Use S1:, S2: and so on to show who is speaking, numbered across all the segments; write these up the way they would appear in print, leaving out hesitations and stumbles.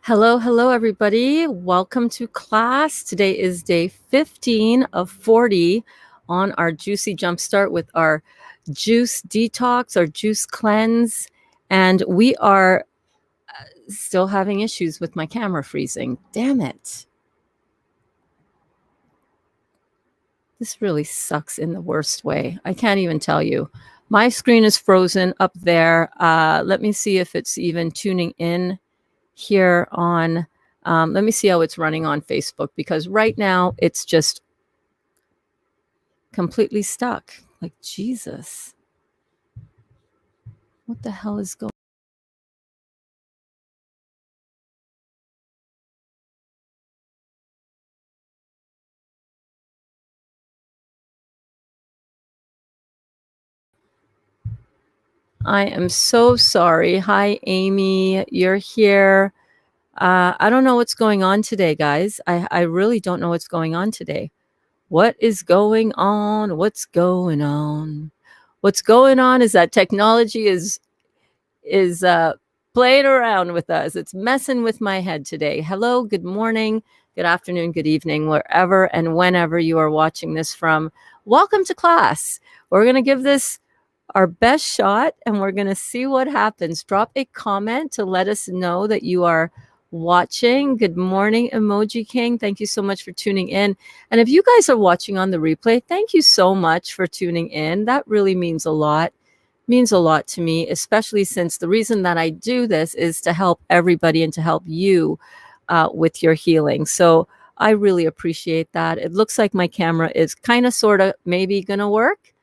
S1: Hello, everybody. Welcome to class. Today is day 15 of 40 on our Juicy Jumpstart with our juice detox, our juice cleanse. And we are still having issues with my camera freezing. Damn it. This really sucks in the worst way. I can't even tell you. My screen is frozen up there. Let me see if it's even tuning in here on, let me see how it's running on Facebook, because right now it's just completely stuck. Like, Jesus, what the hell is going on? I am so sorry. Hi, Amy, you're here. I don't know what's going on today, guys. I really don't know what's going on today. What is going on? What's going on? What's going on is that technology is playing around with us. It's messing with my head today. Hello, good morning, good afternoon, good evening, wherever and whenever you are watching this from. Welcome to class. We're going to give this our best shot and we're going to see what happens. Drop a comment to let us know that you are watching. Good morning, Emoji King. Thank you so much for tuning in. And if you guys are watching on the replay, thank you so much for tuning in. That really means a lot to me, especially since the reason that I do this is to help everybody and to help you with your healing. So I really appreciate that. It looks like my camera is kind of, sort of, maybe going to work.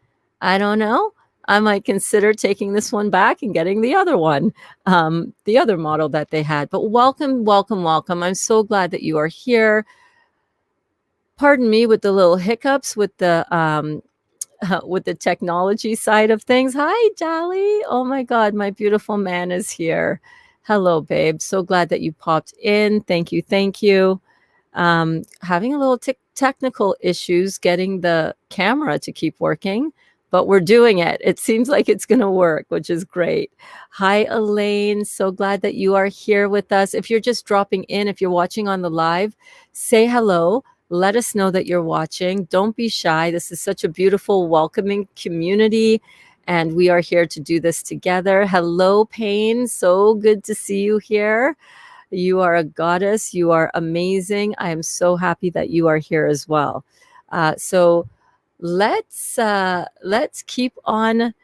S1: I don't know. I might consider taking this one back and getting the other one, the other model that they had. But welcome. I'm so glad that you are here. Pardon me with the little hiccups with the technology side of things. Hi, Dali. Oh my God, my beautiful man is here. Hello, babe. So glad that you popped in. Thank you. Having a little technical issues getting the camera to keep working, but we're doing it. It seems like it's going to work, which is great. Hi, Elaine. So glad that you are here with us. If you're just dropping in, if you're watching on the live, say hello. Let us know that you're watching. Don't be shy. This is such a beautiful, welcoming community, and we are here to do this together. Hello, Pain. So good to see you here. You are a goddess. You are amazing. I am so happy that you are here as well. So let's keep on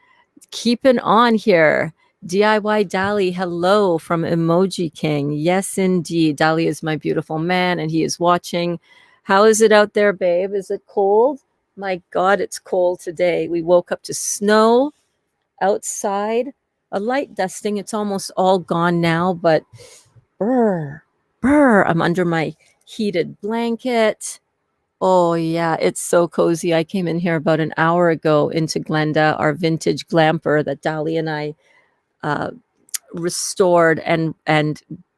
S1: keeping on here. DIY Dali, hello from Emoji King. Yes, indeed. Dali is my beautiful man, and he is watching. How is it out there, babe? Is it cold? My God, it's cold today. We woke up to snow outside, a light dusting. It's almost all gone now, but brr, I'm under my heated blanket. Oh, yeah, it's so cozy. I came in here about an hour ago into Glenda, our vintage glamper that Dali and I restored and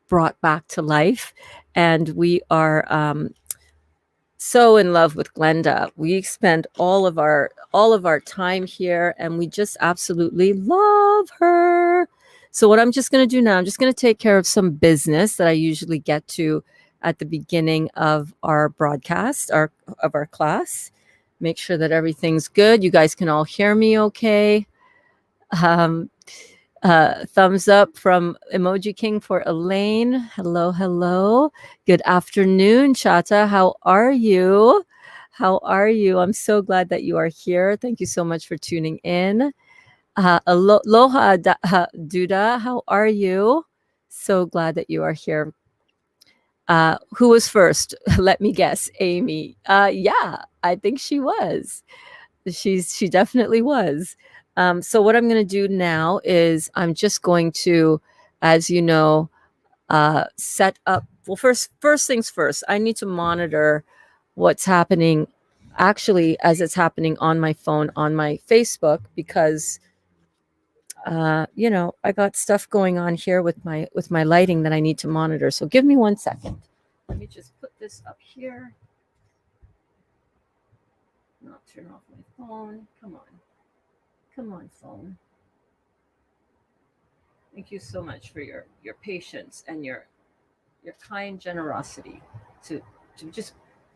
S1: brought back to life. And we are so in love with Glenda. We spend all of our time here, and we just absolutely love her. So what I'm just going to do now, I'm just going to take care of some business that I usually get to at the beginning of our broadcast, of our class. Make sure that everything's good. You guys can all hear me okay. Thumbs up from Emoji King for Elaine. Hello. Good afternoon, Chata. How are you? I'm so glad that you are here. Thank you so much for tuning in. Aloha, Duda. How are you? So glad that you are here. Who was first? Let me guess. Amy. Yeah, I think she was. She definitely was. So what I'm going to do now is I'm just going to, as you know, set up. Well, first things first, I need to monitor what's happening, actually, as it's happening on my phone, on my Facebook, because I got stuff going on here with my lighting that I need to monitor. So give me 1 second. Let me just put this up here. Not turn off my phone. Come on, phone. Thank you so much for your patience and your your kind generosity to just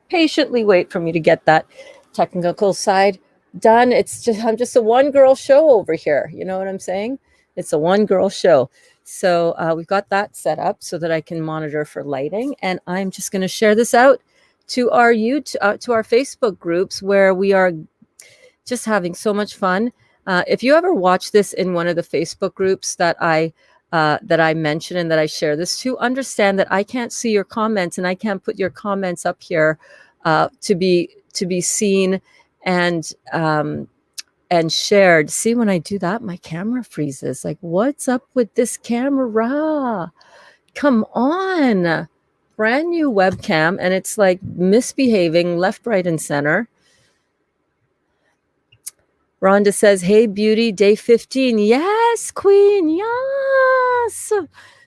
S1: patiently wait for me to get that technical side done. It's just, I'm just a one girl show over here. You know what I'm saying? It's a one girl show. So we've got that set up so that I can monitor for lighting. And I'm just going to share this out to our to our Facebook groups where we are just having so much fun. If you ever watch this in one of the Facebook groups that I mention and that I share this to, understand that I can't see your comments and I can't put your comments up here to be seen and shared. See, when I do that, my camera freezes. Like, what's up with this camera? Come on. Brand new webcam, and it's like misbehaving left, right, and center. Rhonda says, hey, beauty, day 15. Yes, queen. Yes.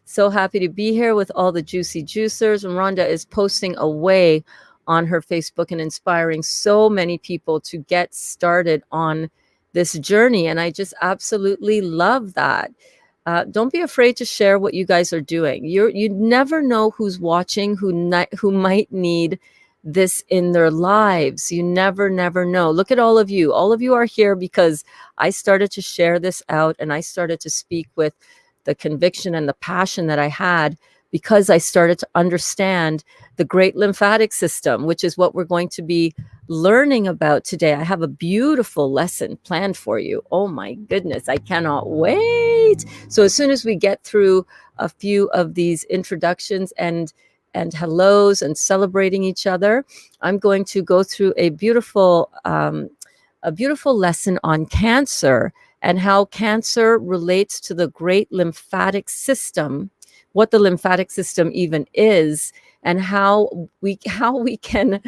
S1: So happy to be here with all the juicy juicers. And Rhonda is posting away on her Facebook and inspiring so many people to get started on this journey. And I just absolutely love that. Don't be afraid to share what you guys are doing. You never know who's watching, who might need this in their lives. You never know. Look at all of you. All of you are here because I started to share this out and I started to speak with the conviction and the passion that I had because I started to understand the great lymphatic system, which is what we're going to be learning about today. I have a beautiful lesson planned for you. Oh my goodness, I cannot wait. So as soon as we get through a few of these introductions and hellos and celebrating each other, I'm going to go through a beautiful lesson on cancer and how cancer relates to the great lymphatic system, what the lymphatic system even is, and how we can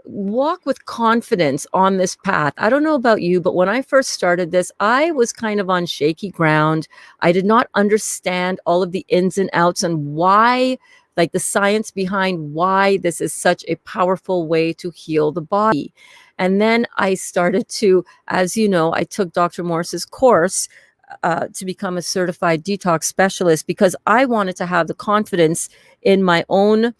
S1: walk with confidence on this path. I don't know about you, but when I first started this, I was kind of on shaky ground. I did not understand all of the ins and outs and why, like the science behind why this is such a powerful way to heal the body. And then I started to, as you know, I took Dr. Morse's course to become a certified detox specialist because I wanted to have the confidence in my own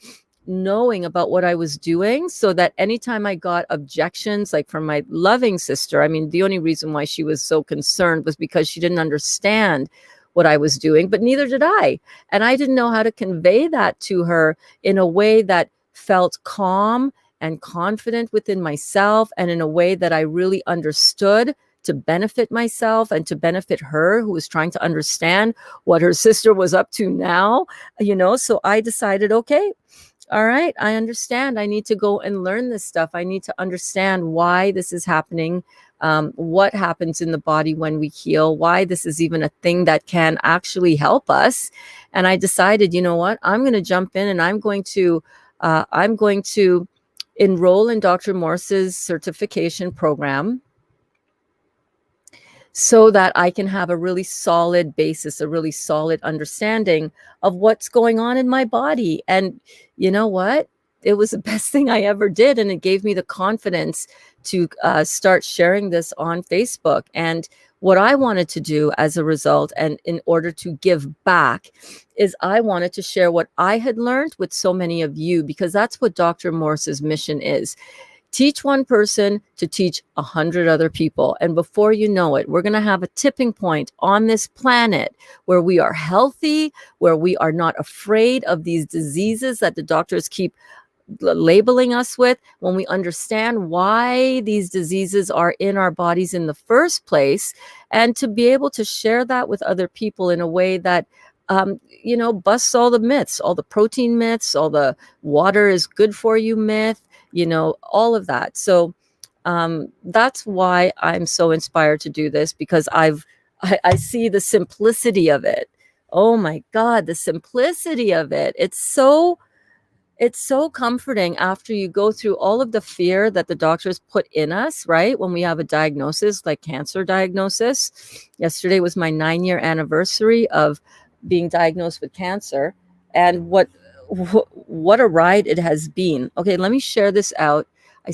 S1: knowing about what I was doing so that anytime I got objections, like from my loving sister, I mean, the only reason why she was so concerned was because she didn't understand what I was doing, but neither did I. And I didn't know how to convey that to her in a way that felt calm and confident within myself and in a way that I really understood to benefit myself and to benefit her, who was trying to understand what her sister was up to now, so I decided, okay, all right, I understand. I need to go and learn this stuff. I need to understand why this is happening, what happens in the body when we heal, why this is even a thing that can actually help us. And I decided, you know what, I'm going to jump in and I'm going to enroll in Dr. Morse's certification program so that I can have a really solid basis, a really solid understanding of what's going on in my body. And you know what? It was the best thing I ever did. And it gave me the confidence to start sharing this on Facebook. And what I wanted to do as a result, and in order to give back, is I wanted to share what I had learned with so many of you, because that's what Dr. Morse's mission is. Teach one person to teach 100 other people. And before you know it, we're going to have a tipping point on this planet where we are healthy, where we are not afraid of these diseases that the doctors keep labeling us with, when we understand why these diseases are in our bodies in the first place, and to be able to share that with other people in a way that busts all the myths, all the protein myths, all the water is good for you myth, all of that. So that's why I'm so inspired to do this, because I see the simplicity of it. Oh my God, the simplicity of it. It's so comforting after you go through all of the fear that the doctors put in us, right? When we have a diagnosis, like cancer diagnosis. Yesterday was my 9-year anniversary of being diagnosed with cancer. And what a ride it has been. Okay, let me share this out. I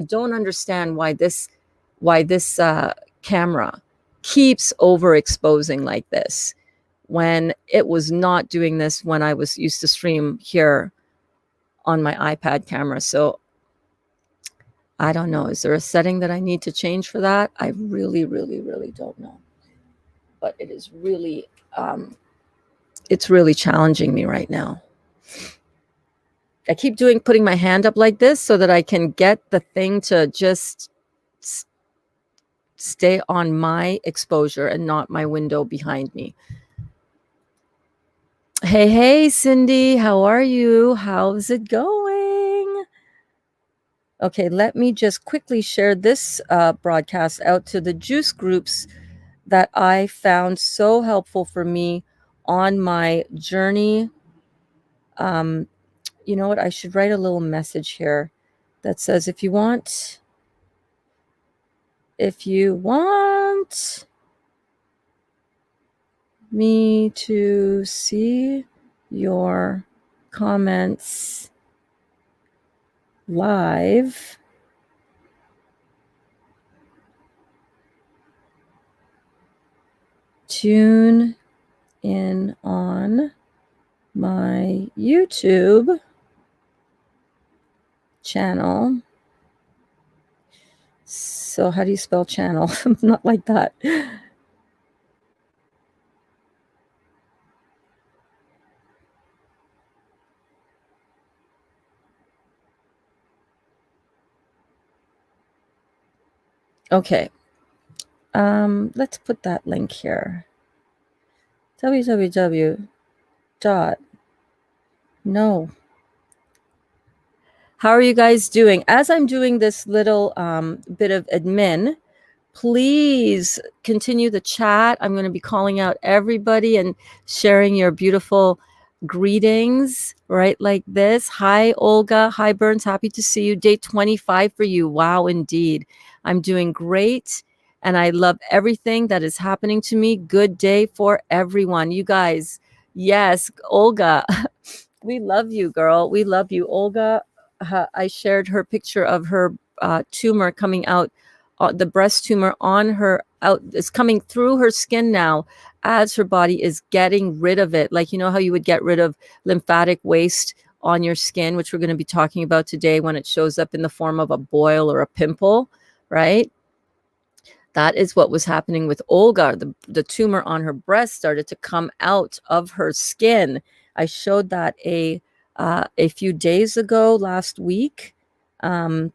S1: don't understand why this camera keeps overexposing like this. when it was not doing this when I was used to stream here on my iPad camera. So I don't know. Is there a setting that I need to change for that? I really, really, really don't know. But it is really, it's really challenging me right now. I keep putting my hand up like this so that I can get the thing to just stay on my exposure and not my window behind me. Hey, Cindy, how are you? How's it going? Okay, let me just quickly share this broadcast out to the juice groups that I found so helpful for me on my journey. You know what? I should write a little message here that says, if you want me to see your comments live, tune in on my YouTube channel. So how do you spell channel? Not like that. Okay. Let's put that link here. www. No. How are you guys doing? As I'm doing this little bit of admin, please continue the chat. I'm going to be calling out everybody and sharing your beautiful greetings right like this. Hi, Olga. Hi, Burns. Happy to see you. Day 25 for you. Wow, indeed. I'm doing great. And I love everything that is happening to me. Good day for everyone. You guys, yes, Olga, we love you, girl. We love you. Olga, I shared her picture of her tumor coming out, the breast tumor on her out is coming through her skin now as her body is getting rid of it. Like, you know how you would get rid of lymphatic waste on your skin, which we're going to be talking about today when it shows up in the form of a boil or a pimple, right? That is what was happening with Olga. The tumor on her breast started to come out of her skin. I showed that a few days ago, last week. So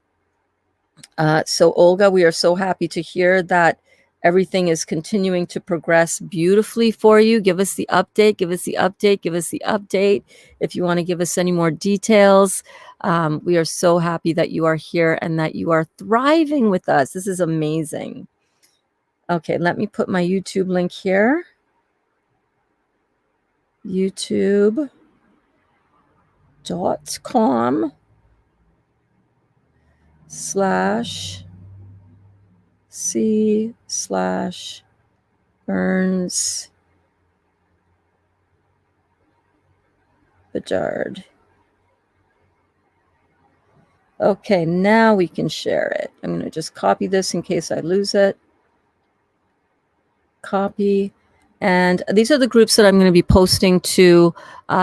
S1: Olga, we are so happy to hear that everything is continuing to progress beautifully for you. Give us the update, give us the update, give us the update. If you want to give us any more details, we are so happy that you are here and that you are thriving with us. This is amazing. Okay, let me put my YouTube link here. youtube.com/C/Burns Bedard. Okay, now we can share it. I'm going to just copy this in case I lose it. Copy. And these are the groups that I'm going to be posting to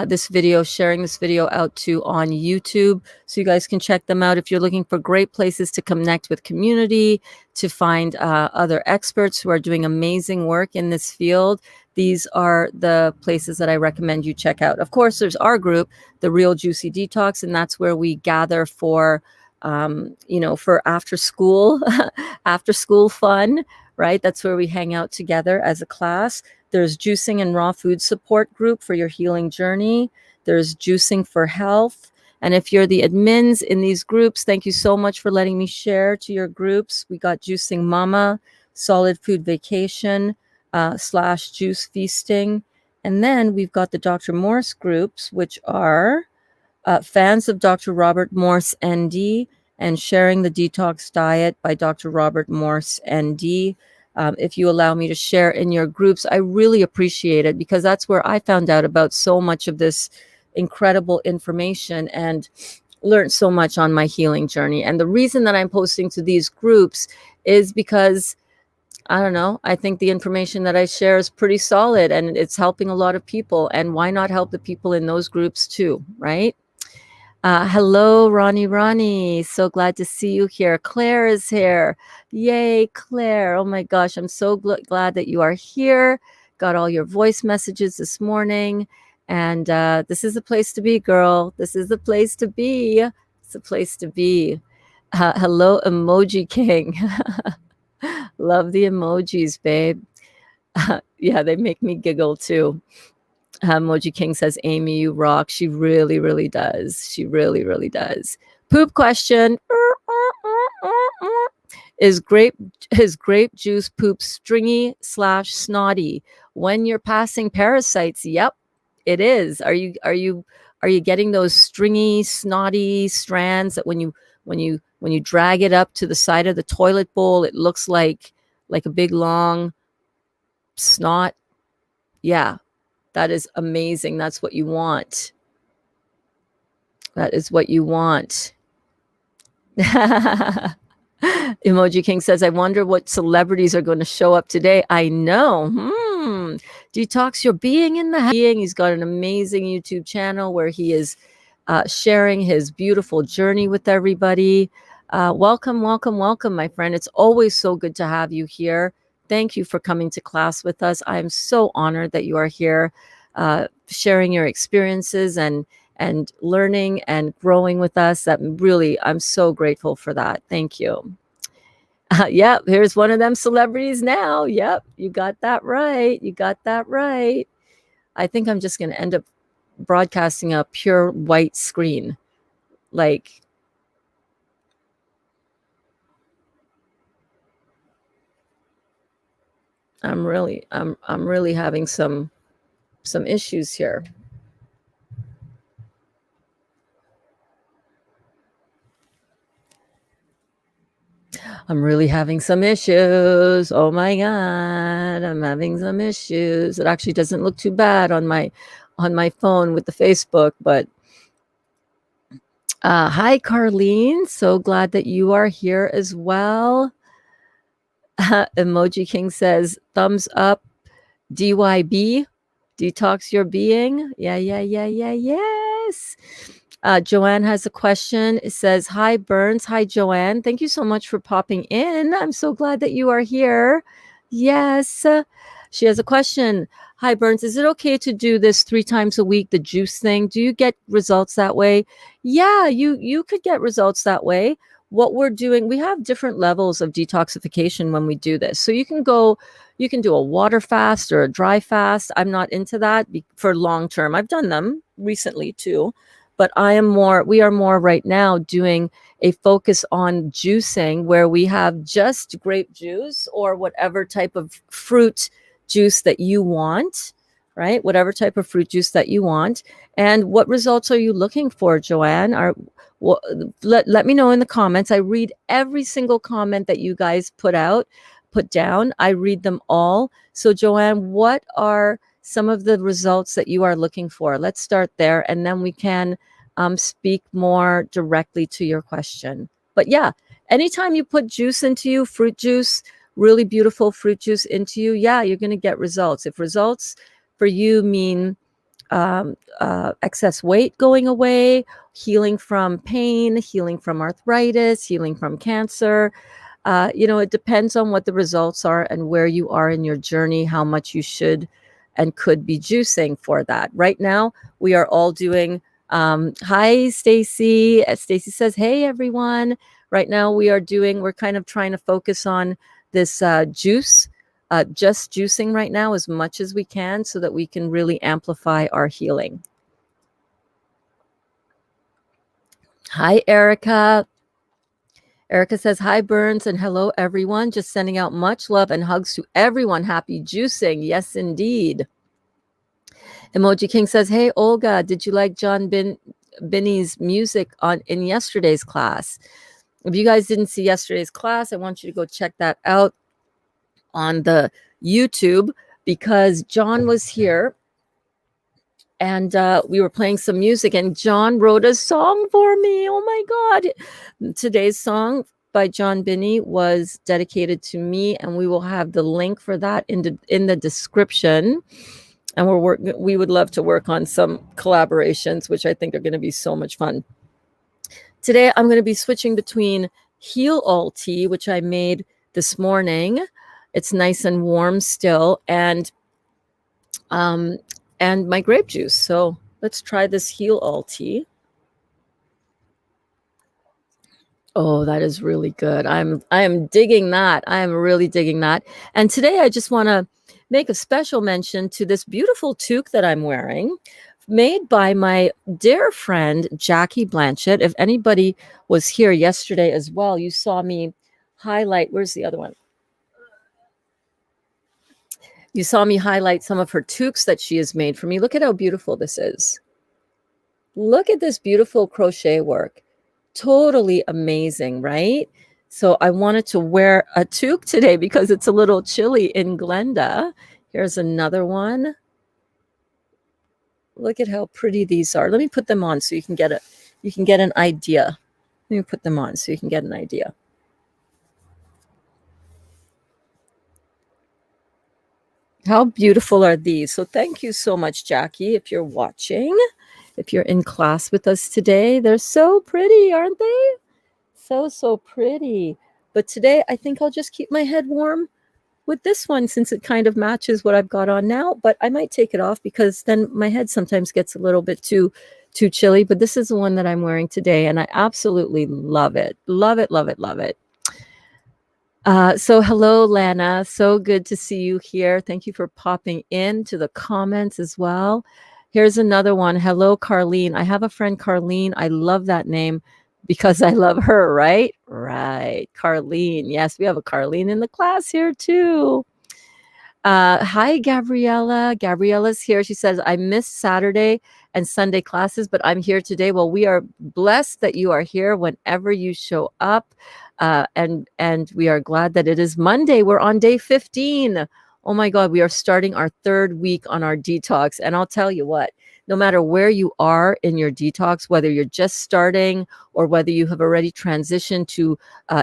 S1: this video, sharing this video out to on YouTube. So you guys can check them out if you're looking for great places to connect with community, to find other experts who are doing amazing work in this field. These are the places that I recommend you check out. Of course, there's our group, The Real Juicy Detox, and that's where we gather for, for after school fun, right? That's where we hang out together as a class. There's juicing and raw food support group for your healing journey. There's juicing for health. And if you're the admins in these groups, thank you so much for letting me share to your groups. We got Juicing Mama, Solid Food Vacation, / Juice Feasting. And then we've got the Dr. Morse groups, which are fans of Dr. Robert Morse, ND, and Sharing the Detox Diet by Dr. Robert Morse, ND. If you allow me to share in your groups, I really appreciate it, because that's where I found out about so much of this incredible information and learned so much on my healing journey. And the reason that I'm posting to these groups is because I don't know. I think the information that I share is pretty solid and it's helping a lot of people. And why not help the people in those groups too, right? Hello, Ronnie. So glad to see you here. Claire is here. Yay, Claire. Oh my gosh, I'm so glad that you are here. Got all your voice messages this morning. And this is the place to be, girl. This is the place to be. It's the place to be. Hello, Emoji King. Love the emojis, babe. Yeah, they make me giggle too. Emoji King says, Amy, you rock. She really, really does. She really, really does. Poop question. Is grape juice poop stringy / snotty when you're passing parasites? Yep, it is. Are you getting those stringy, snotty strands that when you drag it up to the side of the toilet bowl, it looks like a big long snot? Yeah, that is amazing. That's what you want. That is what you want. Emoji King says, I wonder what celebrities are going to show up today. I know. Detox your being in the being. He's got an amazing YouTube channel where he is sharing his beautiful journey with everybody. Welcome, my friend. It's always so good to have you here. Thank you for coming to class with us. I am so honored that you are here, sharing your experiences and learning and growing with us. That really, I'm so grateful for that. Thank you. Yep, here's one of them celebrities now. Yep, you got that right. You got that right. I think I'm just going to end up broadcasting a pure white screen. Like, I'm really having some issues here. I'm really having some issues. Oh my God, I'm having some issues. It actually doesn't look too bad on my phone with the Facebook, but hi, Carlene. So glad that you are here as well. Emoji King says, thumbs up, DYB, detox your being. Yeah. Yes. Joanne has a question. It says, hi, Burns. Hi, Joanne. Thank you so much for popping in. I'm so glad that you are here. Yes. She has a question. Hi, Burns. Is it okay to do this 3 times a week, the juice thing? Do you get results that way? Yeah, you could get results that way. What we're doing, we have different levels of detoxification when we do this. So you can do a water fast or a dry fast. I'm not into that for long term. I've done them recently too, but we are more right now doing a focus on juicing where we have just grape juice or whatever type of fruit juice that you want, right? Whatever type of fruit juice that you want. And what results are you looking for, Joanne? Let me know in the comments. I read every single comment that you guys put down. I read them all. So Joanne, what are some of the results that you are looking for? Let's start there, and then we can speak more directly to your question. But yeah, anytime you put juice into you, fruit juice, really beautiful fruit juice into you, yeah, you're going to get results. If results for you mean excess weight going away, healing from pain, healing from arthritis, healing from cancer, it depends on what the results are and where you are in your journey, how much you should and could be juicing for that. Right now, we are all doing, hi, Stacy. Stacy says, hey, everyone. Right now, we're kind of trying to focus on this juice, just juicing right now as much as we can so that we can really amplify our healing. Hi, Erica. Erica says, hi, Burns, and hello, everyone. Just sending out much love and hugs to everyone. Happy juicing. Yes, indeed. Emoji King says, hey, Olga, did you like John Binney's music in yesterday's class? If you guys didn't see yesterday's class, I want you to go check that out on the YouTube because John was here and we were playing some music and John wrote a song for me. Oh my God. Today's song by John Binney was dedicated to me, and we will have the link for that in the description. And we would love to work on some collaborations, which I think are going to be so much fun. Today, I'm going to be switching between Heal All tea, which I made this morning. It's nice and warm still, and my grape juice. So let's try this Heal All tea. Oh, that is really good. I am digging that. I am really digging that. And today I just want to make a special mention to this beautiful toque that I'm wearing, made by my dear friend Jackie Blanchett. If anybody was here yesterday as well, you saw me highlight, where's the other one? You saw me highlight some of her toques that she has made for me. Look at how beautiful this is. Look at this beautiful crochet work. Totally amazing, right? So I wanted to wear a toque today because it's a little chilly in Glenda. Here's another one. Look at how pretty these are. Let me put them on so you can get an idea. Let me put them on so you can get an idea. How beautiful are these? So thank you so much, Jackie, if you're watching, if you're in class with us today. They're so pretty, aren't they? So pretty. But today I think I'll just keep my head warm with this one since it kind of matches what I've got on now, but I might take it off because then my head sometimes gets a little bit too chilly. But this is the one that I'm wearing today, and I absolutely love it. Love it, love it, love it. So hello, Lana. So good to see you here. Thank you for popping into the comments as well. Here's another one. Hello, Carlene. I have a friend, Carlene. I love that name because I love her, right? Right. Carlene. Yes, we have a Carlene in the class here too. Hi, Gabriella. Gabriella's here. She says, I missed Saturday and Sunday classes, but I'm here today. Well, we are blessed that you are here whenever you show up. And we are glad that it is Monday. We're on day 15. Oh my God, we are starting our third week on our detox. And I'll tell you what, no matter where you are in your detox, whether you're just starting or whether you have already transitioned to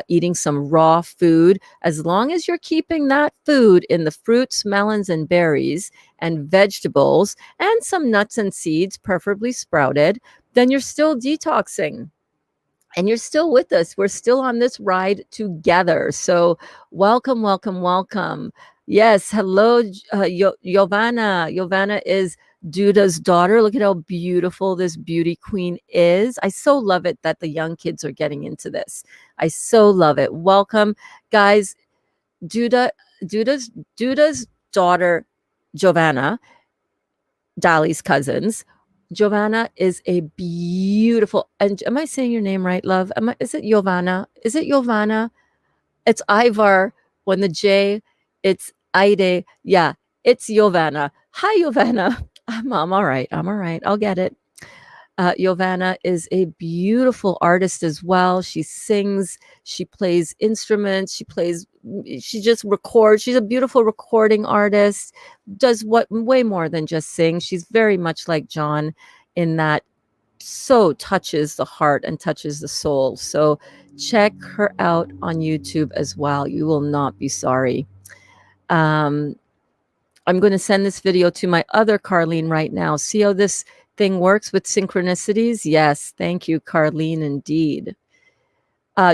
S1: eating some raw food, as long as you're keeping that food in the fruits, melons, and berries and vegetables and some nuts and seeds, preferably sprouted, then you're still detoxing. And you're still with us. We're still on this ride together. So welcome, welcome, welcome. Yes, hello, Giovanna. Giovanna is Duda's daughter. Look at how beautiful this beauty queen is. I so love it that the young kids are getting into this. I so love it. Welcome, guys. Duda's daughter, Giovanna, Dali's cousins. Giovanna is a beautiful, and am I saying your name right, love? Is it Giovanna? Is it Giovanna? It's Ivar. When the J, it's Ide. Yeah, it's Giovanna. Hi, Giovanna. I'm all right. I'm all right. I'll get it. Giovanna is a beautiful artist as well. She sings, she plays instruments, she just records. She's a beautiful recording artist, does way more than just sing. She's very much like John in that so touches the heart and touches the soul. So check her out on YouTube as well. You will not be sorry. I'm going to send this video to my other Carlene right now. See how this thing works with synchronicities? Yes. Thank you, Carlene, indeed.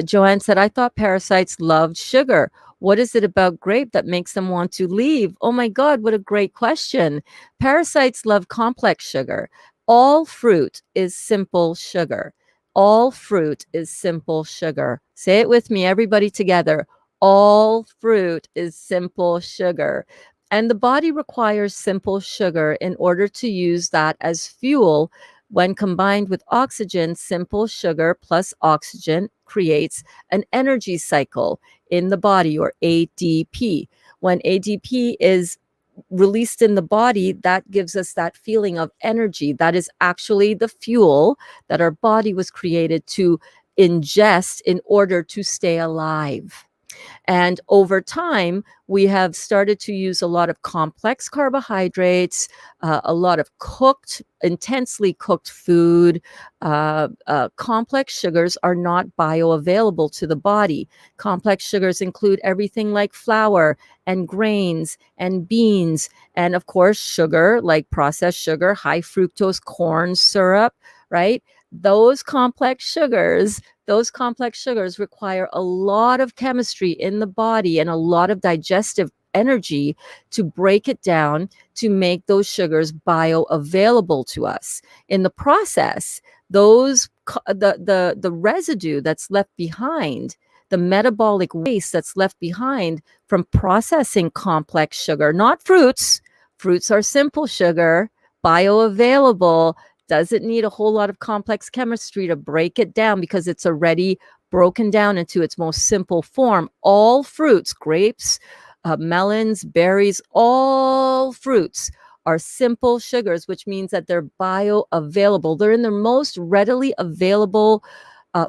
S1: Joanne said, I thought parasites loved sugar. What is it about grape that makes them want to leave? Oh my God, what a great question. Parasites love complex sugar. All fruit is simple sugar. All fruit is simple sugar. Say it with me, everybody together. All fruit is simple sugar. And the body requires simple sugar in order to use that as fuel. When combined with oxygen, simple sugar plus oxygen creates an energy cycle in the body, or ADP. When ADP is released in the body, that gives us that feeling of energy. That is actually the fuel that our body was created to ingest in order to stay alive. And over time, we have started to use a lot of complex carbohydrates, a lot of cooked, intensely cooked food. Complex sugars are not bioavailable to the body. Complex sugars include everything like flour and grains and beans, and of course, sugar, like processed sugar, high fructose corn syrup, right? Those complex sugars require a lot of chemistry in the body and a lot of digestive energy to break it down to make those sugars bioavailable to us. In the process, the residue that's left behind, the metabolic waste that's left behind from processing complex sugar, not fruits. Fruits are simple sugar, bioavailable, doesn't need a whole lot of complex chemistry to break it down because it's already broken down into its most simple form. All fruits, grapes, melons, berries, all fruits are simple sugars, which means that they're bioavailable. They're in their most readily available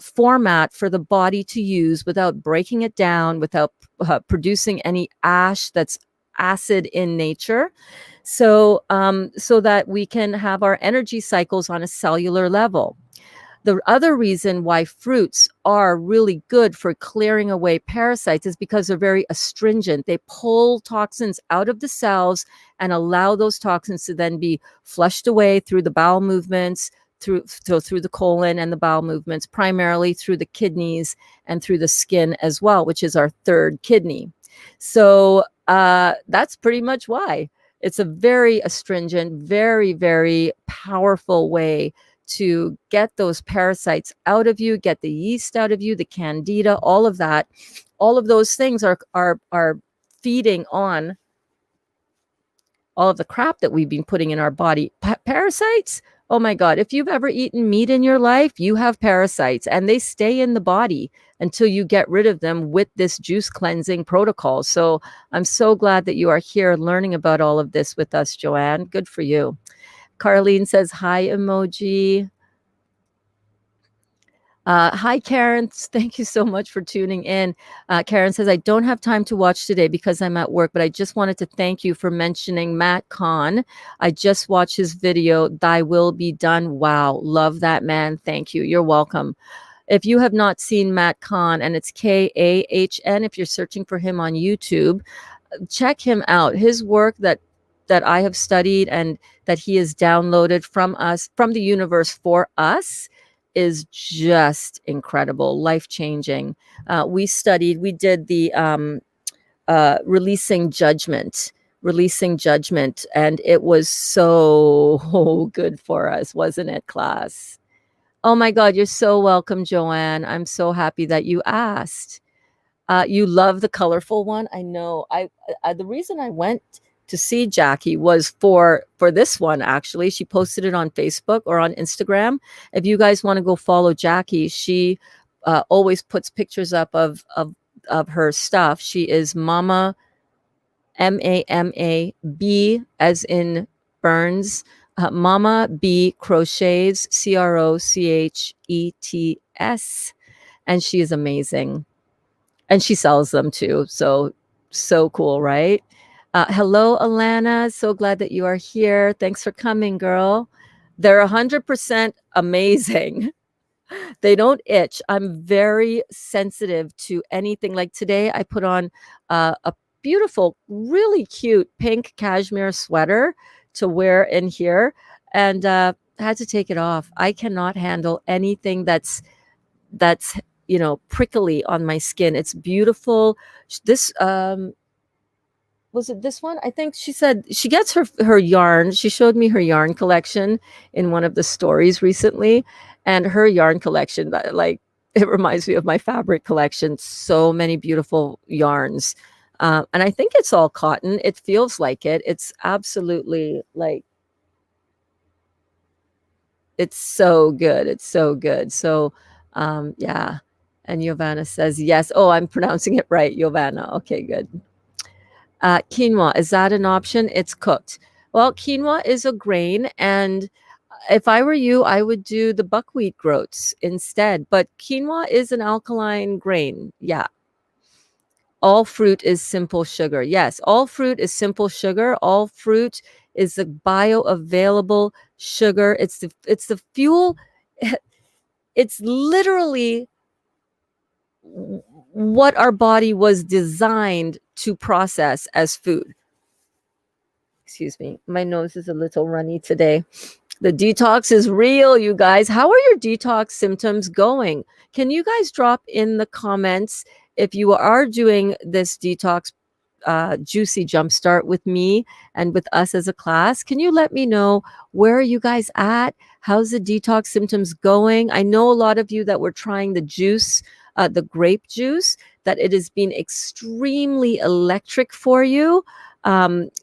S1: format for the body to use without breaking it down, without producing any ash that's acid in nature. So that we can have our energy cycles on a cellular level. The other reason why fruits are really good for clearing away parasites is because they're very astringent. They pull toxins out of the cells and allow those toxins to then be flushed away through the bowel movements, through the colon and the bowel movements, primarily through the kidneys and through the skin as well, which is our third kidney. So that's pretty much why. It's a very astringent, very, very powerful way to get those parasites out of you, get the yeast out of you, the candida, all of that. All of those things are feeding on all of the crap that we've been putting in our body. Parasites? Oh my God. If you've ever eaten meat in your life, you have parasites and they stay in the body until you get rid of them with this juice cleansing protocol. So I'm so glad that you are here learning about all of this with us, Joanne. Good for you. Carlene says, hi emoji. Hi, Karen. Thank you so much for tuning in. Karen says, I don't have time to watch today because I'm at work, but I just wanted to thank you for mentioning Matt Kahn. I just watched his video, Thy Will Be Done. Wow. Love that man. Thank you. You're welcome. If you have not seen Matt Kahn, and it's Kahn, if you're searching for him on YouTube, check him out. His work that I have studied and that he has downloaded from the universe for us is just incredible, life-changing. We did the releasing judgment, and it was so good for us, wasn't it, class? Oh my God, you're so welcome, Joanne. I'm so happy that you asked. You love the colorful one. I know. The reason I went to see Jackie was for this one. Actually, she posted it on Facebook or on Instagram. If you guys want to go follow Jackie, she always puts pictures up of her stuff. She is Mama MAMA B as in Burns. Mama B Crochets CROCHETS, and she is amazing. And she sells them too. So cool, right? Hello, Alana. So glad that you are here. Thanks for coming, girl. They're 100% amazing. They don't itch. I'm very sensitive to anything. Like today, I put on a beautiful, really cute pink cashmere sweater to wear in here, and had to take it off. I cannot handle anything that's prickly on my skin. It's beautiful. This was it this one? I think she said she gets her yarn. She showed me her yarn collection in one of the stories recently, and her yarn collection, like, it reminds me of my fabric collection. So many beautiful yarns. And I think it's all cotton. It feels like it. It's absolutely like, it's so good. It's so good. So, yeah. And Giovanna says, yes. Oh, I'm pronouncing it right, Giovanna. Okay, good. Quinoa, is that an option? It's cooked. Well, quinoa is a grain. And if I were you, I would do the buckwheat groats instead. But quinoa is an alkaline grain. Yeah. All fruit is simple sugar. Yes, all fruit is simple sugar. All fruit is the bioavailable sugar. It's the fuel. It's literally what our body was designed to process as food. Excuse me, my nose is a little runny today. The detox is real, you guys. How are your detox symptoms going? Can you guys drop in the comments if you are doing this detox juicy jumpstart with me and with us as a class? Can you let me know, where are you guys at? How's the detox symptoms going? I know a lot of you that were trying the juice, the grape juice, that it has been extremely electric for you.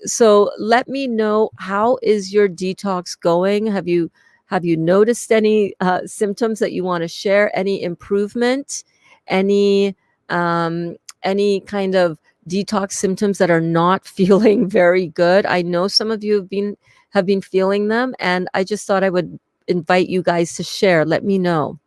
S1: So let me know, how is your detox going? Have you noticed any symptoms that you want to share? Any improvement? Any any kind of detox symptoms that are not feeling very good? I know some of you have been feeling them, and I just thought I would invite you guys to share. Let me know.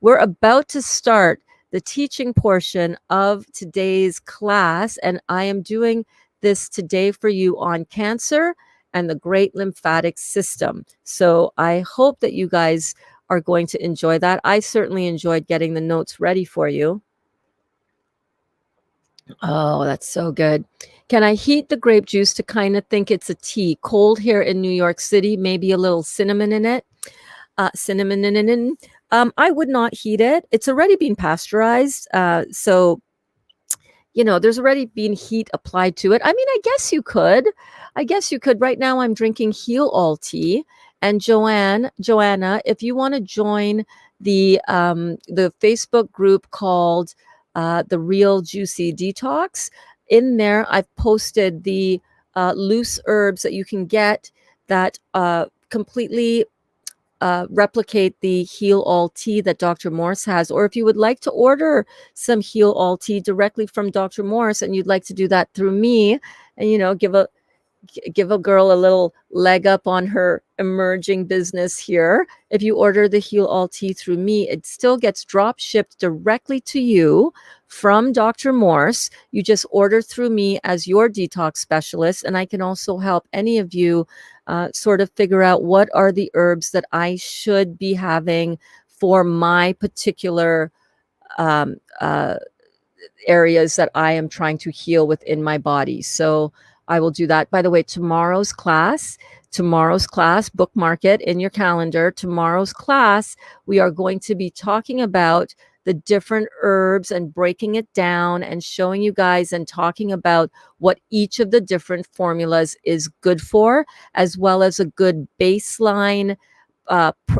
S1: We're about to start the teaching portion of today's class, and I am doing this today for you on cancer and the great lymphatic system. So I hope that you guys are going to enjoy that. I certainly enjoyed getting the notes ready for you. Oh, that's so good. Can I heat the grape juice to kind of think it's a tea? Cold here in New York City, maybe a little cinnamon in it. Cinnamon in it. I would not heat it. It's already been pasteurized. So there's already been heat applied to it. I mean, I guess you could. Right now I'm drinking Heal All tea. And Joanna, if you want to join the Facebook group called The Real Juicy Detox, in there I've posted the loose herbs that you can get that completely replicate the Heal All tea that Dr. Morse has. Or if you would like to order some Heal All tea directly from Dr. Morse, and you'd like to do that through me, and give a girl a little leg up on her emerging business here. If you order the Heal All tea through me, it still gets drop shipped directly to you from Dr. Morse. You just order through me as your detox specialist, and I can also help any of you sort of figure out what are the herbs that I should be having for my particular um, uh, areas that I am trying to heal within my body. So I will do that. By the way, tomorrow's class, bookmark it in your calendar. Tomorrow's class, we are going to be talking about the different herbs and breaking it down and showing you guys and talking about what each of the different formulas is good for, as well as a good baseline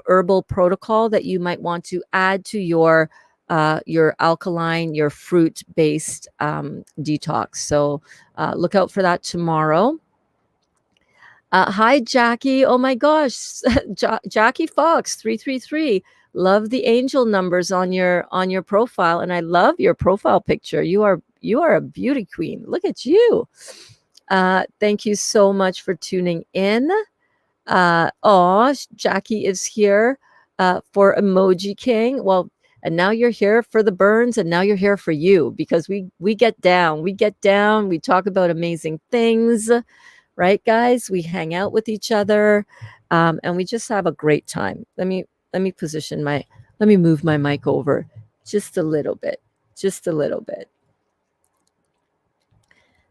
S1: herbal protocol that you might want to add to your alkaline, your fruit-based detox. So look out for that tomorrow. Hi, Jackie. Oh my gosh, Jackie Fox 333. Love the angel numbers on your profile, and I love your profile picture. You are a beauty queen. Look at you. Thank you so much for tuning in. Jackie is here for Emoji King. Well, and now you're here for the burns, and now you're here for you, because we get down. We talk about amazing things, right, guys? We hang out with each other, and we just have a great time. Let me move my mic over just a little bit.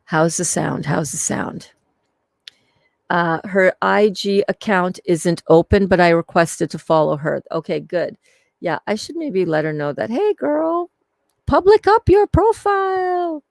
S1: How's the sound? Her IG account isn't open, but I requested to follow her. Okay, good. Yeah, I should maybe let her know that, hey, girl, public up your profile.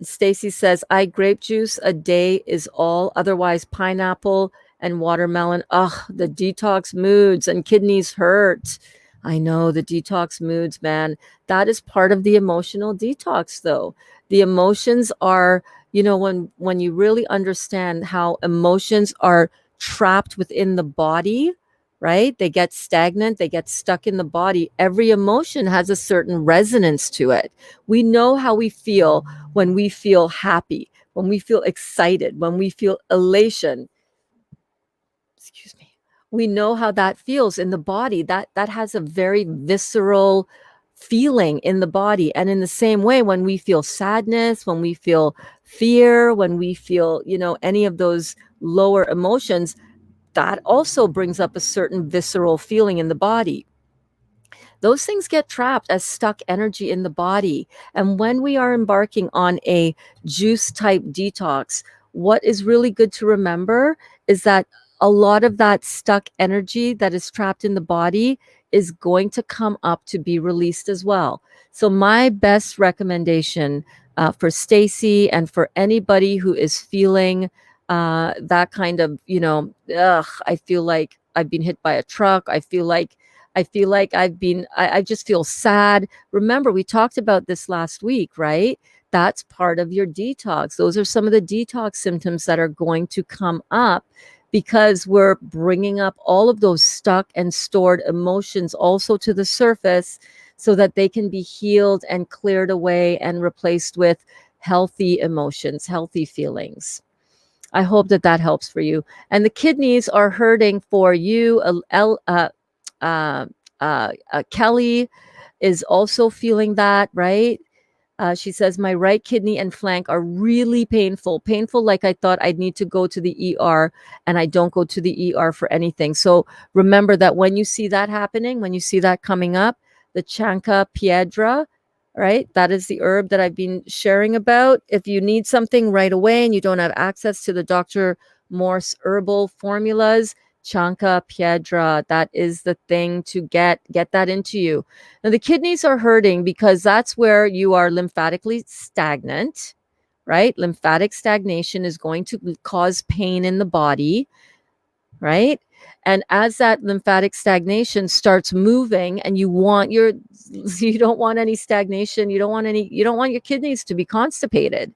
S1: Stacy says, grape juice a day is all. Otherwise, pineapple and watermelon. Ugh, the detox moods and kidneys hurt. I know, the detox moods, man. That is part of the emotional detox, though. The emotions are, when you really understand how emotions are trapped within the body, right? They get stagnant, they get stuck in the body. Every emotion has a certain resonance to it. We know how we feel when we feel happy, when we feel excited, when we feel elation. Excuse me. We know how that feels in the body. That has a very visceral feeling in the body. And in the same way, when we feel sadness, when we feel fear, when we feel, any of those lower emotions, that also brings up a certain visceral feeling in the body. Those things get trapped as stuck energy in the body. And when we are embarking on a juice type detox, what is really good to remember is that a lot of that stuck energy that is trapped in the body is going to come up to be released as well. So my best recommendation for Stacy and for anybody who is feeling that kind of, I feel like I've been hit by a truck. I feel like I just feel sad. Remember, we talked about this last week, right? That's part of your detox. Those are some of the detox symptoms that are going to come up because we're bringing up all of those stuck and stored emotions also to the surface so that they can be healed and cleared away and replaced with healthy emotions, healthy feelings. I hope that helps for you. And the kidneys are hurting for you. Uh, Kelly is also feeling that, right? She says, my right kidney and flank are really painful. Painful, like I thought I'd need to go to the ER, and I don't go to the ER for anything. So remember that when you see that happening, when you see that coming up, the Chanca Piedra, right? That is the herb that I've been sharing about. If you need something right away and you don't have access to the Dr. Morse herbal formulas, Chanca Piedra, that is the thing to get that into you. Now, the kidneys are hurting because that's where you are lymphatically stagnant, right? Lymphatic stagnation is going to cause pain in the body, right? And as that lymphatic stagnation starts moving and you don't want any stagnation, you don't want your kidneys to be constipated.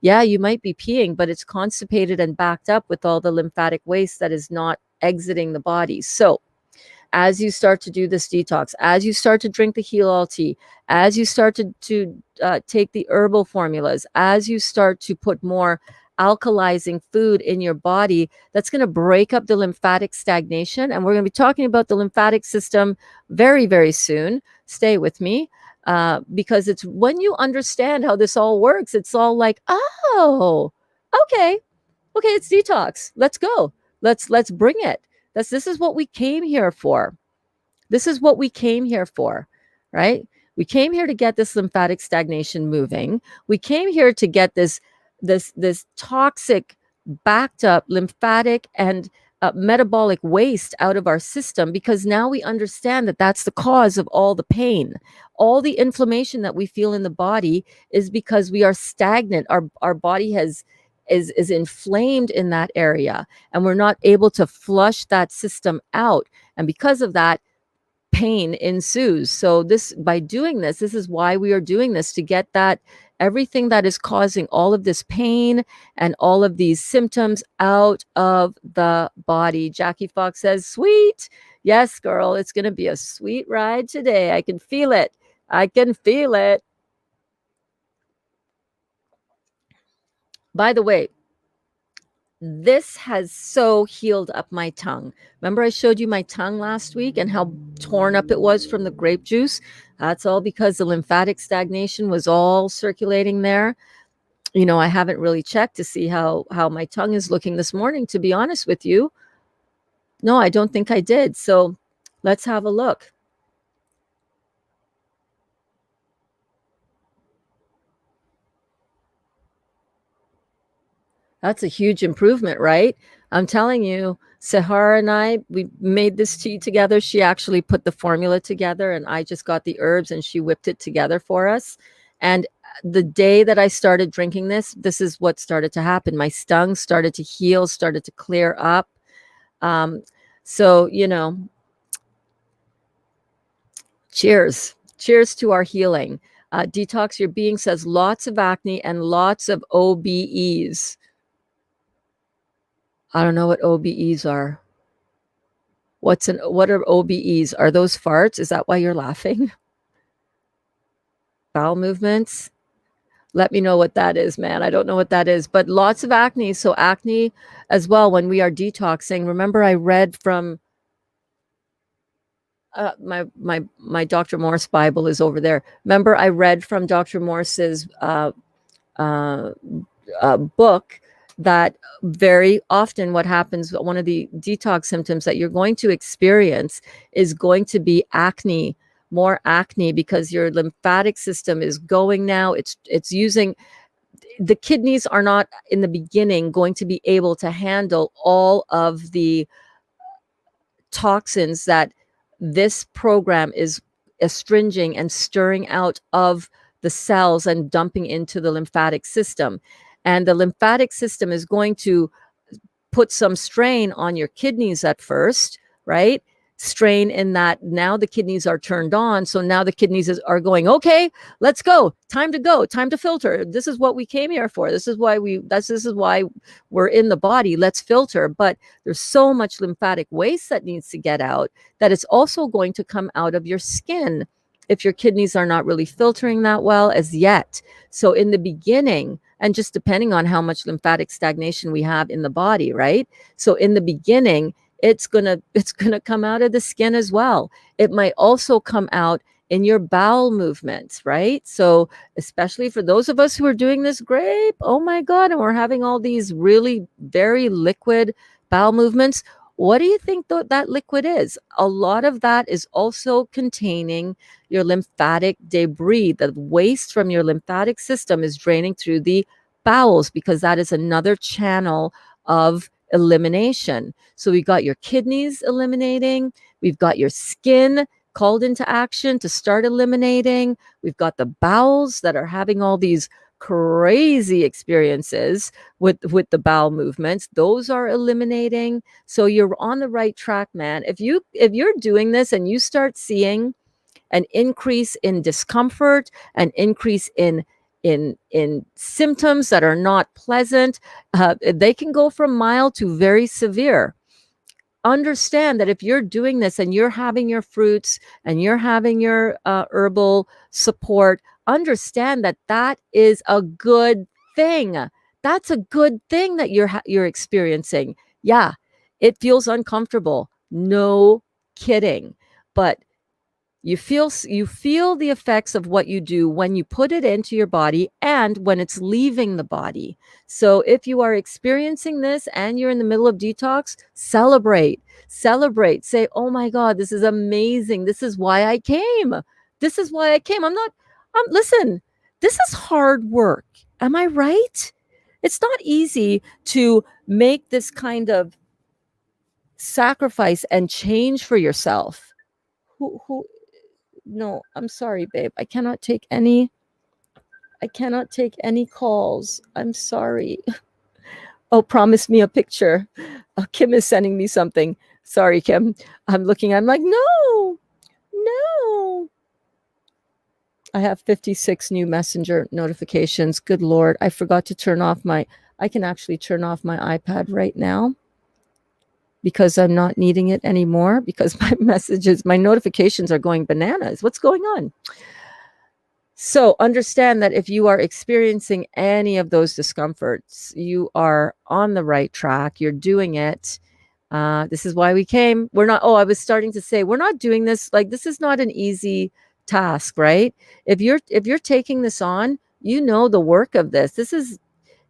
S1: Yeah, you might be peeing, but it's constipated and backed up with all the lymphatic waste that is not exiting the body. So as you start to do this detox, as you start to drink the heal all tea, as you start to take the herbal formulas, as you start to put more alkalizing food in your body, that's going to break up the lymphatic stagnation. And we're going to be talking about the lymphatic system very, very soon. Stay with me. Because it's when you understand how this all works, it's all like, oh, okay, it's detox. Let's go. Let's bring it. This is what we came here for. This is what we came here for, right? We came here to get this lymphatic stagnation moving. We came here to get this toxic, backed up lymphatic and metabolic waste out of our system, because now we understand that that's the cause of all the pain. All the inflammation that we feel in the body is because we are stagnant. Our body is inflamed in that area, and we're not able to flush that system out. And because of that, pain ensues. So by doing this is why we are doing this, to get that everything that is causing all of this pain and all of these symptoms out of the body. Jackie Fox says, sweet. Yes, girl, it's going to be a sweet ride today. I can feel it. I can feel it. By the way, this has so healed up my tongue. Remember I showed you my tongue last week and how torn up it was from the grape juice? That's all because the lymphatic stagnation was all circulating there. I haven't really checked to see how my tongue is looking this morning, to be honest with you. No, I don't think I did. So let's have a look. That's a huge improvement, right? I'm telling you, Sahara and I, we made this tea together. She actually put the formula together, and I just got the herbs and she whipped it together for us. And the day that I started drinking this is what started to happen. My tongue started to heal, started to clear up. So, cheers. Cheers to our healing. Detox Your Being says lots of acne and lots of OBEs. I don't know what OBEs are. What are OBEs? Are those farts? Is that why you're laughing? Bowel movements? Let me know what that is, man. I don't know what that is, but lots of acne. So acne as well when we are detoxing. Remember I read from My Dr. Morse Bible is over there. Remember, I read from Dr. Morse's uh, book that very often what happens, one of the detox symptoms that you're going to experience is going to be acne, more acne, because your lymphatic system is going now. It's using, the kidneys are not in the beginning going to be able to handle all of the toxins that this program is astringing and stirring out of the cells and dumping into the lymphatic system. And the lymphatic system is going to put some strain on your kidneys at first, right? Strain in that now the kidneys are turned on. So now the kidneys are going, okay, let's go. Time to go. Time to filter. This is what we came here for. This is why we're in the body. Let's filter. But there's so much lymphatic waste that needs to get out that it's also going to come out of your skin if your kidneys are not really filtering that well as yet. So in the beginning, and just depending on how much lymphatic stagnation we have in the body, right? So in the beginning, it's gonna come out of the skin as well. It might also come out in your bowel movements, right? So especially for those of us who are doing this Grape, oh my God, and we're having all these really very liquid bowel movements. What do you think that liquid is? A lot of that is also containing your lymphatic debris. The waste from your lymphatic system is draining through the bowels because that is another channel of elimination. So we got your kidneys eliminating, we've got your skin called into action to start eliminating, we've got the bowels that are having all these crazy experiences with the bowel movements. Those are eliminating. So you're on the right track, man. If you're doing this and you start seeing an increase in discomfort, an increase in symptoms that are not pleasant, they can go from mild to very severe. Understand that if you're doing this and you're having your fruits and you're having your herbal support, understand that that is a good thing. That's a good thing that you're experiencing. Yeah, it feels uncomfortable. No kidding. But you feel the effects of what you do when you put it into your body and when it's leaving the body. So if you are experiencing this and you're in the middle of detox, celebrate, say, oh my God, this is amazing, this is why I came, listen, this is hard work, am I right? It's not easy to make this kind of sacrifice and change for yourself. Who No, I'm sorry, babe. I cannot take any calls. I'm sorry. Oh, promise me a picture. Kim is sending me something. Sorry, Kim. I'm like, no, no. I have 56 new messenger notifications. Good Lord. I forgot to I can actually turn off my iPad right now because I'm not needing it anymore because my notifications are going bananas. What's going on? So understand that if you are experiencing any of those discomforts, you are on the right track. You're doing it. This is why we came. We're not, I was starting to say, we're not doing this. Like, this is not an easy task, right? If you're taking this on, you know the work of this.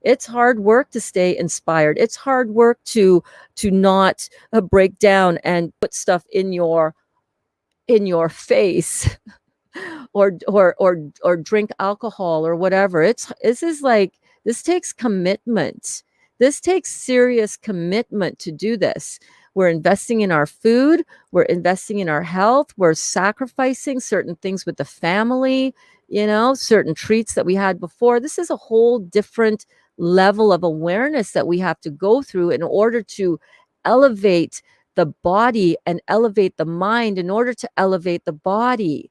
S1: It's hard work to stay inspired. It's hard work to not break down and put stuff in your face or drink alcohol or whatever. This takes commitment. This takes serious commitment to do this. We're investing in our food, we're investing in our health, we're sacrificing certain things with the family, certain treats that we had before. This is a whole different level of awareness that we have to go through in order to elevate the body and elevate the mind in order to elevate the body.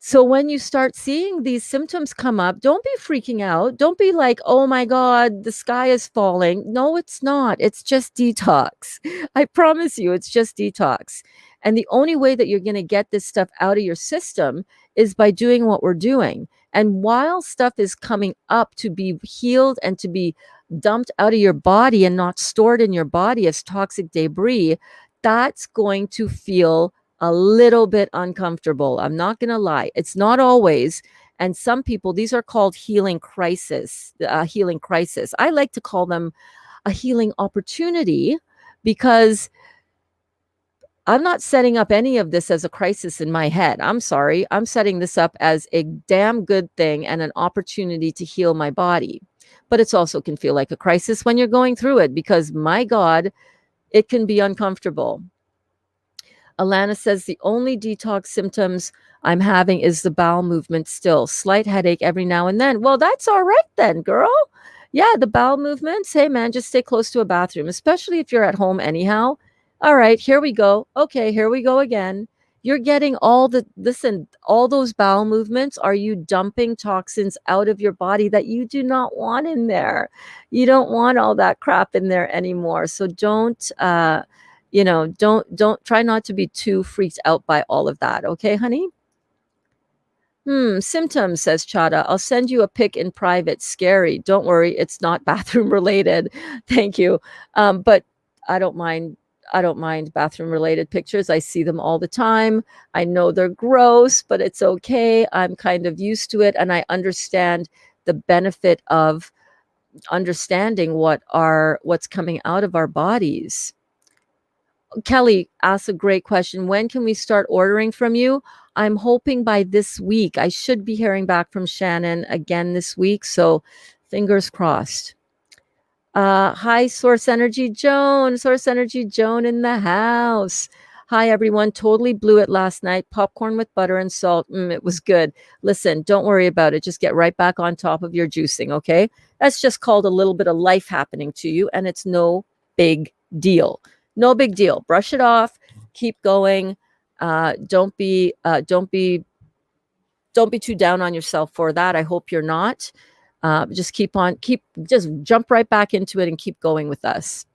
S1: So when you start seeing these symptoms come up, don't be freaking out. Don't be like, oh my God, the sky is falling. No, it's not. It's just detox. I promise you, it's just detox. And the only way that you're going to get this stuff out of your system is by doing what we're doing. And while stuff is coming up to be healed and to be dumped out of your body and not stored in your body as toxic debris, that's going to feel a little bit uncomfortable. I'm not going to lie. It's not always. And some people, these are called healing crisis, healing crisis. I like to call them a healing opportunity, because I'm not setting up any of this as a crisis in my head. I'm sorry. I'm setting this up as a damn good thing and an opportunity to heal my body. But it's also can feel like a crisis when you're going through it, because my God, it can be uncomfortable. Alana says the only detox symptoms I'm having is the bowel movement still. Slight headache every now and then. Well, that's all right then, girl. Yeah, the bowel movements. Hey, man, just stay close to a bathroom, especially if you're at home anyhow. All right, here we go. Okay, here we go again. You're getting listen, all those bowel movements. Are you dumping toxins out of your body that you do not want in there? You don't want all that crap in there anymore. So don't try not to be too freaked out by all of that. Okay, honey? Symptoms, says Chada. I'll send you a pic in private. Scary. Don't worry, it's not bathroom related. Thank you. But I don't mind. I don't mind bathroom related pictures. I see them all the time. I know they're gross, but it's okay. I'm kind of used to it, and I understand the benefit of understanding what's coming out of our bodies. Kelly asks a great question. When can we start ordering from you? I'm hoping by this week. I should be hearing back from Shannon again this week. So fingers crossed. Hi, Source Energy Joan. Source Energy Joan in the house. Hi, everyone. Totally blew it last night. Popcorn with butter and salt. It was good. Listen, don't worry about it. Just get right back on top of your juicing, okay? That's just called a little bit of life happening to you, and it's no big deal. No big deal. Brush it off. Keep going. Don't be too down on yourself for that. I hope you're not. Just just jump right back into it and keep going with us.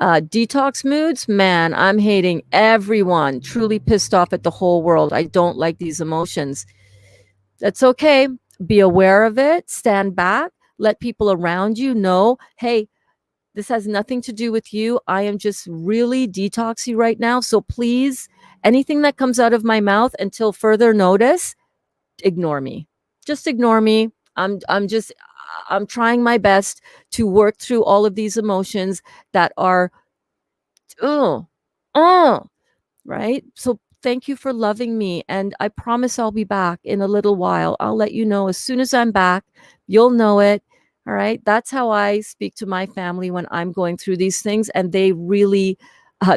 S1: Detox moods, man, I'm hating everyone. Truly pissed off at the whole world. I don't like these emotions. That's okay. Be aware of it. Stand back. Let people around you know, hey, this has nothing to do with you. I am just really detoxy right now. So please, anything that comes out of my mouth until further notice, ignore me. Just ignore me. I'm trying my best to work through all of these emotions that are oh, oh, right? So thank you for loving me, and I promise I'll be back in a little while. I'll let you know as soon as I'm back. You'll know it. All right? That's how I speak to my family when I'm going through these things, and they really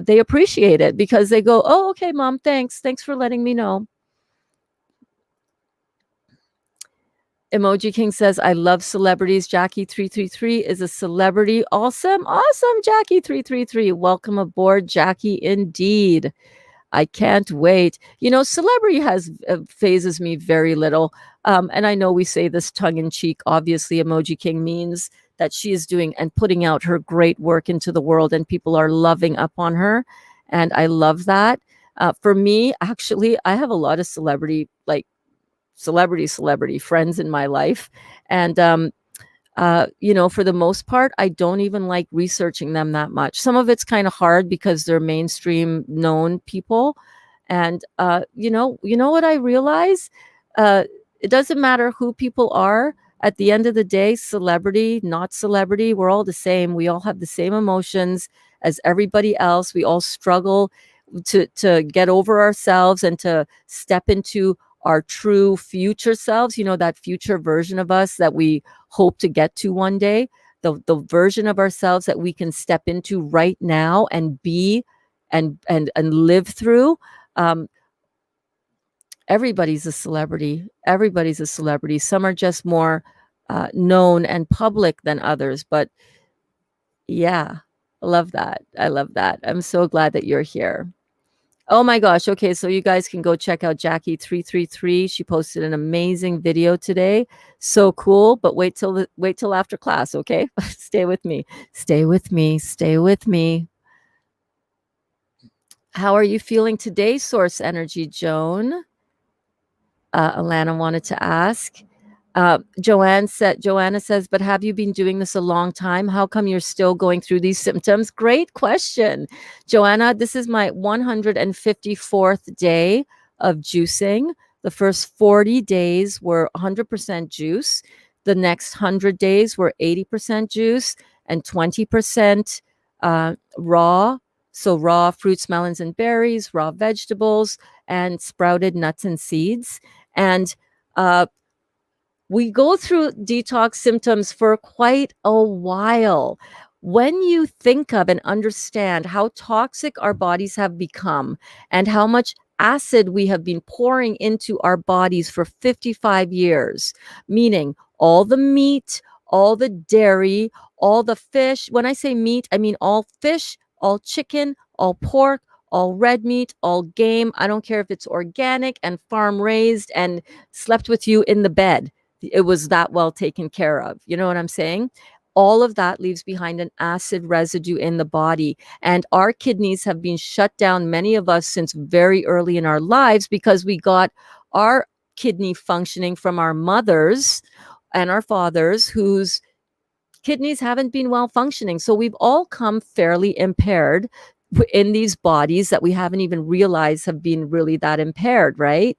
S1: they appreciate it, because they go, "Oh, okay, mom, thanks. Thanks for letting me know." Emoji King says, I love celebrities. Jackie333 is a celebrity. Awesome. Awesome, Jackie333. Welcome aboard, Jackie, indeed. I can't wait. Celebrity phases me very little. And I know we say this tongue in cheek. Obviously, Emoji King means that she is doing and putting out her great work into the world, and people are loving up on her. And I love that. For me, actually, I have a lot of celebrity friends in my life. And for the most part, I don't even like researching them that much. Some of it's kind of hard because they're mainstream known people. And you know what I realize? It doesn't matter who people are. At the end of the day, celebrity, not celebrity, we're all the same. We all have the same emotions as everybody else. We all struggle to get over ourselves and to step into our true future selves, that future version of us that we hope to get to one day, the version of ourselves that we can step into right now and be and live through. Everybody's a celebrity. Everybody's a celebrity. Some are just more known and public than others, but yeah, I love that. I love that. I'm so glad that you're here. Oh my gosh. Okay, so you guys can go check out Jackie333. She posted an amazing video today. So cool, but wait till after class, okay? Stay with me. Stay with me. Stay with me. How are you feeling today, Source Energy Joan? Alana wanted to ask. Joanna says, but have you been doing this a long time? How come you're still going through these symptoms? Great question, Joanna. This is my 154th day of juicing. The first 40 days were 100% juice. The next 100 days were 80% juice and 20% raw. So raw fruits, melons, and berries, raw vegetables, and sprouted nuts and seeds. And we go through detox symptoms for quite a while. When you think of and understand how toxic our bodies have become and how much acid we have been pouring into our bodies for 55 years, meaning all the meat, all the dairy, all the fish. When I say meat, I mean all fish, all chicken, all pork, all red meat, all game. I don't care if it's organic and farm raised and slept with you in the bed. It was that well taken care of. You know what I'm saying? All of that leaves behind an acid residue in the body. And our kidneys have been shut down, many of us, since very early in our lives because we got our kidney functioning from our mothers and our fathers whose kidneys haven't been well functioning. So we've all come fairly impaired in these bodies that we haven't even realized have been really that impaired, right?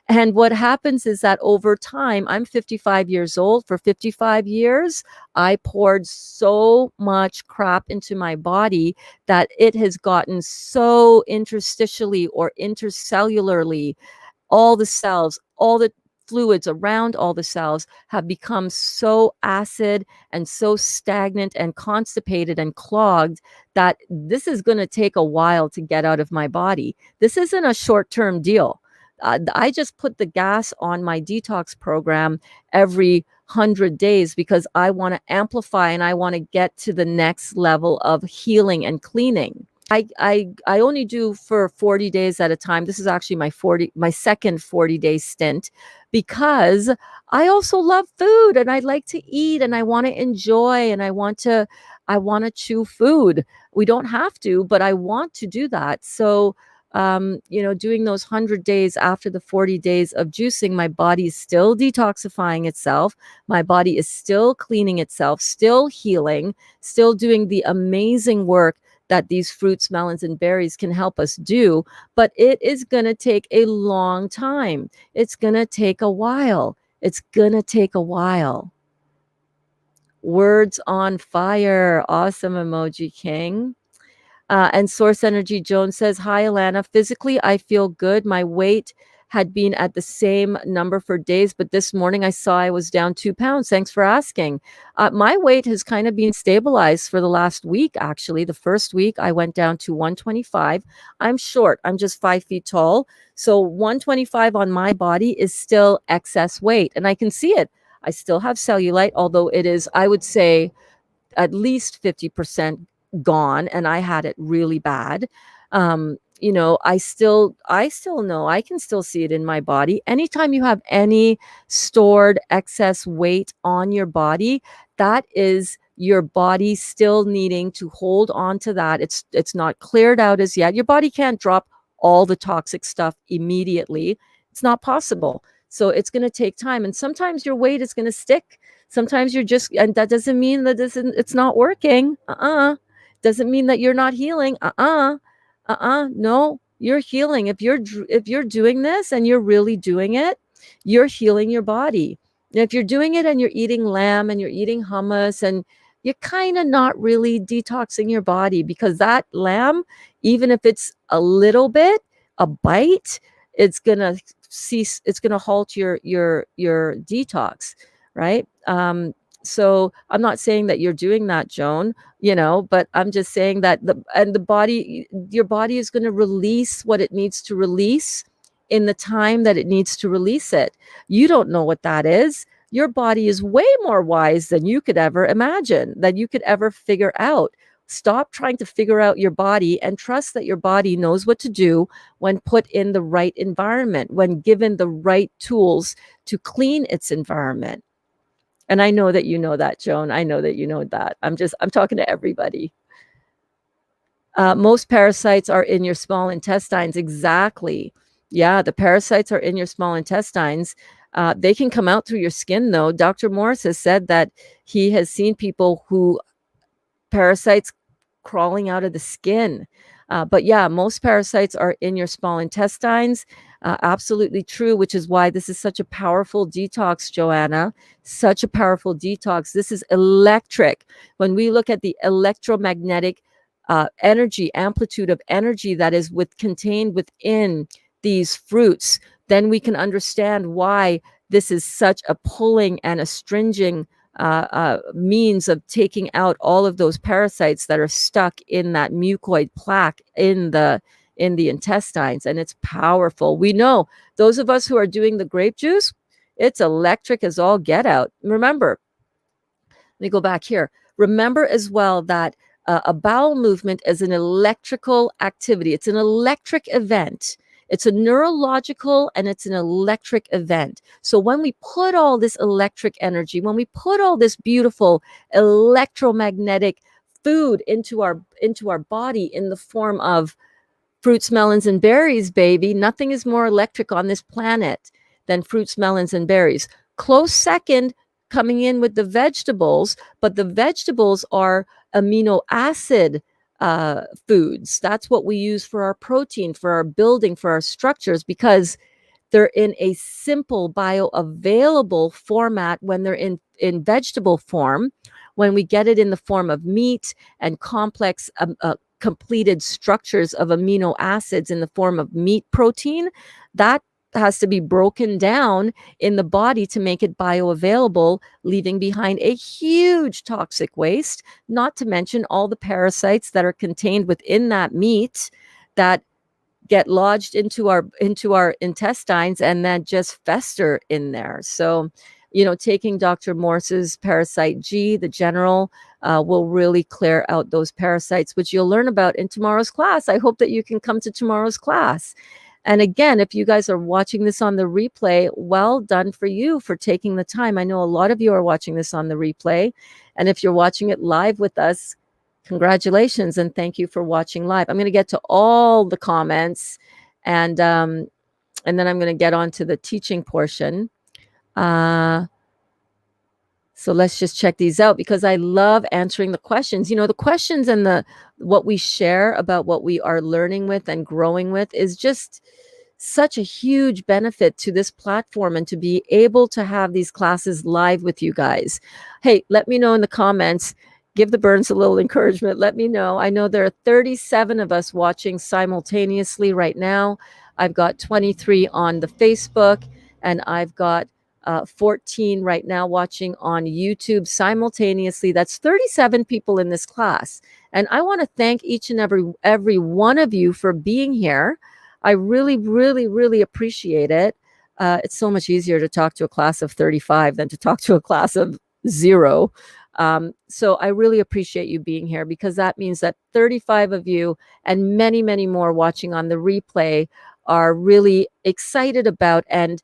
S1: And what happens is that over time, I'm 55 years old. For 55 years, I poured so much crap into my body that it has gotten so interstitially or intercellularly, all the cells, all the fluids around all the cells have become so acid and so stagnant and constipated and clogged that this is going to take a while to get out of my body. This isn't a short-term deal. I just put the gas on my detox program every 100 days because I want to amplify and I want to get to the next level of healing and cleaning. I only do for 40 days at a time. This is actually my second 40-day stint because I also love food and I like to eat and I want to enjoy and I want to chew food. We don't have to, but I want to do that. So doing those 100 days after the 40 days of juicing, my body is still detoxifying itself. My body is still cleaning itself, still healing, still doing the amazing work that these fruits, melons, and berries can help us do. But it is going to take a long time. It's going to take a while. It's going to take a while. Words on fire. Awesome emoji, King. And Source Energy Jones says, hi, Alana. Physically, I feel good. My weight had been at the same number for days, but this morning I saw I was down 2 pounds. Thanks for asking. My weight has kind of been stabilized for the last week, actually. The first week I went down to 125. I'm short. I'm just 5 feet tall. So 125 on my body is still excess weight, and I can see it. I still have cellulite, although it is, I would say, at least 50% gone, and I had it really bad. I still know I can still see it in my body. Anytime you have any stored excess weight on your body, that is your body still needing to hold on to that. It's not cleared out as yet. Your body can't drop all the toxic stuff immediately. It's not possible. So it's going to take time, and sometimes your weight is going to stick. Sometimes you're just, and that doesn't mean that it's not working. Doesn't mean that you're not healing. No, you're healing. If you're doing this and you're really doing it, you're healing your body. And if you're doing it and you're eating lamb and you're eating hummus and you're kind of not really detoxing your body, because that lamb, even if it's a little bit, a bite, it's gonna cease. It's gonna halt your detox, right? So I'm not saying that you're doing that, Joan, but I'm just saying that your body is going to release what it needs to release in the time that it needs to release it. You don't know what that is. Your body is way more wise than you could ever imagine, that you could ever figure out. Stop trying to figure out your body and trust that your body knows what to do when put in the right environment, when given the right tools to clean its environment. And I know that you know that, Joan. I know that you know that. I'm talking to everybody. Most parasites are in your small intestines. Exactly. Yeah, the parasites are in your small intestines. They can come out through your skin, though. Dr. Morse has said that he has seen people who parasites crawling out of the skin. But yeah, most parasites are in your small intestines. Absolutely true, which is why this is such a powerful detox, Joanna. Such a powerful detox. This is electric. When we look at the electromagnetic energy, amplitude of energy that is contained within these fruits, then we can understand why this is such a pulling and astringing means of taking out all of those parasites that are stuck in that mucoid plaque in the intestines. And it's powerful. We know, those of us who are doing the grape juice, it's electric as all get out. Remember, let me go back here. Remember as well that a bowel movement is an electrical activity. It's an electric event. It's a neurological and it's an electric event. So when we put all this electric energy, when we put all this beautiful electromagnetic food into our body in the form of fruits, melons, and berries, baby. Nothing is more electric on this planet than fruits, melons, and berries. Close second, coming in with the vegetables, but the vegetables are amino acid foods. That's what we use for our protein, for our building, for our structures, because they're in a simple bioavailable format when they're in vegetable form. When we get it in the form of meat and complex completed structures of amino acids in the form of meat protein, that has to be broken down in the body to make it bioavailable, leaving behind a huge toxic waste, not to mention all the parasites that are contained within that meat that get lodged into our intestines and then just fester in there. So, taking Dr. Morse's Parasite G, the general, will really clear out those parasites, which you'll learn about in tomorrow's class. I hope that you can come to tomorrow's class. And again, if you guys are watching this on the replay, well done for you for taking the time. I know a lot of you are watching this on the replay. And if you're watching it live with us, congratulations and thank you for watching live. I'm going to get to all the comments and then I'm going to get on to the teaching portion. So let's just check these out because I love answering the questions. The questions and what we share about what we are learning with and growing with is just such a huge benefit to this platform and to be able to have these classes live with you guys. Hey, let me know in the comments. Give the Burns a little encouragement. Let me know. I know there are 37 of us watching simultaneously right now. I've got 23 on the Facebook, and I've got 14 right now watching on YouTube simultaneously. That's 37 people in this class. And I want to thank each and every one of you for being here. I really, really, really appreciate it. It's so much easier to talk to a class of 35 than to talk to a class of 0. So I really appreciate you being here because that means that 35 of you and many, many more watching on the replay are really excited about, and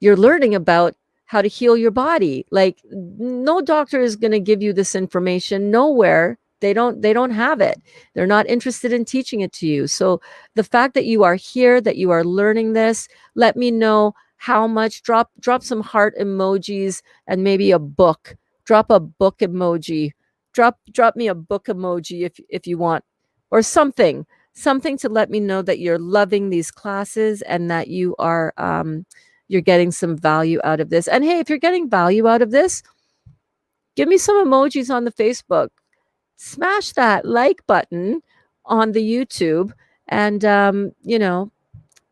S1: you're learning about how to heal your body. Like, no doctor is going to give you this information. Nowhere. They don't have it. They're not interested in teaching it to you. So the fact that you are here, that you are learning this, let me know how much. Drop some heart emojis and maybe a book. Drop a book emoji. Drop me a book emoji if you want, or something to let me know that you're loving these classes and that you are you're getting some value out of this. And hey, if you're getting value out of this, give me some emojis on the Facebook. Smash that like button on the YouTube, and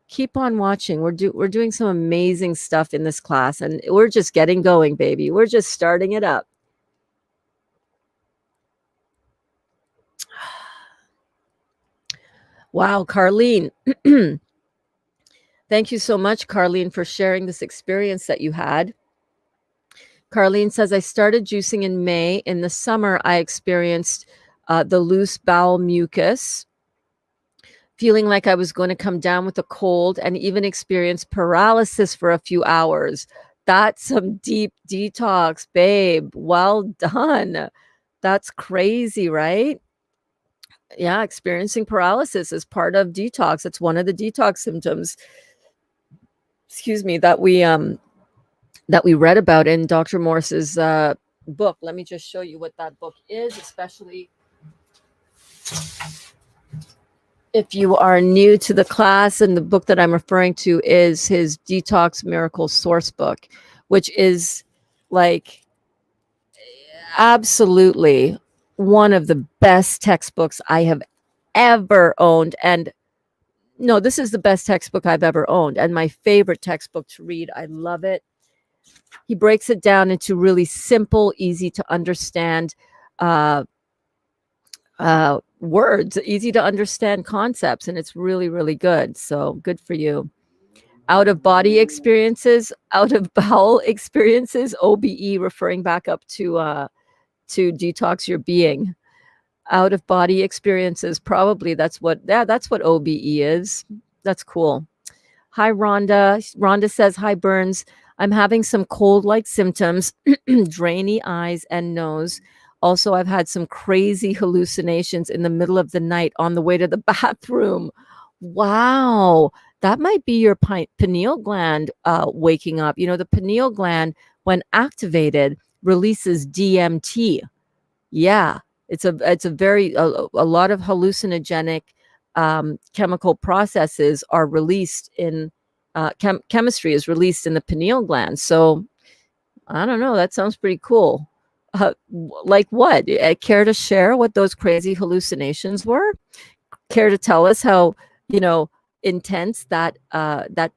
S1: keep on watching. We're doing some amazing stuff in this class, and we're just getting going, baby. We're just starting it up. Wow, Carlene. Thank you so much, Carlene, for sharing this experience that you had. Carlene says, I started juicing in May. In the summer, I experienced the loose bowel mucus, feeling like I was going to come down with a cold, and even experienced paralysis for a few hours. That's some deep detox, babe. Well done. That's crazy, right? Yeah, experiencing paralysis is part of detox. It's one of the detox symptoms. excuse me, that we read about in Dr. Morse's book. Let me just show you what that book is, especially if you are new to the class. And the book that I'm referring to is his Detox Miracle Source book, which is like absolutely one of the best textbooks I have ever owned. And no, this is the best textbook I've ever owned and my favorite textbook to read. I love it. He breaks it down into really simple, easy to understand uh, words, easy to understand concepts, and it's really, really good. So good for you. Out of body experiences, out of bowel experiences, OBE, referring back up to detox your being. Out of body experiences, probably that's what OBE is. That's cool. Hi, Rhonda. Rhonda says, hi, Burns. I'm having some cold-like symptoms, drainy eyes and nose. Also, I've had some crazy hallucinations in the middle of the night on the way to the bathroom. Wow. That might be your pineal gland waking up. You know, the pineal gland, when activated, releases DMT. Yeah, it's a very a lot of hallucinogenic chemical processes are released in chemistry is released in the pineal gland. So I don't know. That sounds pretty cool. Like what? Care to share what those crazy hallucinations were? Care to tell us how you know intense that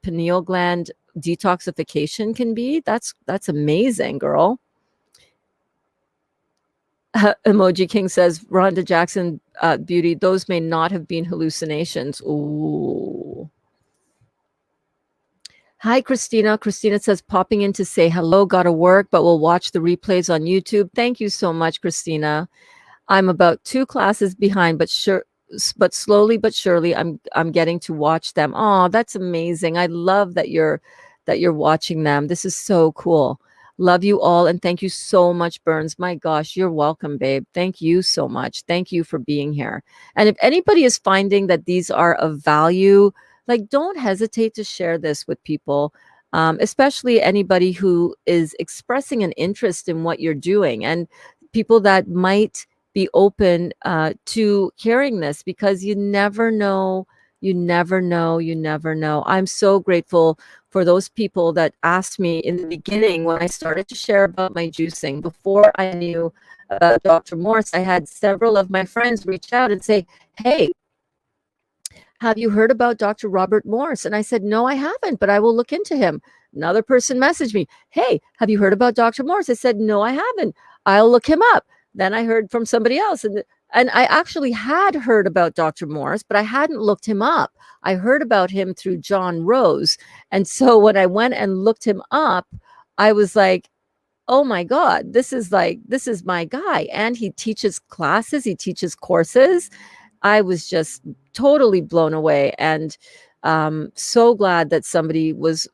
S1: pineal gland detoxification can be? That's amazing, girl. Emoji King says, Rhonda Jackson, beauty, those may not have been hallucinations. Ooh. Hi, Christina. Christina says, popping in to say hello, gotta work, but we'll watch the replays on YouTube. Thank you so much, Christina. I'm about 2 classes behind, but slowly but surely I'm getting to watch them. Oh, that's amazing. I love that you're watching them. This is so cool. Love you all and thank you so much, Burns. My gosh, you're welcome, babe. Thank you so much. Thank you for being here. And if anybody is finding that these are of value, like don't hesitate to share this with people. Especially anybody who is expressing an interest in what you're doing and people that might be open to hearing this because you never know. You never know. You never know. I'm so grateful for those people that asked me in the beginning when I started to share about my juicing. Before I knew about Dr. Morse, I had several of my friends reach out and say, hey, have you heard about Dr. Robert Morse? And I said, no, I haven't, but I will look into him. Another person messaged me, hey, have you heard about Dr. Morse? I said, no, I haven't. I'll look him up. Then I heard from somebody else. And I actually had heard about Dr. Morse, but I hadn't looked him up. I heard about him through John Rose. And so when I went and looked him up, I was like, oh my God, this is my guy. And he teaches classes, he teaches courses. I was just totally blown away and so glad that somebody was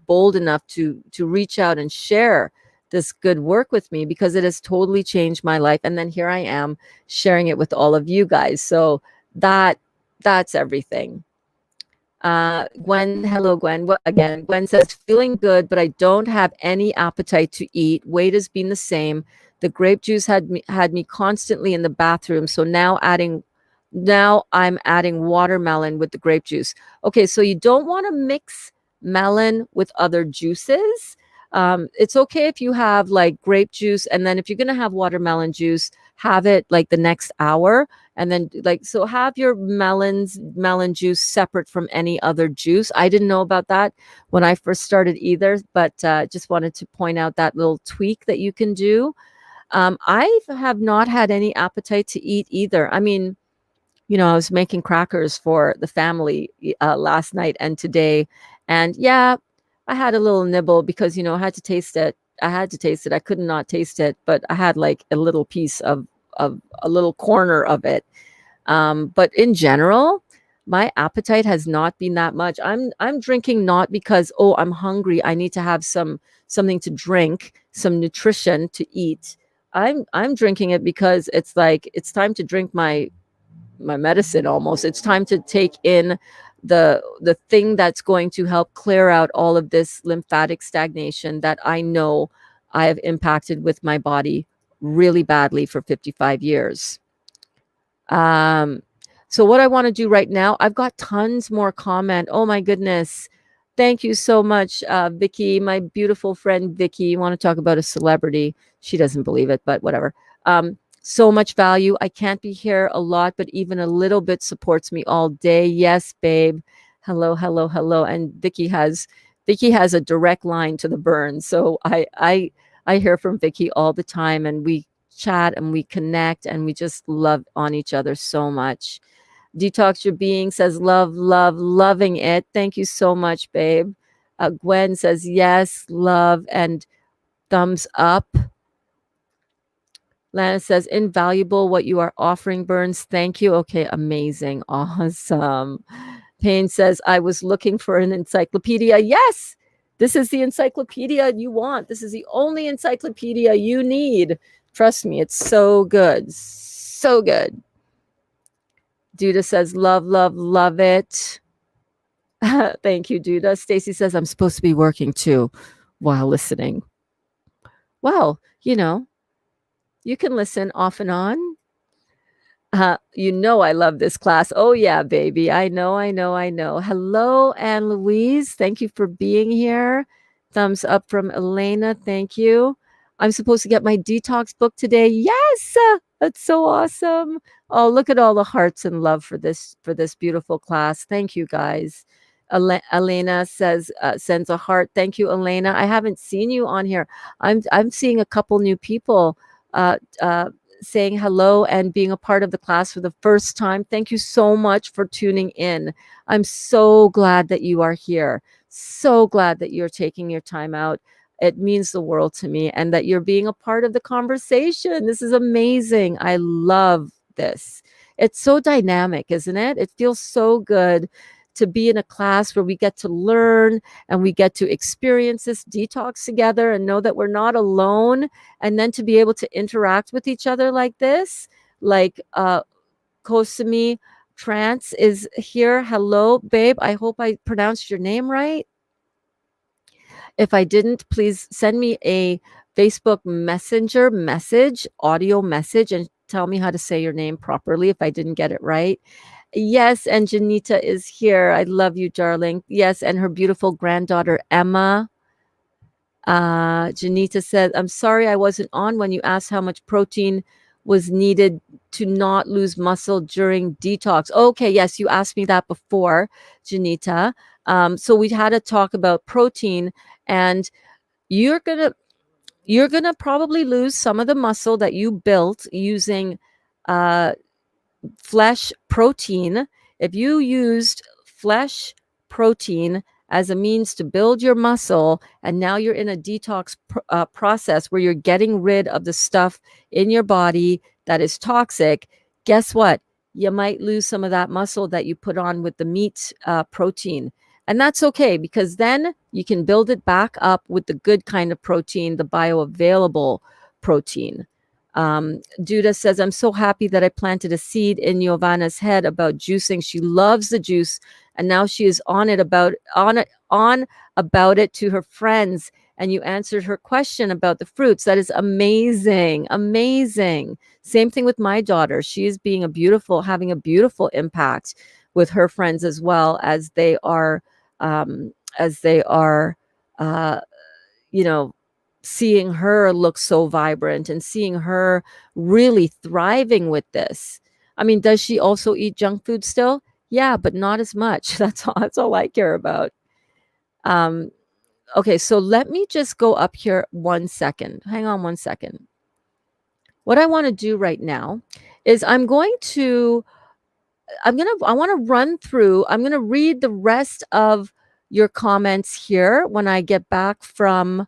S1: bold enough to reach out and share this good work with me because it has totally changed my life. And then here I am sharing it with all of you guys. So that's everything. Gwen, hello, Gwen. Again, Gwen says, feeling good, but I don't have any appetite to eat. Weight has been the same. The grape juice had me constantly in the bathroom. So now I'm adding watermelon with the grape juice. Okay, so you don't want to mix melon with other juices. It's okay if you have like grape juice, and then if you're going to have watermelon juice, have it like the next hour. And then so have your melon juice separate from any other juice. I didn't know about that when I first started either, but just wanted to point out that little tweak that you can do. I have not had any appetite to eat either. I mean, I was making crackers for the family last night and today. And yeah, I had a little nibble because, I had to taste it. I could not taste it, but I had like a little piece of a little corner of it. But in general, my appetite has not been that much. I'm drinking not because, oh, I'm hungry, I need to have something to drink, some nutrition to eat. I'm drinking it because it's like it's time to drink my medicine almost. It's time to take in the thing that's going to help clear out all of this lymphatic stagnation that I know I have impacted with my body really badly for 55 years. Um, so what I want to do right now, I've got tons more comment. Oh my goodness. Thank you so much, Vicky, my beautiful friend Vicky. You want to talk about a celebrity? She doesn't believe it, but whatever. So much value. I can't be here a lot, but even a little bit supports me all day. Yes, babe. Hello, hello, hello. And Vicky has a direct line to the burn. So I hear from Vicky all the time, and we chat and we connect and we just love on each other so much. Detox Your Being says, love, love, loving it. Thank you so much, babe. Gwen says, yes, love, and thumbs up. Lana says, invaluable what you are offering, Burns. Thank you. Okay, amazing. Awesome. Payne says, I was looking for an encyclopedia. Yes, this is the encyclopedia you want. This is the only encyclopedia you need. Trust me, it's so good. So good. Duda says, love, love, love it. Thank you, Duda. Stacy says, I'm supposed to be working too while listening. Well, you can listen off and on. I love this class. Oh, yeah, baby. I know, I know, I know. Hello, Anne Louise. Thank you for being here. Thumbs up from Elena. Thank you. I'm supposed to get my detox book today. Yes, that's so awesome. Oh, look at all the hearts and love for this beautiful class. Thank you, guys. Elena says sends a heart. Thank you, Elena. I haven't seen you on here. I'm seeing a couple new people saying hello and being a part of the class for the first time. Thank you so much for tuning in. I'm so glad that you are here. So glad that you're taking your time out. It means the world to me, and that you're being a part of the conversation. This is amazing. I love this. It's so dynamic, isn't it? It feels so good to be in a class where we get to learn and we get to experience this detox together and know that we're not alone, and then to be able to interact with each other like this. Like Kosumi Trance is here. Hello, babe. I hope I pronounced your name right. If I didn't, please send me a Facebook Messenger message, audio message, and tell me how to say your name properly if I didn't get it right. Yes, and Janita is here. I love you, darling. Yes, and her beautiful granddaughter, Emma. Janita said, I'm sorry I wasn't on when you asked how much protein was needed to not lose muscle during detox. Okay, yes, you asked me that before, Janita. So we had to talk about protein, and you're gonna probably lose some of the muscle that you built using flesh protein. If you used flesh protein as a means to build your muscle, and now you're in a detox process where you're getting rid of the stuff in your body that is toxic, guess what? You might lose some of that muscle that you put on with the meat protein. And that's okay, because then you can build it back up with the good kind of protein, the bioavailable protein. Duda says, I'm so happy that I planted a seed in Giovanna's head about juicing. She loves the juice, and now she is on about it to her friends. And you answered her question about the fruits. That is amazing. Amazing. Same thing with my daughter. She is having a beautiful impact with her friends, as well as they are, uh, seeing her look so vibrant and seeing her really thriving with this. I mean, does she also eat junk food still? Yeah, but not as much. That's all I care about. Okay, so let me just go up here 1 second. Hang on 1 second. What I want to do right now is I want to run through, I'm going to read the rest of your comments here when I get back from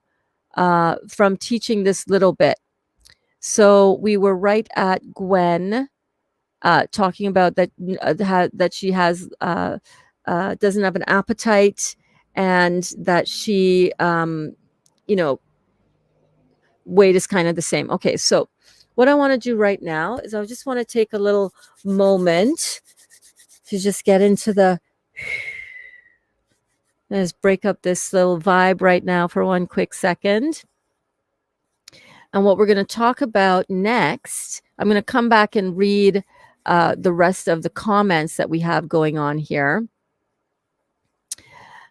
S1: teaching this little bit. So we were right at Gwen talking about that she has doesn't have an appetite, and that she weight is kind of the same. Okay, so what I want to do right now is I just want to take a little moment to just get into the Let's break up this little vibe right now for one quick second. And what we're going to talk about next, I'm going to come back and read the rest of the comments that we have going on here.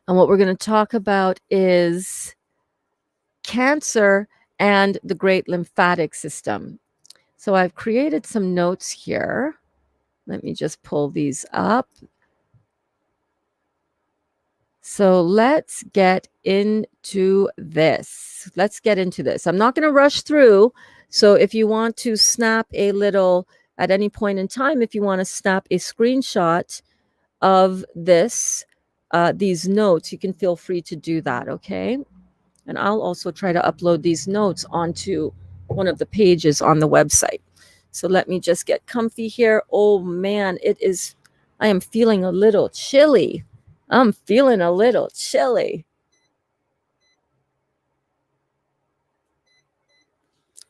S1: And what we're going to talk about is cancer and the great lymphatic system. So I've created some notes here. Let me just pull these up. So let's get into this. I'm not going to rush through. So if you want to snap a little, at any point in time, if you want to snap a screenshot of this, these notes, you can feel free to do that, okay? And I'll also try to upload these notes onto one of the pages on the website. So let me just get comfy here. Oh man, I am feeling a little chilly.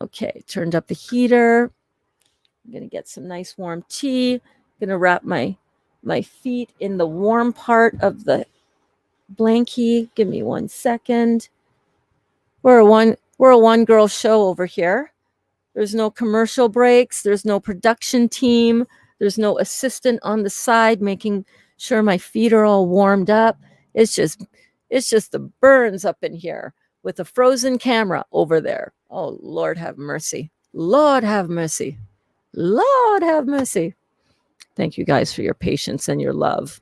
S1: Okay, turned up the heater. I'm going to get some nice warm tea. I'm going to wrap my feet in the warm part of the blankie. Give me 1 second. We're a one girl show over here. There's no commercial breaks. There's no production team. There's no assistant on the side making sure my feet are all warmed up. It's just the burns up in here with a frozen camera over there. Oh, Lord have mercy. Lord have mercy. Lord have mercy. Thank you guys for your patience and your love.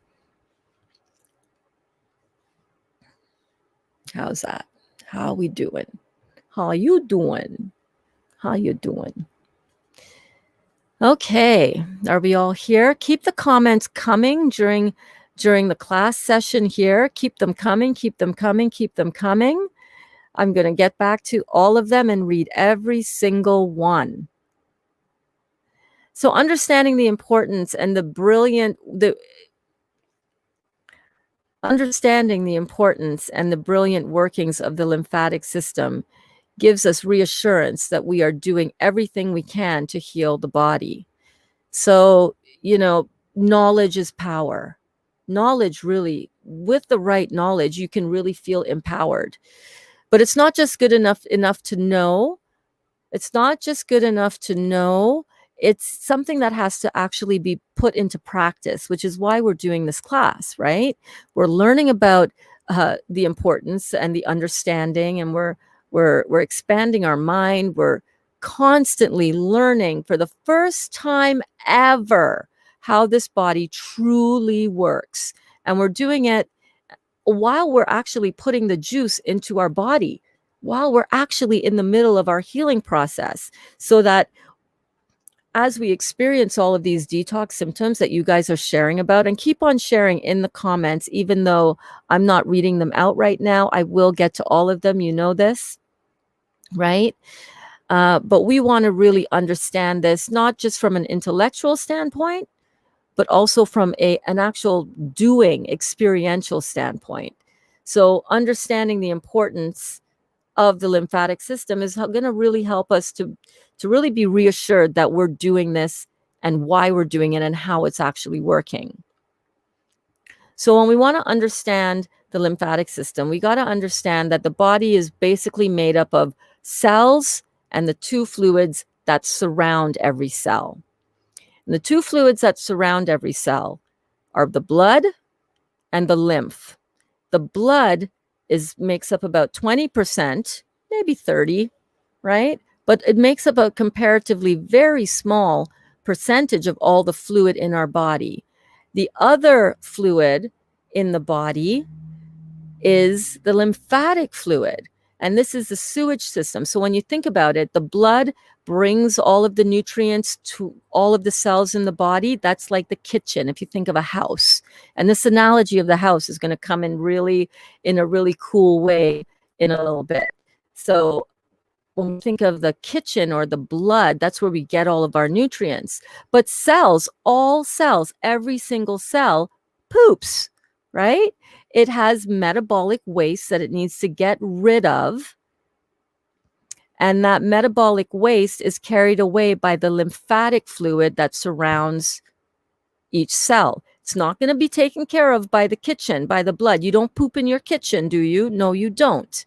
S1: How's that? How we doing? How you doing? How you doing? Okay, are we all here? Keep the comments coming during the class session here. Keep them coming, keep them coming, keep them coming. I'm going to get back to all of them and read every single one. So understanding the importance and understanding the importance and the brilliant workings of the lymphatic system gives us reassurance that we are doing everything we can to heal the body. So, knowledge is power. Knowledge really, with the right knowledge, you can really feel empowered. But it's not just good enough to know. It's not just good enough to know. It's something that has to actually be put into practice, which is why we're doing this class, right? We're learning about the importance and the understanding, and we're expanding our mind. We're constantly learning for the first time ever how this body truly works. And we're doing it while we're actually putting the juice into our body, while we're actually in the middle of our healing process, so that as we experience all of these detox symptoms that you guys are sharing about, and keep on sharing in the comments, even though I'm not reading them out right now, I will get to all of them. You know this, right? But we want to really understand this, not just from an intellectual standpoint, but also from an actual doing experiential standpoint. So understanding the importance of the lymphatic system is going to really help us to really be reassured that we're doing this and why we're doing it and how it's actually working. So when we want to understand the lymphatic system, we got to understand that the body is basically made up of cells and the two fluids that surround every cell. And the two fluids that surround every cell are the blood and the lymph. The blood makes up about 20%, maybe 30, right? But it makes up a comparatively very small percentage of all the fluid in our body. The other fluid in the body is the lymphatic fluid. And this is the sewage system. So when you think about it, the blood brings all of the nutrients to all of the cells in the body. That's like the kitchen, if you think of a house. And this analogy of the house is going to come in a really cool way in a little bit. So when we think of the kitchen or the blood, that's where we get all of our nutrients. But all cells, every single cell poops, right? It has metabolic waste that it needs to get rid of. And that metabolic waste is carried away by the lymphatic fluid that surrounds each cell. It's not going to be taken care of by the kitchen, by the blood. You don't poop in your kitchen, do you? No, you don't.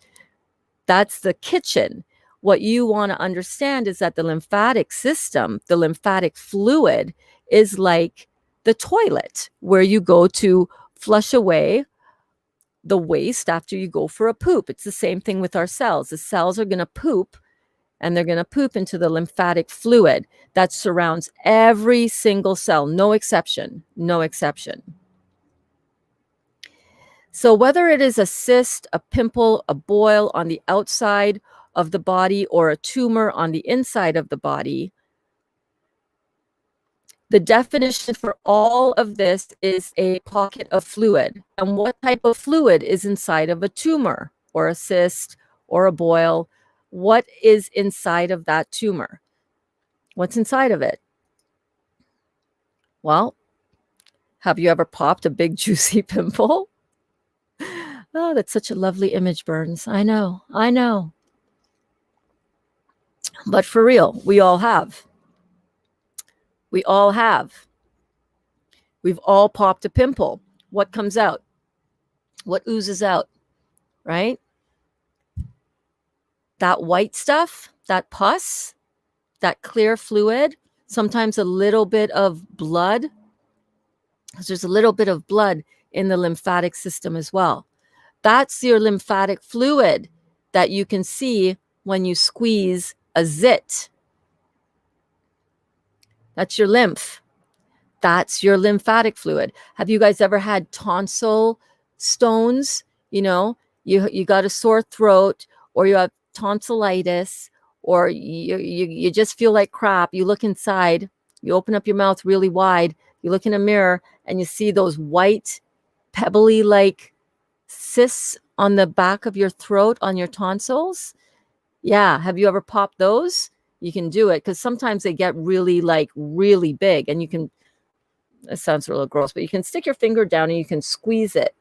S1: That's the kitchen. What you want to understand is that the lymphatic system, the lymphatic fluid, is like the toilet where you go to flush away the waste after you go for a poop. It's the same thing with our cells. The cells are going to poop, and they're going to poop into the lymphatic fluid that surrounds every single cell, no exception, no exception. So whether it is a cyst, a pimple, a boil on the outside of the body, or a tumor on the inside of the body, the definition for all of this is a pocket of fluid. And what type of fluid is inside of a tumor or a cyst or a boil? What is inside of that tumor? What's inside of it? Well, have you ever popped a big juicy pimple? Oh, that's such a lovely image, Burns. I know. But for real, we all have. We all have. We've all popped a pimple. What comes out? What oozes out, right? That white stuff, that pus, that clear fluid, sometimes a little bit of blood, because there's a little bit of blood in the lymphatic system as well. That's your lymphatic fluid that you can see when you squeeze a zit. That's your lymph. That's your lymphatic fluid. Have you guys ever had tonsil stones? You got a sore throat, or you have tonsillitis, or you just feel like crap. You look inside, you open up your mouth really wide, you look in a mirror, and you see those white, pebbly like cysts on the back of your throat, on your tonsils. Yeah. Have you ever popped those? You can do it, because sometimes they get really big, and you can, it sounds a little gross, but you can stick your finger down and you can squeeze it.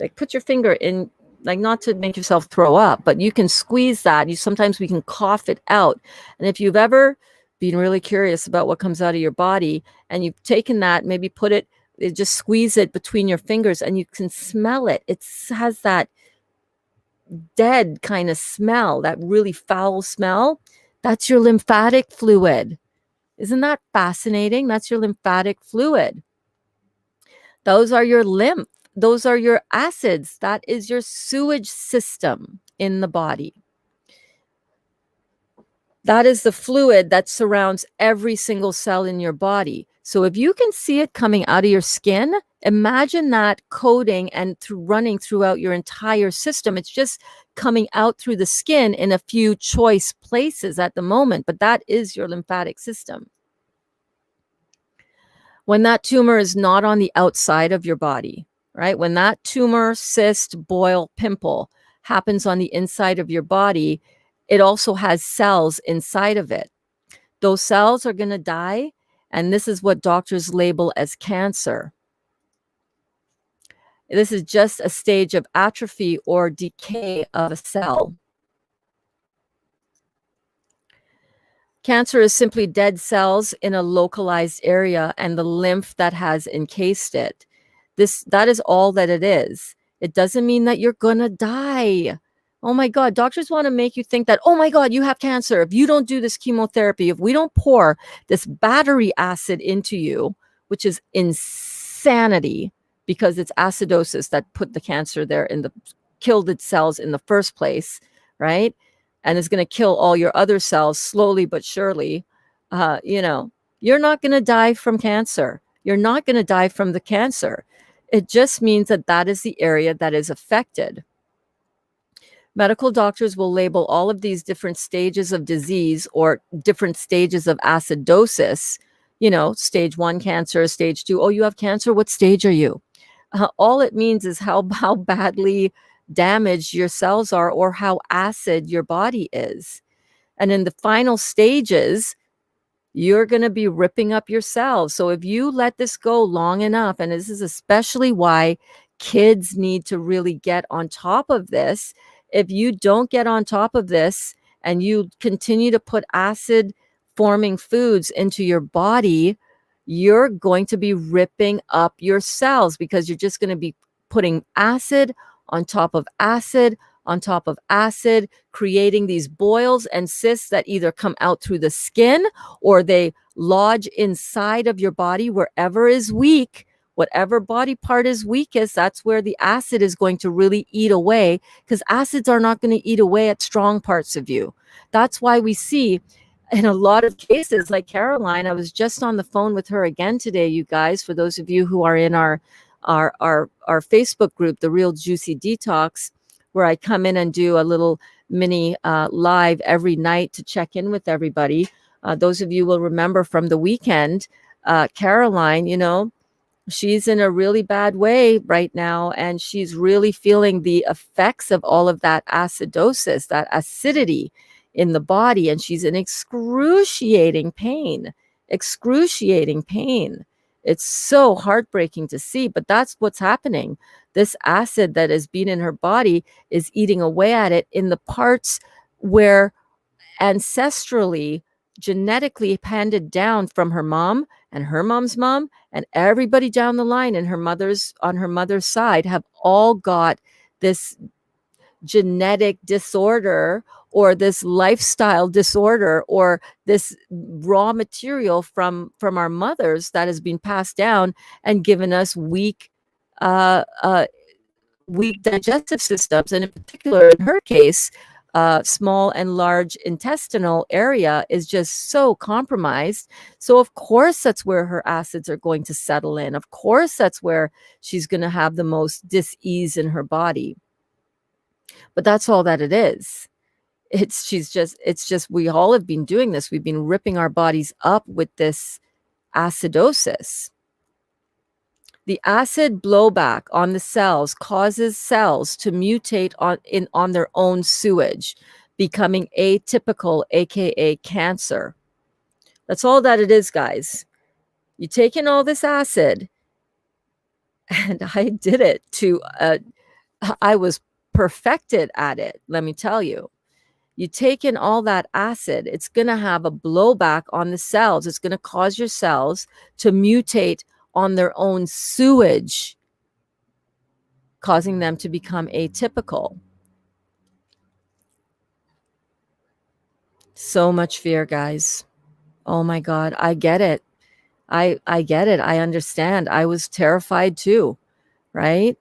S1: Like, put your finger in, like, not to make yourself throw up, but you can squeeze that. Sometimes we can cough it out. And if you've ever been really curious about what comes out of your body, and you've taken that, maybe just squeeze it between your fingers, and you can smell it. It has that dead kind of smell, that really foul smell. That's your lymphatic fluid. Isn't that fascinating? That's your lymphatic fluid. Those are your lymph. Those are your acids. That is your sewage system in the body. That is the fluid that surrounds every single cell in your body. So if you can see it coming out of your skin, imagine that coating and running throughout your entire system. It's just coming out through the skin in a few choice places at the moment, but that is your lymphatic system. When that tumor is not on the outside of your body, right? When that tumor, cyst, boil, pimple happens on the inside of your body, it also has cells inside of it. Those cells are going to die, and this is what doctors label as cancer. This is just a stage of atrophy or decay of a cell. Cancer is simply dead cells in a localized area and the lymph that has encased it. That is all that it is. It doesn't mean that you're going to die. Oh my God, doctors want to make you think that, oh my God, you have cancer. If you don't do this chemotherapy, if we don't pour this battery acid into you, which is insanity, because it's acidosis that put the cancer there, killed its cells in the first place, right? And is going to kill all your other cells slowly but surely. You're not going to die from cancer. You're not going to die from the cancer. It just means that is the area that is affected. Medical doctors will label all of these different stages of disease or different stages of acidosis, stage 1 cancer, stage 2. Oh, you have cancer? What stage are you? All it means is how badly damaged your cells are, or how acid your body is. And in the final stages, you're going to be ripping up your cells. So if you let this go long enough, and this is especially why kids need to really get on top of this. If you don't get on top of this and you continue to put acid forming foods into your body, you're going to be ripping up your cells because you're just going to be putting acid on top of acid on top of acid, creating these boils and cysts that either come out through the skin or they lodge inside of your body wherever is weak. Whatever body part is weakest, that's where the acid is going to really eat away, because acids are not going to eat away at strong parts of you. That's why we see in a lot of cases, like Caroline, I was just on the phone with her again today, you guys, for those of you who are in our Facebook group, The Real Juicy Detox, where I come in and do a little mini live every night to check in with everybody. Those of you will remember from the weekend, Caroline, she's in a really bad way right now, and she's really feeling the effects of all of that acidosis, that acidity in the body, and she's in excruciating pain. It's so heartbreaking to see, but that's what's happening. This acid that has been in her body is eating away at it in the parts where ancestrally, genetically handed down from her mom and her mom's mom and everybody down the line and on her mother's side have all got this genetic disorder or this lifestyle disorder or this raw material from our mothers that has been passed down and given us weak digestive systems, and in particular, in her case, small and large intestinal area is just so compromised. So of course, that's where her acids are going to settle in. Of course, that's where she's going to have the most dis-ease in her body. But that's all that it is. It's just we all have been doing this. We've been ripping our bodies up with this acidosis. The acid blowback on the cells causes cells to mutate on their own sewage, becoming atypical, aka cancer. That's all that it is, guys. You take in all this acid, and I did it I was perfected at it, let me tell you. You take in all that acid, it's going to have a blowback on the cells. It's going to cause your cells to mutate on their own sewage, causing them to become atypical. So much fear, guys. Oh my God, I get it. I get it. I understand. I was terrified too, right?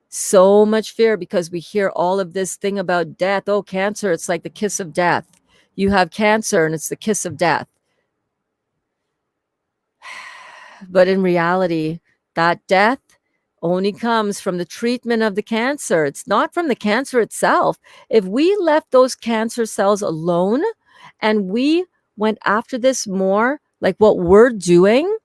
S1: So much fear because we hear all of this thing about death. Oh, cancer, it's like the kiss of death. You have cancer and it's the kiss of death. But in reality, that death only comes from the treatment of the cancer. It's not from the cancer itself. If we left those cancer cells alone and we went after this more like what we're doing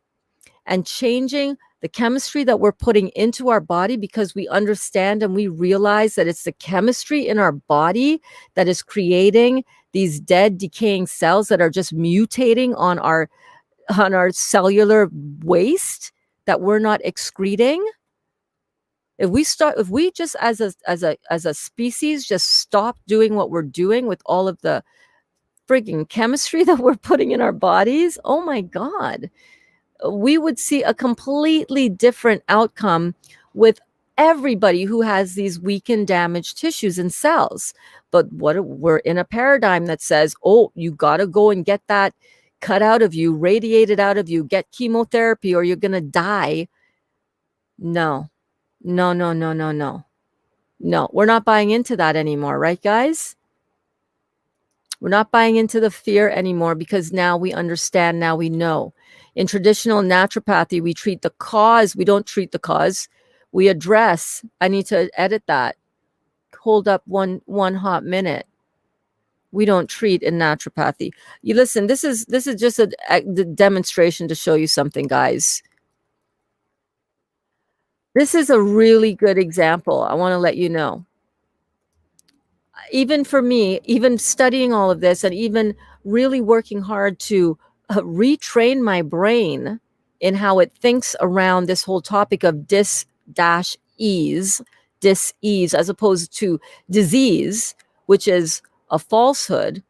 S1: and changing the chemistry that we're putting into our body, because we understand and we realize that it's the chemistry in our body that is creating these dead, decaying cells that are just mutating on our cellular waste that we're not excreting. If we just as a species just stop doing what we're doing with all of the frigging chemistry that we're putting in our bodies, oh my God, we would see a completely different outcome with everybody who has these weakened, damaged tissues and cells. But we're in a paradigm that says, oh, you got to go and get that cut out of you, radiated out of you, get chemotherapy or you're going to die. No, no, no, no, no, no. No, we're not buying into that anymore, right, guys? We're not buying into the fear anymore because now we understand, now we know. In traditional naturopathy, we treat the cause. We don't treat the cause. We address. I need to edit that. Hold up one hot minute. We don't treat in naturopathy. You listen, this is just a demonstration to show you something, guys. This is a really good example. I want to let you know. Even for me, even studying all of this and even really working hard to retrain my brain in how it thinks around this whole topic of dis-ease, as opposed to disease, which is a falsehood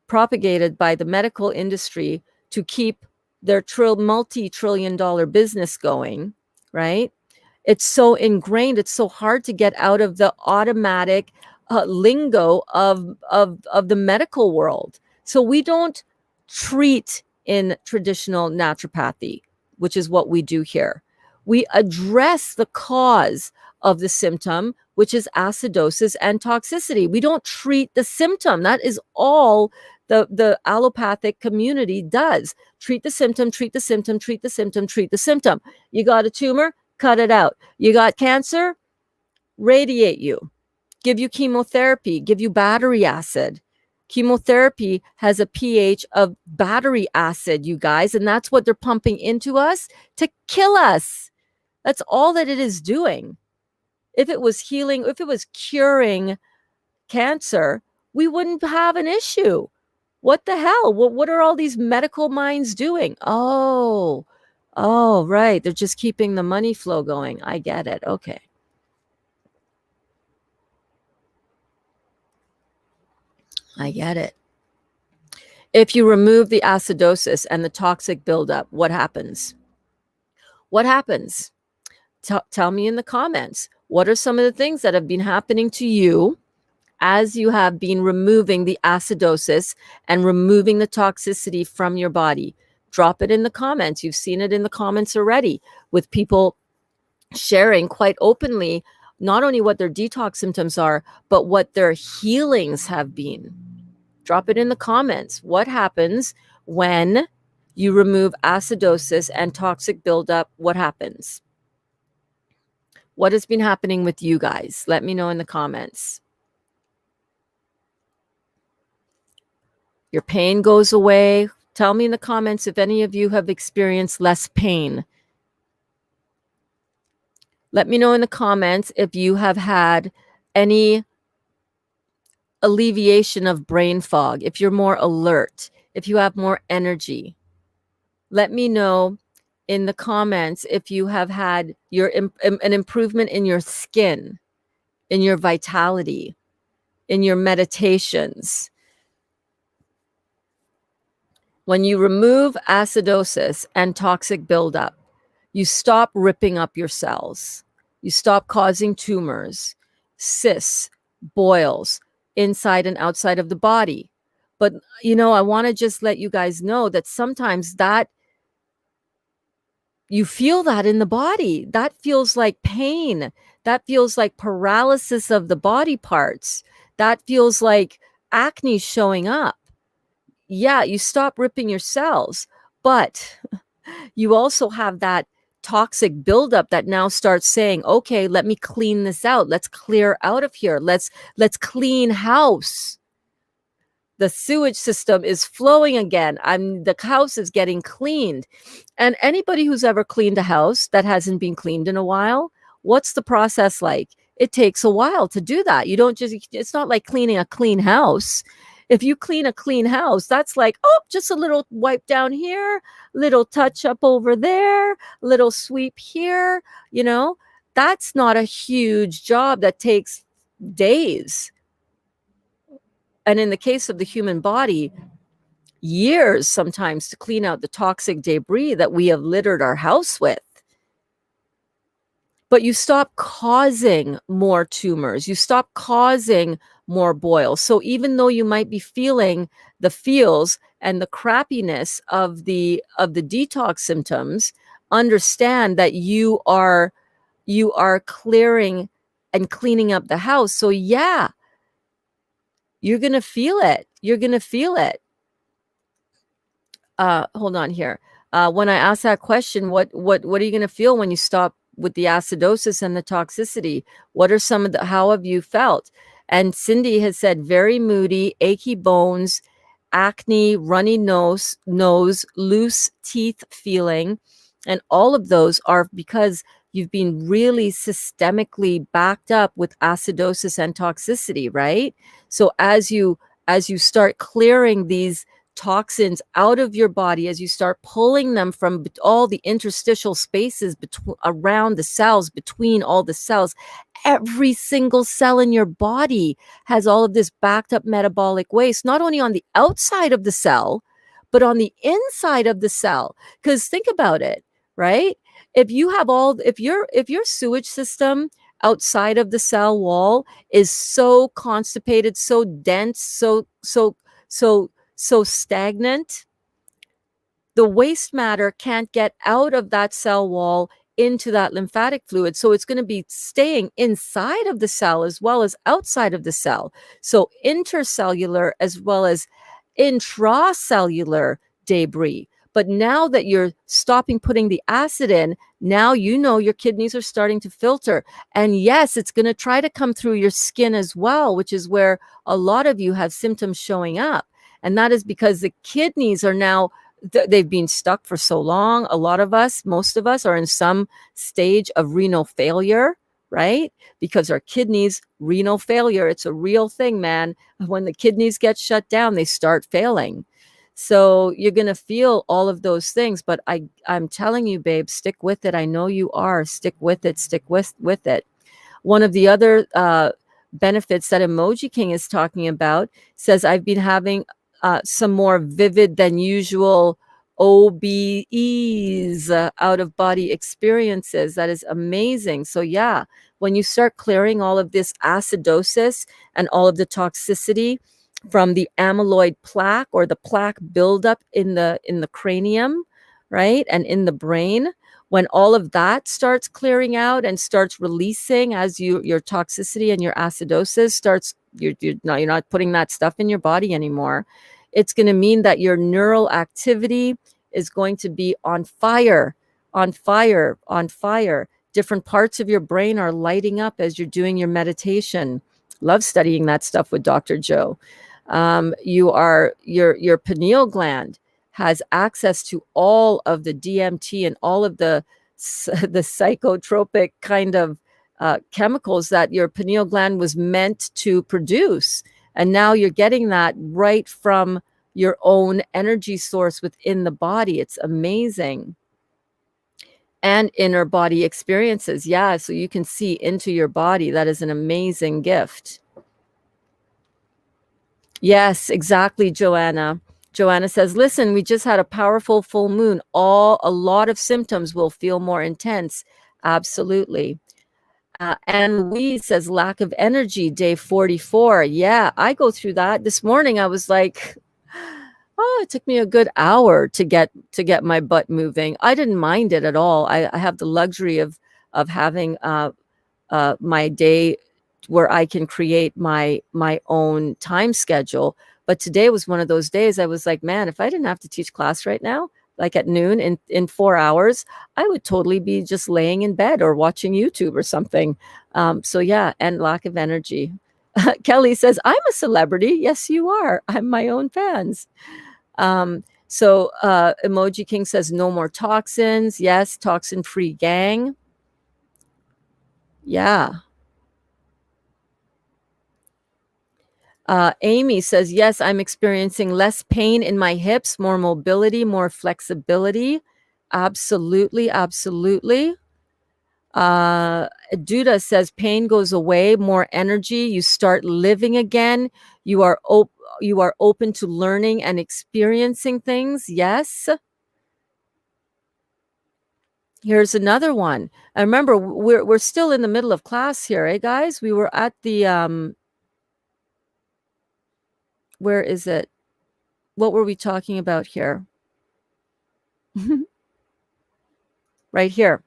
S1: propagated by the medical industry to keep their multi-trillion dollar business going, right? It's so ingrained, it's so hard to get out of the automatic lingo of the medical world. So we don't treat in traditional naturopathy, which is what we do here. We address the cause of the symptom, which is acidosis and toxicity. We don't treat the symptom. That is all the allopathic community does. Treat the symptom, treat the symptom, treat the symptom, treat the symptom. You got a tumor, cut it out. You got cancer, radiate you, give you chemotherapy, give you battery acid. Chemotherapy has a pH of battery acid, you guys, and that's what they're pumping into us to kill us. That's all that it is doing. If it was healing, if it was curing cancer, we wouldn't have an issue. What the hell? What are all these medical minds doing? Oh, right. They're just keeping the money flow going. I get it. Okay. I get it. If you remove the acidosis and the toxic buildup, what happens? What happens? Tell me in the comments. What are some of the things that have been happening to you as you have been removing the acidosis and removing the toxicity from your body? Drop it in the comments. You've seen it in the comments already with people sharing quite openly, not only what their detox symptoms are, but what their healings have been. Drop it in the comments. What happens when you remove acidosis and toxic buildup? What happens? What has been happening with you guys? Let me know in the comments. Your pain goes away. Tell me in the comments if any of you have experienced less pain. Let me know in the comments if you have had any alleviation of brain fog, if you're more alert, if you have more energy. Let me know in the comments if you have had an improvement in your skin, in your vitality, in your meditations. When you remove acidosis and toxic buildup, you stop ripping up your cells. You stop causing tumors, cysts, boils, inside and outside of the body. But, I want to just let you guys know that sometimes that you feel that in the body. That feels like pain. That feels like paralysis of the body parts. That feels like acne showing up. Yeah, you stop ripping your cells, but you also have that toxic buildup that now starts saying, okay, let me clean this out. Let's clear out of here. Let's clean house. The sewage system is flowing again. The house is getting cleaned. And anybody who's ever cleaned a house that hasn't been cleaned in a while, what's the process like? It takes a while to do that. You don't it's not like cleaning a clean house. If you clean a clean house, that's like, just a little wipe down here, little touch up over there, little sweep here, that's not a huge job that takes days. And in the case of the human body, years sometimes to clean out the toxic debris that we have littered our house with. But you stop causing more tumors. You stop causing more boils. So even though you might be feeling the feels and the crappiness of the detox symptoms, understand that you are clearing and cleaning up the house. So yeah, you're going to feel it. You're going to feel it. Hold on here. When I ask that question, what are you going to feel when you stop with the acidosis and the toxicity? What are some of how have you felt? And Cindy has said very moody, achy bones, acne, runny nose, loose teeth feeling. And all of those are because you've been really systemically backed up with acidosis and toxicity, right? So as you start clearing these toxins out of your body, as you start pulling them from all the interstitial spaces around the cells, between all the cells, every single cell in your body has all of this backed up metabolic waste, not only on the outside of the cell, but on the inside of the cell. Because think about it, right? If you have if your sewage system outside of the cell wall is so constipated, so dense, so stagnant, the waste matter can't get out of that cell wall into that lymphatic fluid. So it's going to be staying inside of the cell as well as outside of the cell. So intercellular as well as intracellular debris. But now that you're stopping putting the acid in, now you know your kidneys are starting to filter. And yes, it's going to try to come through your skin as well, which is where a lot of you have symptoms showing up. And that is because the kidneys are now they've been stuck for so long. A lot of us, most of us, are in some stage of renal failure, right? Because our kidneys, renal failure, it's a real thing, man. When the kidneys get shut down, they start failing. So you're going to feel all of those things, but I'm telling you, babe, stick with it. I know you are. Stick with it. Stick with it. One of the other benefits that Emoji King is talking about says, I've been having some more vivid than usual OBEs, out of body experiences. That is amazing. So yeah, when you start clearing all of this acidosis and all of the toxicity from the amyloid plaque or the plaque buildup in the cranium, right, and in the brain, when all of that starts clearing out and starts releasing as your toxicity and your acidosis starts, you're not putting that stuff in your body anymore. It's going to mean that your neural activity is going to be on fire, on fire, on fire. Different parts of your brain are lighting up as you're doing your meditation. Love studying that stuff with Dr. Joe. Your pineal gland has access to all of the DMT and all of the psychotropic kind of chemicals that your pineal gland was meant to produce. And now you're getting that right from your own energy source within the body. It's amazing. And inner body experiences. Yeah, so you can see into your body. That is an amazing gift. Yes, exactly, Joanna. Joanna says, listen, we just had a powerful full moon. A lot of symptoms will feel more intense. Absolutely. Anne Louise says, lack of energy, day 44. Yeah, I go through that. This morning, I was like, oh, it took me a good hour to get my butt moving. I didn't mind it at all. I have the luxury of having my day where I can create my own time schedule. But today was one of those days I was like, man, if I didn't have to teach class right now, like at noon in 4 hours, I would totally be just laying in bed or watching YouTube or something. So yeah, and lack of energy. Kelly says, I'm a celebrity. Yes, you are. I'm my own fans. So Emoji King says, no more toxins. Yes, toxin-free gang. Yeah. Amy says, yes, I'm experiencing less pain in my hips, more mobility, more flexibility. Absolutely, absolutely. Duda says, pain goes away, more energy. You start living again. You are open to learning and experiencing things. Yes. Here's another one. I remember we're still in the middle of class here, eh, guys? We were at the where is it? What were we talking about here? Right here.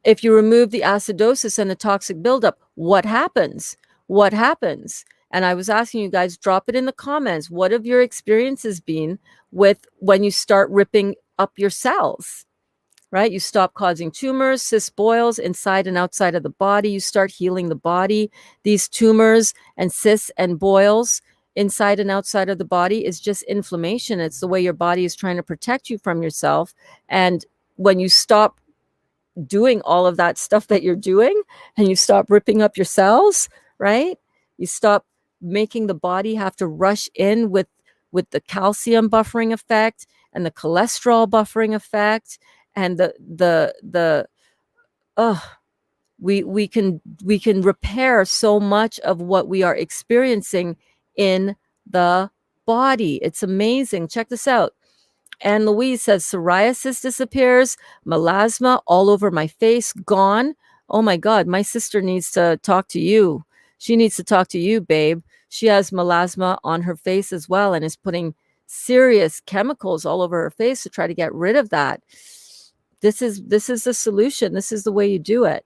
S1: If you remove the acidosis and the toxic buildup, what happens? What happens? And I was asking you guys, drop it in the comments. What have your experiences been with when you start ripping up your cells? Right? You stop causing tumors, cysts, boils inside and outside of the body. You start healing the body. These tumors and cysts and boils inside and outside of the body is just inflammation. It's the way your body is trying to protect you from yourself. And when you stop doing all of that stuff that you're doing and you stop ripping up your cells, right? You stop making the body have to rush in with the calcium buffering effect and the cholesterol buffering effect and we can repair so much of what we are experiencing in the body. It's amazing. Check this out. And Louise says psoriasis disappears, melasma all over my face, gone. Oh my God, my sister needs to talk to you. She needs to talk to you, babe. She has melasma on her face as well and is putting serious chemicals all over her face to try to get rid of that. This is the solution. This is the way you do it.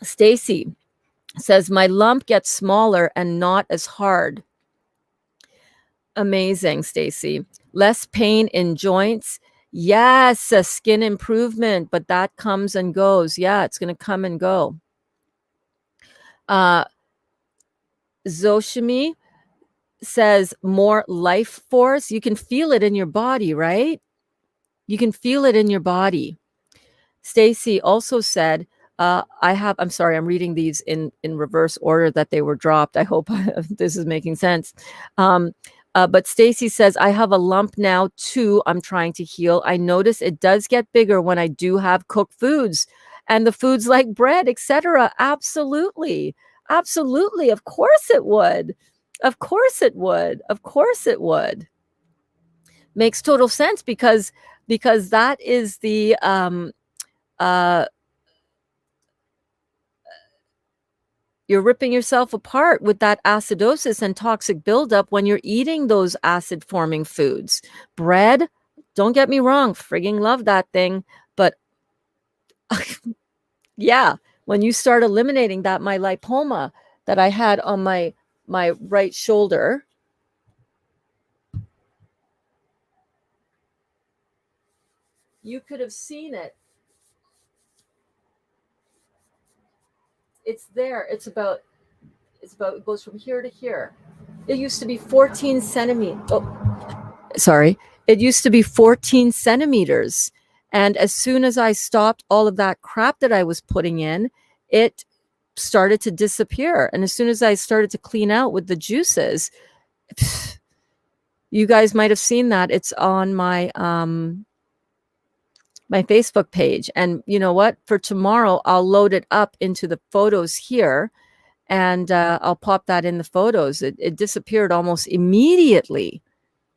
S1: Stacy says my lump gets smaller and not as hard. Amazing, Stacy. Less pain in joints. Yes, a skin improvement, but that comes and goes. Yeah, it's going to come and go. Zoshimi says more life force. You can feel it in your body, right? You can feel it in your body. Stacy also said, I'm sorry, I'm reading these in reverse order that they were dropped. I hope this is making sense. But Stacy says, I have a lump now too. I'm trying to heal. I notice it does get bigger when I do have cooked foods and the foods like bread, etc. Absolutely. Absolutely. Of course it would. Of course it would. Of course it would. Makes total sense because that is the you're ripping yourself apart with that acidosis and toxic buildup when you're eating those acid forming foods. Bread, don't get me wrong, frigging love that thing. But yeah, when you start eliminating that, my lipoma that I had on my right shoulder, you could have seen it. It's there. It goes from here to here. It used to be 14 centimeters. It used to be 14 centimeters. And as soon as I stopped all of that crap that I was putting in, it started to disappear. And as soon as I started to clean out with the juices, you guys might have seen that. It's on my my Facebook page. And you know what? For tomorrow, I'll load it up into the photos here, and I'll pop that in the photos. It disappeared almost immediately,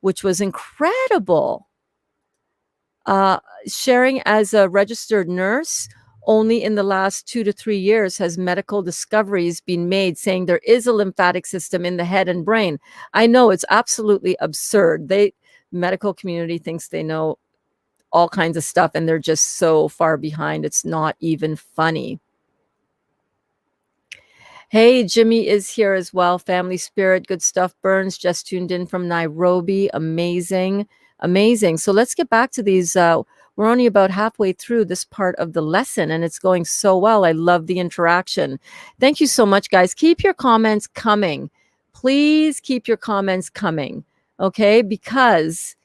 S1: which was incredible. Sharing as a registered nurse, only in the last 2 to 3 years has medical discoveries been made saying there is a lymphatic system in the head and brain. I know it's absolutely absurd. Medical community thinks they know all kinds of stuff and they're just so far behind. It's not even funny. Hey, Jimmy is here as well. Family Spirit, good stuff. Burns just tuned in from Nairobi. Amazing. Amazing. So let's get back to these. We're only about halfway through this part of the lesson and it's going so well. I love the interaction. Thank you so much, guys. Keep your comments coming. Please keep your comments coming. Okay? Because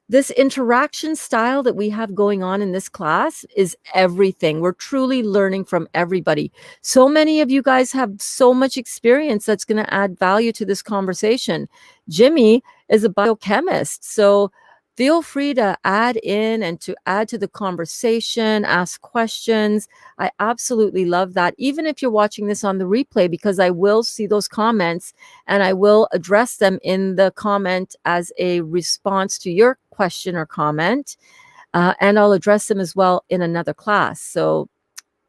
S1: this interaction style that we have going on in this class is everything. We're truly learning from everybody. So many of you guys have so much experience that's going to add value to this conversation. Jimmy is a biochemist, so feel free to add in and to add to the conversation, ask questions. I absolutely love that. Even if you're watching this on the replay, because I will see those comments and I will address them in the comment as a response to your question or comment. And I'll address them as well in another class. So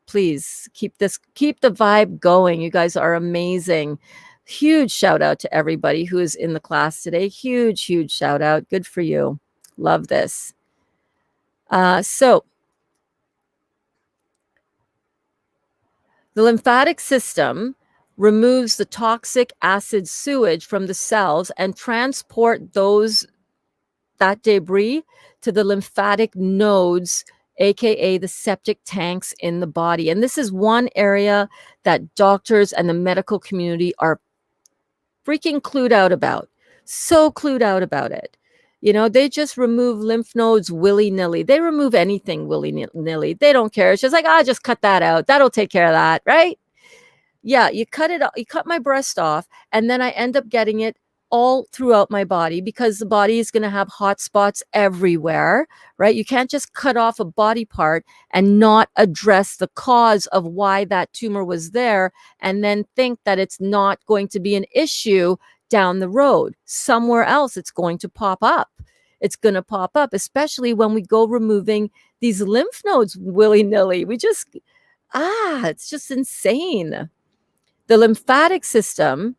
S1: please keep the vibe going. You guys are amazing. Huge shout out to everybody who is in the class today. Huge, huge shout out. Good for you. Love this. So the lymphatic system removes the toxic acid sewage from the cells and transport that debris to the lymphatic nodes, aka the septic tanks in the body. And this is one area that doctors and the medical community are freaking clued out about. So clued out about it. You know, they just remove lymph nodes willy-nilly. They remove anything willy-nilly. They don't care. It's just like, just cut that out. That'll take care of that, right? Yeah, you cut my breast off, and then I end up getting it all throughout my body because the body is going to have hot spots everywhere, right? You can't just cut off a body part and not address the cause of why that tumor was there and then think that it's not going to be an issue down the road. Somewhere else, it's going to pop up. It's going to pop up, especially when we go removing these lymph nodes willy-nilly. It's just insane. The lymphatic system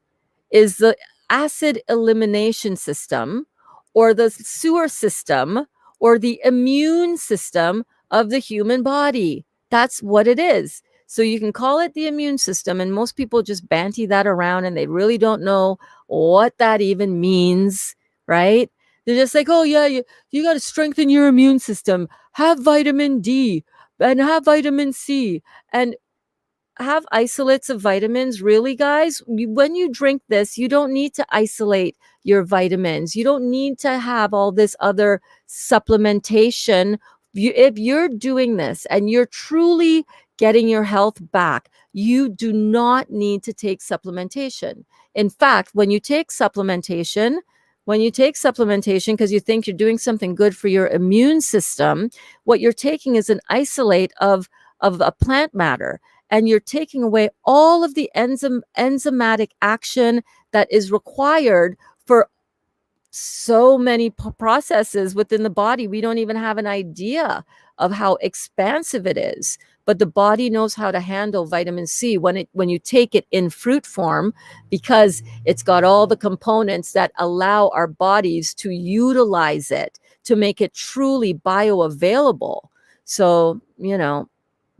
S1: is the acid elimination system, or the sewer system, or the immune system of the human body. That's what it is. So you can call it the immune system, and most people just banty that around and they really don't know what that even means, right? They're just like, oh yeah, you got to strengthen your immune system. Have vitamin D and have vitamin C and have isolates of vitamins. Really, guys, when you drink this, you don't need to isolate your vitamins. You don't need to have all this other supplementation. If you're doing this and you're truly getting your health back, you do not need to take supplementation. In fact, when you take supplementation, because you think you're doing something good for your immune system, what you're taking is an isolate of a plant matter, and you're taking away all of the enzymatic action that is required for so many processes within the body. We don't even have an idea of how expansive it is, but the body knows how to handle vitamin C when you take it in fruit form, because it's got all the components that allow our bodies to utilize it to make it truly bioavailable. So,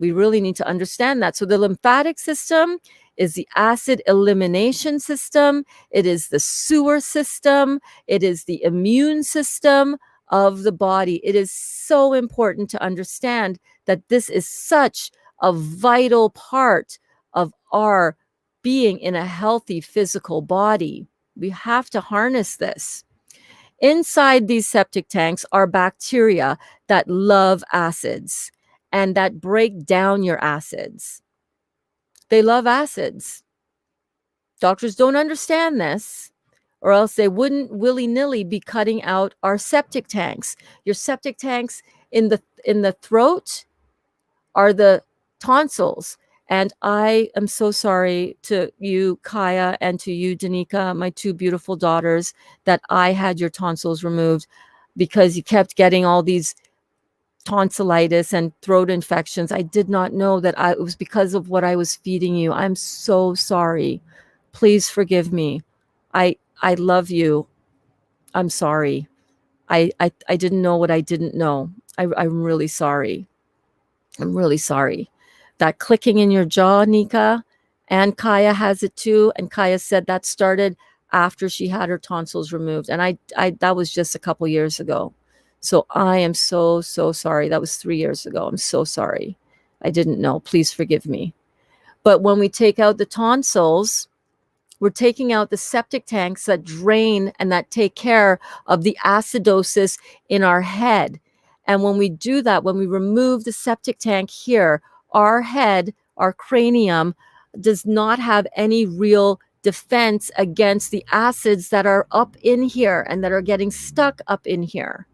S1: we really need to understand that. So the lymphatic system is the acid elimination system. It is the sewer system. It is the immune system of the body. It is so important to understand that this is such a vital part of our being in a healthy physical body. We have to harness this. Inside these septic tanks are bacteria that love acids and that break down your acids. They love acids. Doctors don't understand this, or else they wouldn't willy-nilly be cutting out our septic tanks. Your septic tanks in the throat are the tonsils. And I am so sorry to you, Kaya, and to you, Danica, my two beautiful daughters, that I had your tonsils removed, because you kept getting all these tonsillitis and throat infections. I did not know that it was because of what I was feeding you. I'm so sorry. Please forgive me. I love you. I'm sorry. I didn't know what I didn't know. I'm really sorry. I'm really sorry. That clicking in your jaw, Nika, and Kaya has it too. And Kaya said that started after she had her tonsils removed. And I that was just a couple years ago. So I am so, so sorry. That was 3 years ago. I'm so sorry. I didn't know. Please forgive me. But when we take out the tonsils, we're taking out the septic tanks that drain and that take care of the acidosis in our head. And when we do that, when we remove the septic tank here, our head, our cranium, does not have any real defense against the acids that are up in here and that are getting stuck up in here.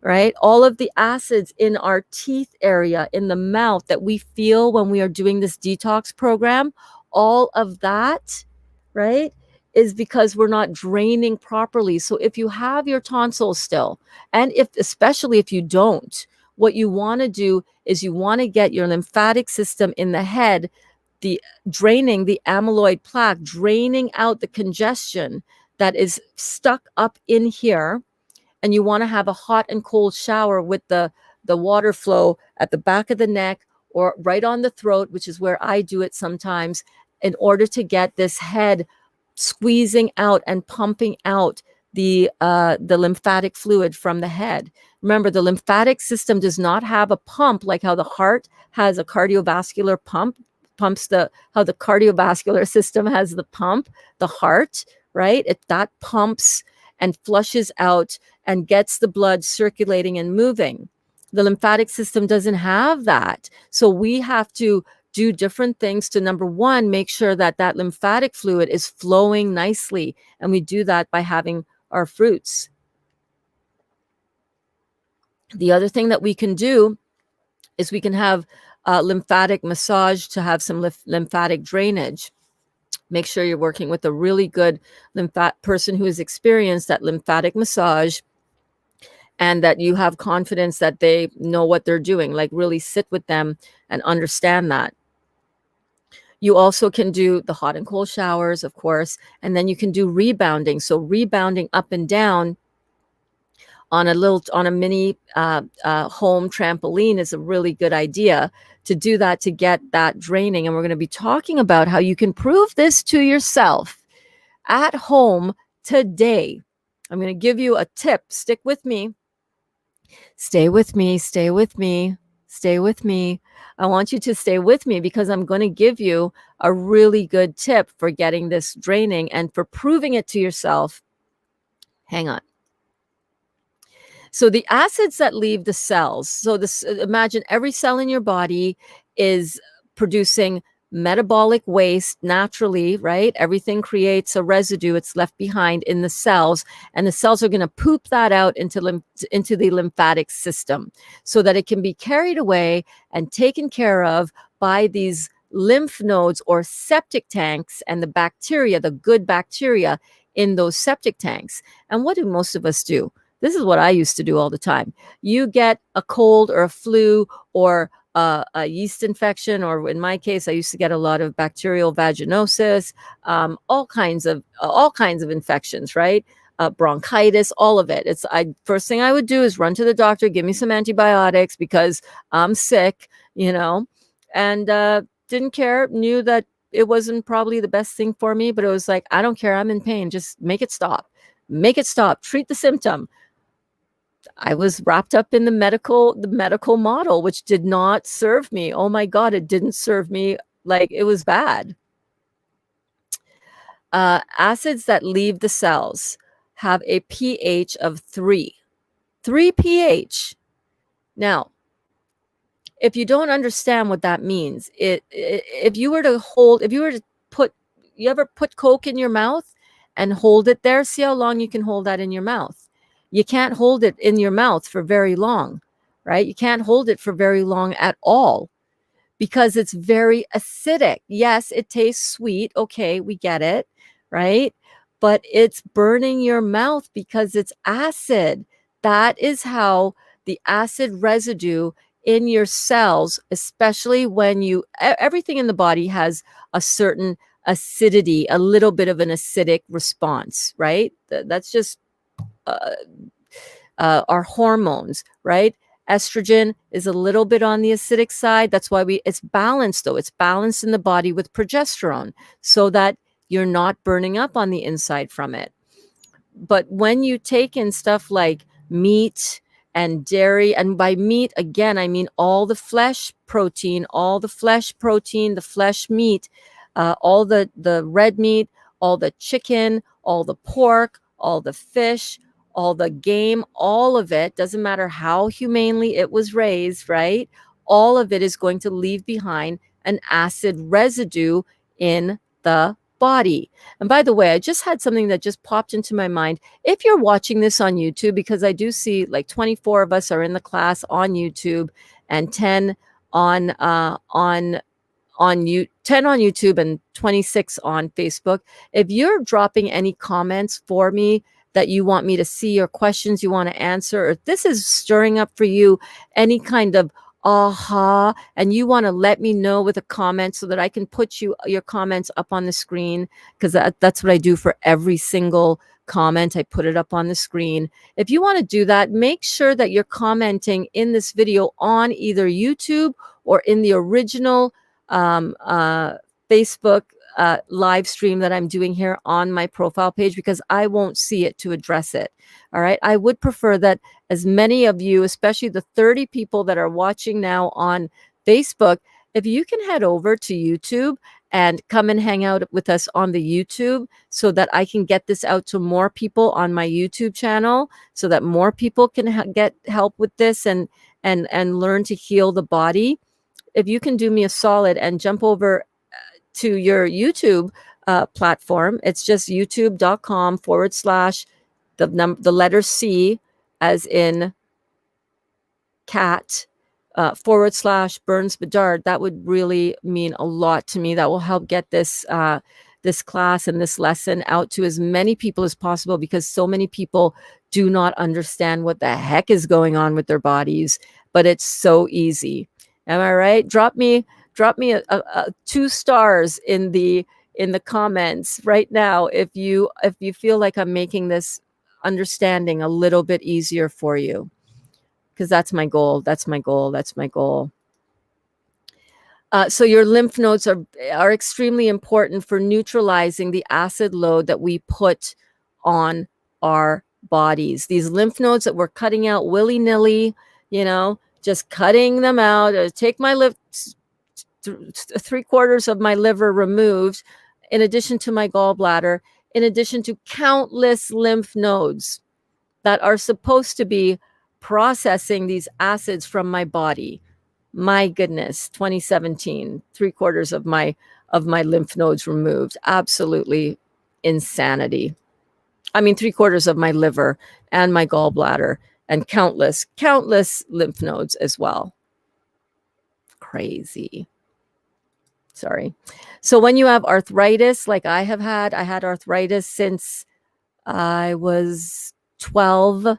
S1: Right? All of the acids in our teeth area, in the mouth, that we feel when we are doing this detox program, all of that, right, is because we're not draining properly. So if you have your tonsils still, and especially if you don't, what you want to do is you want to get your lymphatic system in the head, draining the amyloid plaque, draining out the congestion that is stuck up in here. And you want to have a hot and cold shower with the water flow at the back of the neck or right on the throat, which is where I do it sometimes, in order to get this head squeezing out and pumping out the lymphatic fluid from the head. Remember, the lymphatic system does not have a pump like how the heart has a cardiovascular pump, how the cardiovascular system has the pump, the heart, right? That pumps and flushes out and gets the blood circulating and moving. The lymphatic system doesn't have that. So we have to do different things to, number one, make sure that that lymphatic fluid is flowing nicely. And we do that by having our fruits. The other thing that we can do is we can have lymphatic massage to have some lymphatic drainage. Make sure you're working with a really good person who has experienced that lymphatic massage, and that you have confidence that they know what they're doing. Like, really sit with them and understand that. You also can do the hot and cold showers, of course, and then you can do rebounding. So rebounding up and down on a mini home trampoline is a really good idea to do that, to get that draining. And we're going to be talking about how you can prove this to yourself at home today. I'm going to give you a tip. Stick with me. Stay with me. Stay with me. Stay with me. I want you to stay with me because I'm going to give you a really good tip for getting this draining and for proving it to yourself. Hang on. So the acids that leave the cells, so this, imagine every cell in your body is producing metabolic waste naturally, right? Everything creates a residue. It's left behind in the cells, and the cells are going to poop that out into the lymphatic system so that it can be carried away and taken care of by these lymph nodes or septic tanks, and the bacteria, the good bacteria in those septic tanks. And what do most of us do? This is what I used to do all the time. You get a cold or a flu or a yeast infection, or in my case, I used to get a lot of bacterial vaginosis, all kinds of infections, right? Bronchitis, all of it. First thing I would do is run to the doctor, give me some antibiotics because I'm sick, and didn't care. Knew that it wasn't probably the best thing for me, but it was like, I don't care. I'm in pain. Just make it stop. Make it stop. Treat the symptom. I was wrapped up in the medical model, which did not serve me. Oh my God, it didn't serve me. Like, it was bad. Acids that leave the cells have a pH of 3 pH. Now, if you don't understand what that means, if you were to put, you ever put Coke in your mouth and hold it there? See how long you can hold that in your mouth. You can't hold it in your mouth for very long, right? You can't hold it for very long at all because it's very acidic. Yes, it tastes sweet. Okay, we get it, right? But it's burning your mouth because it's acid. That is how the acid residue in your cells, especially when everything in the body has a certain acidity, a little bit of an acidic response, right? That's just uh, our hormones, right? Estrogen is a little bit on the acidic side. That's why it's balanced, though. It's balanced in the body with progesterone so that you're not burning up on the inside from it. But when you take in stuff like meat and dairy, and by meat, again, I mean all the flesh protein, the flesh meat, all the red meat, all the chicken, all the pork, all the fish, all the game, all of it, doesn't matter how humanely it was raised, right? All of it is going to leave behind an acid residue in the body. And by the way, I just had something that just popped into my mind. If you're watching this on YouTube, because I do see like 24 of us are in the class on YouTube and 10 on 10 on YouTube and 26 on Facebook. If you're dropping any comments for me that you want me to see, or questions you want to answer, or if this is stirring up for you any kind of aha, and you want to let me know with a comment so that I can put your comments up on the screen, because that's what I do for every single comment. I put it up on the screen. If you want to do that, make sure that you're commenting in this video on either YouTube or in the original Facebook live stream that I'm doing here on my profile page, because I won't see it to address it. All right. I would prefer that as many of you, especially the 30 people that are watching now on Facebook, if you can head over to YouTube and come and hang out with us on the YouTube so that I can get this out to more people on my YouTube channel, so that more people can get help with this and learn to heal the body. If you can do me a solid and jump over to your YouTube platform, it's just youtube.com/ the letter C as in cat / Burns Bedard. That would really mean a lot to me. That will help get this this class and this lesson out to as many people as possible, because so many people do not understand what the heck is going on with their bodies, but it's so easy. Am I right? Drop me a 2 stars in the comments right now if you feel like I'm making this understanding a little bit easier for you, because that's my goal. That's my goal. That's my goal. So your lymph nodes are extremely important for neutralizing the acid load that we put on our bodies. These lymph nodes that we're cutting out willy-nilly, just cutting them out. Take my liver, 3/4 of my liver removed, in addition to my gallbladder, in addition to countless lymph nodes that are supposed to be processing these acids from my body. My goodness, 2017, 3/4 of my lymph nodes removed. Absolutely insanity. I mean, 3/4 of my liver and my gallbladder, and countless lymph nodes as well. Crazy. Sorry. So when you have arthritis, like I had arthritis since I was 12.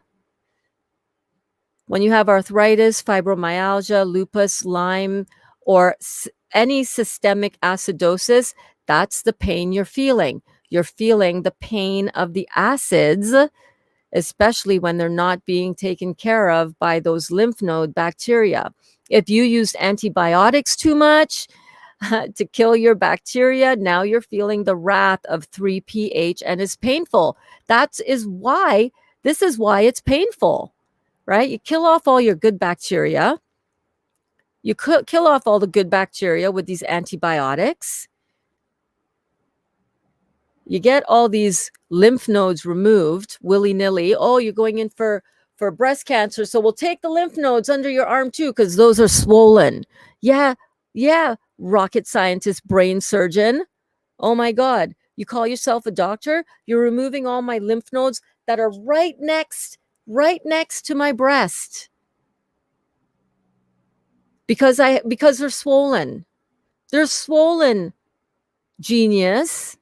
S1: When you have arthritis, fibromyalgia, lupus, Lyme, or any systemic acidosis, that's the pain you're feeling. You're feeling the pain of the acids, especially when they're not being taken care of by those lymph node bacteria. If you used antibiotics too much to kill your bacteria, now you're feeling the wrath of 3 pH and it's painful. This is why it's painful. Right? You kill off all your good bacteria. You kill off all the good bacteria with these antibiotics. You get all these lymph nodes removed willy-nilly. Oh, you're going in for breast cancer, so we'll take the lymph nodes under your arm too, because those are swollen. Yeah, rocket scientist, brain surgeon. Oh my God. You call yourself a doctor? You're removing all my lymph nodes that are right next to my breast. Because they're swollen. They're swollen, genius,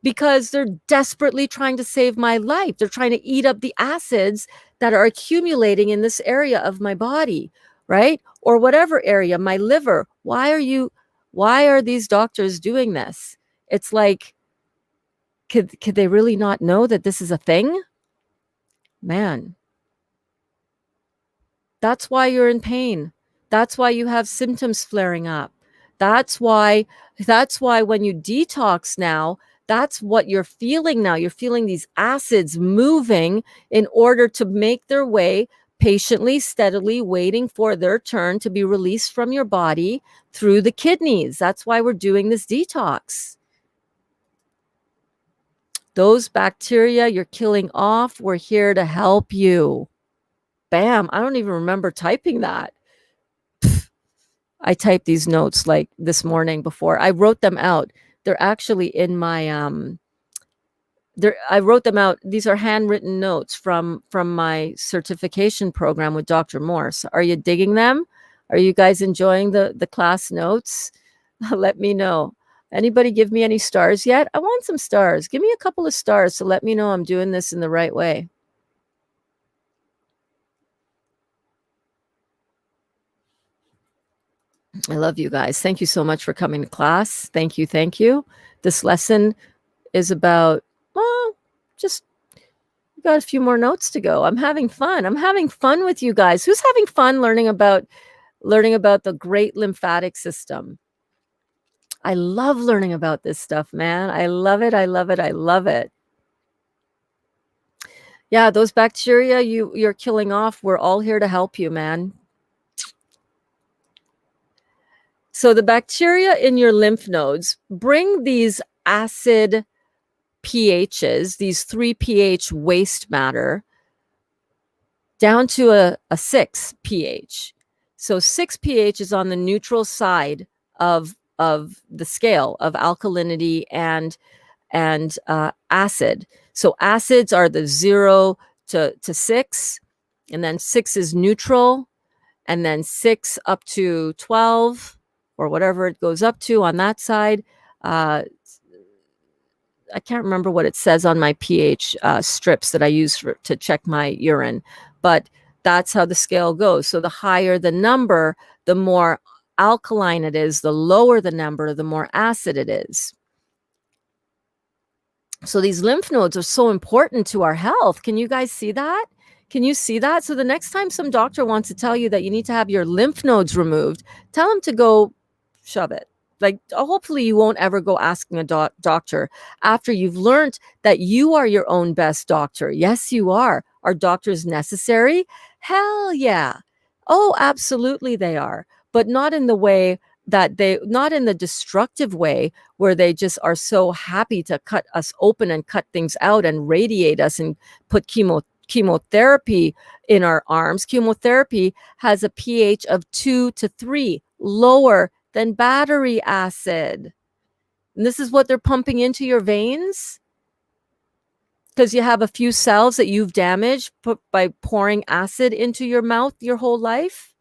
S1: because they're desperately trying to save my life. They're trying to eat up the acids that are accumulating in this area of my body, right? Or whatever area, my liver. Why are these doctors doing this? It's like, could they really not know that this is a thing? Man. That's why you're in pain. That's why you have symptoms flaring up. That's why when you detox now, that's what you're feeling now. You're feeling these acids moving in order to make their way patiently, steadily, waiting for their turn to be released from your body through the kidneys. That's why we're doing this detox. Those bacteria you're killing off, we're here to help you. Bam. I don't even remember typing that. I typed these notes like this morning before. I wrote them out. They're actually in my I wrote them out. These are handwritten notes from my certification program with Dr. Morse. Are you digging them? Are you guys enjoying the class notes? Let me know. Anybody give me any stars yet? I want some stars. Give me a couple of stars to let me know I'm doing this in the right way. I love you guys. Thank you so much for coming to class. Thank you. Thank you. This lesson is about, well, just got a few more notes to go. I'm having fun. I'm having fun with you guys. Who's having fun learning about the great lymphatic system? I love learning about this stuff, man. I love it. I love it. I love it. Yeah, those bacteria you're killing off, we're all here to help you, man. So the bacteria in your lymph nodes bring these acid pHs, these 3 pH waste matter, down to a 6 pH. So 6 pH is on the neutral side of the scale of alkalinity and acid. So acids are the 0 to 6, and then 6 is neutral, and then 6 up to 12 or whatever it goes up to on that side. I can't remember what it says on my pH strips that I use to check my urine, but that's how the scale goes. So the higher the number, the more alkaline it is. The lower the number, the more acid it is. So these lymph nodes are so important to our health. Can you guys see that? Can you see that? So the next time some doctor wants to tell you that you need to have your lymph nodes removed, tell them to go shove it. Like, hopefully you won't ever go asking a doctor after you've learned that you are your own best doctor. Yes, you are. Are doctors necessary? Hell yeah. Oh, absolutely they are. But not in the way not in the destructive way where they just are so happy to cut us open and cut things out and radiate us and put chemotherapy in our arms. Chemotherapy has a pH of 2 to 3, lower than battery acid. And this is what they're pumping into your veins because you have a few cells that you've damaged by pouring acid into your mouth your whole life.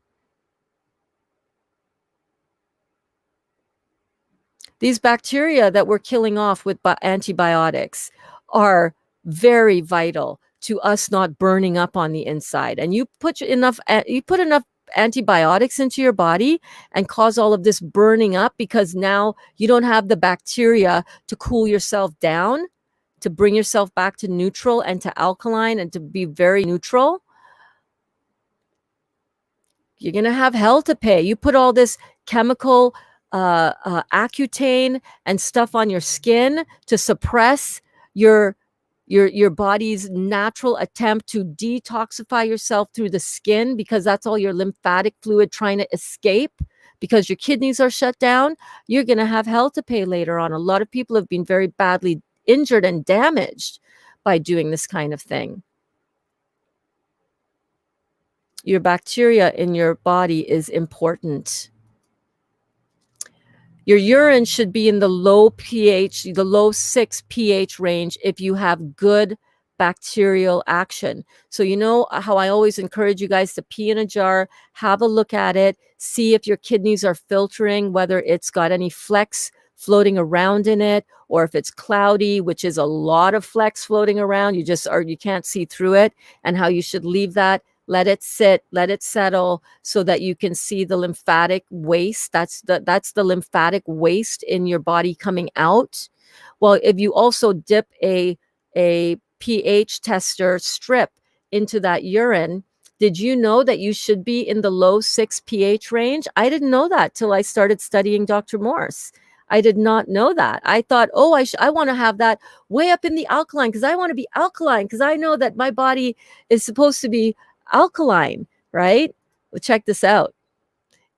S1: These bacteria that we're killing off with antibiotics are very vital to us not burning up on the inside. And you put enough antibiotics into your body and cause all of this burning up because now you don't have the bacteria to cool yourself down, to bring yourself back to neutral and to alkaline and to be very neutral. You're going to have hell to pay. You put all this chemical Accutane and stuff on your skin to suppress your body's natural attempt to detoxify yourself through the skin, because that's all your lymphatic fluid trying to escape because your kidneys are shut down. You're going to have hell to pay later on. A lot of people have been very badly injured and damaged by doing this kind of thing. Your bacteria in your body is important. Your urine should be in the low pH, the low 6 pH range if you have good bacterial action. So you know how I always encourage you guys to pee in a jar, have a look at it, see if your kidneys are filtering, whether it's got any flecks floating around in it, or if it's cloudy, which is a lot of flecks floating around, you can't see through it, and how you should leave that. Let it sit, let it settle so that you can see the lymphatic waste. That's the lymphatic waste in your body coming out. Well, if you also dip a pH tester strip into that urine, did you know that you should be in the low 6 pH range? I didn't know that till I started studying Dr. Morse. I did not know that. I thought, oh, I want to have that way up in the alkaline because I want to be alkaline because I know that my body is supposed to be alkaline, right? Well, check this out.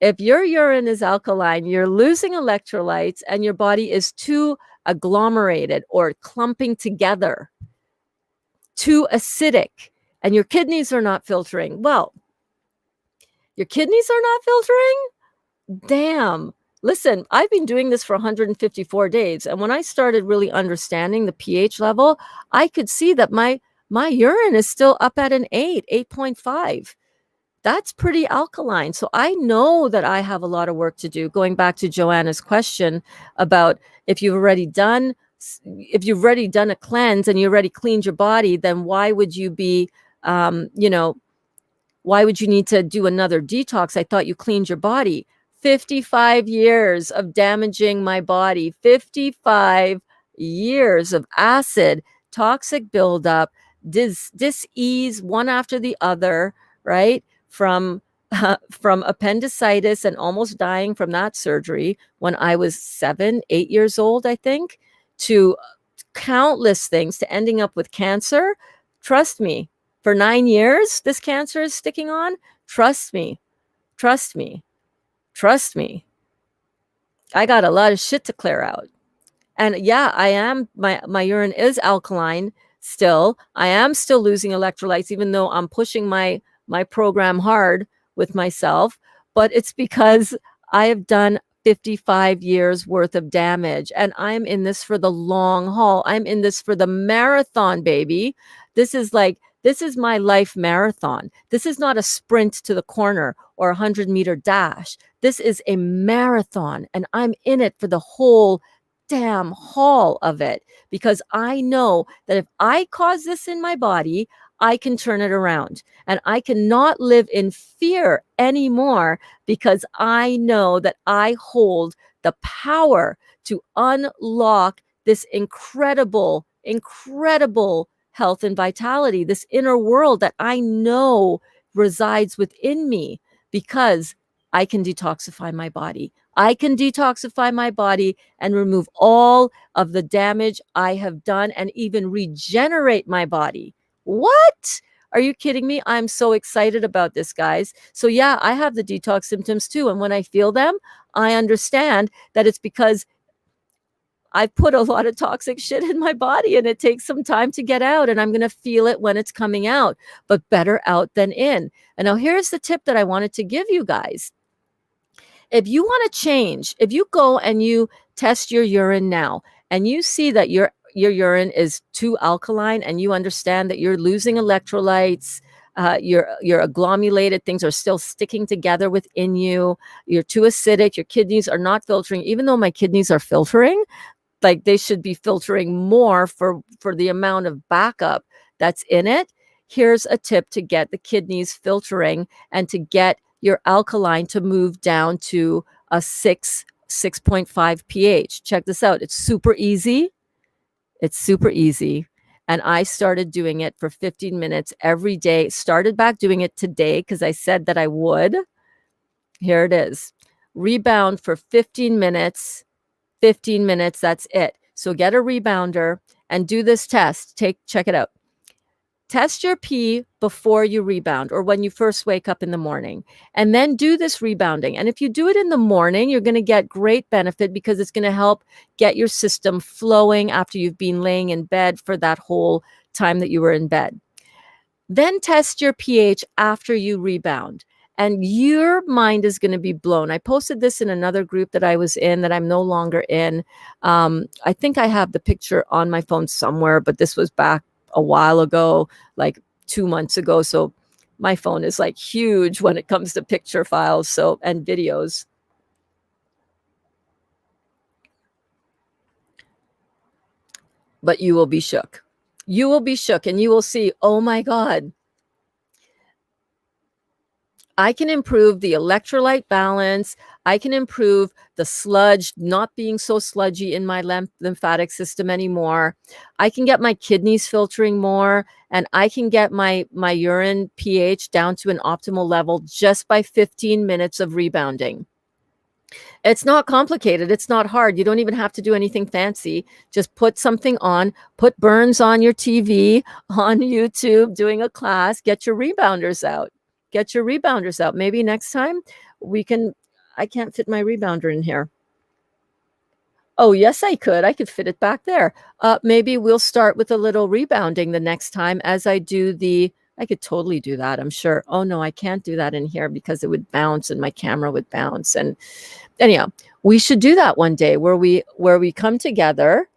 S1: If your urine is alkaline, you're losing electrolytes and your body is too agglomerated or clumping together, too acidic, and your kidneys are not filtering. Well, your kidneys are not filtering? Damn. Listen, I've been doing this for 154 days. And when I started really understanding the pH level, I could see that my urine is still up at an 8.5. That's pretty alkaline. So I know that I have a lot of work to do. Going back to Joanna's question about if you've already done a cleanse and you already cleaned your body, then why would you be, why would you need to do another detox? I thought you cleaned your body. 55 years of damaging my body, 55 years of acid, toxic buildup, dis-ease one after the other, right? From appendicitis and almost dying from that surgery when I was 7, 8 years old, I think, to countless things, to ending up with cancer. Trust me, for 9 years, this cancer is sticking on. Trust me. Trust me. Trust me. I got a lot of shit to clear out. And yeah, I am, my urine is alkaline still. I am still losing electrolytes, even though I'm pushing my program hard with myself. But it's because I have done 55 years worth of damage. And I'm in this for the long haul. I'm in this for the marathon, baby. This is my life marathon. This is not a sprint to the corner or a 100-meter dash. This is a marathon, and I'm in it for the whole damn haul of it, because I know that if I cause this in my body, I can turn it around, and I cannot live in fear anymore, because I know that I hold the power to unlock this incredible, incredible health and vitality, this inner world that I know resides within me, because I can detoxify my body. I can detoxify my body and remove all of the damage I have done, and even regenerate my body. What? Are you kidding me? I'm so excited about this, guys. So yeah, I have the detox symptoms too. And when I feel them, I understand that it's because I've put a lot of toxic shit in my body, and it takes some time to get out, and I'm going to feel it when it's coming out, but better out than in. And now here's the tip that I wanted to give you guys. If you want to change, if you go and you test your urine now, and you see that your urine is too alkaline, and you understand that you're losing electrolytes, you're agglomerated, things are still sticking together within you, you're too acidic, your kidneys are not filtering, even though my kidneys are filtering, like they should be filtering more for the amount of backup that's in it. Here's a tip to get the kidneys filtering and to get your alkaline to move down to a 6.5 pH. Check this out. It's super easy. It's super easy. And I started doing it for 15 minutes every day. Started back doing it today because I said that I would. Here it is. Rebound for 15 minutes. 15 minutes, that's it. So get a rebounder and do this test. Check it out. Test your pee before you rebound, or when you first wake up in the morning, and then do this rebounding. And if you do it in the morning, you're going to get great benefit, because it's going to help get your system flowing after you've been laying in bed for that whole time that you were in bed. Then test your pH after you rebound, and your mind is going to be blown. I posted this in another group that I was in that I'm no longer in. I think I have the picture on my phone somewhere, but this was back a while ago, like 2 months ago. So my phone is like huge when it comes to picture files, so, and videos. But you will be shook. You will be shook, and you will see, oh my God, I can improve the electrolyte balance. I can improve the sludge not being so sludgy in my lymphatic system anymore. I can get my kidneys filtering more, and I can get my urine pH down to an optimal level just by 15 minutes of rebounding. It's not complicated. It's not hard. You don't even have to do anything fancy. Just put something on, put Burns on your TV, on YouTube, doing a class, get your rebounders out. Get your rebounders out. Maybe next time I can't fit my rebounder in here. Oh, yes, I could. I could fit it back there. Maybe we'll start with a little rebounding the next time as I do I could totally do that, I'm sure. Oh, no, I can't do that in here because it would bounce and my camera would bounce. And anyhow, we should do that one day where we come together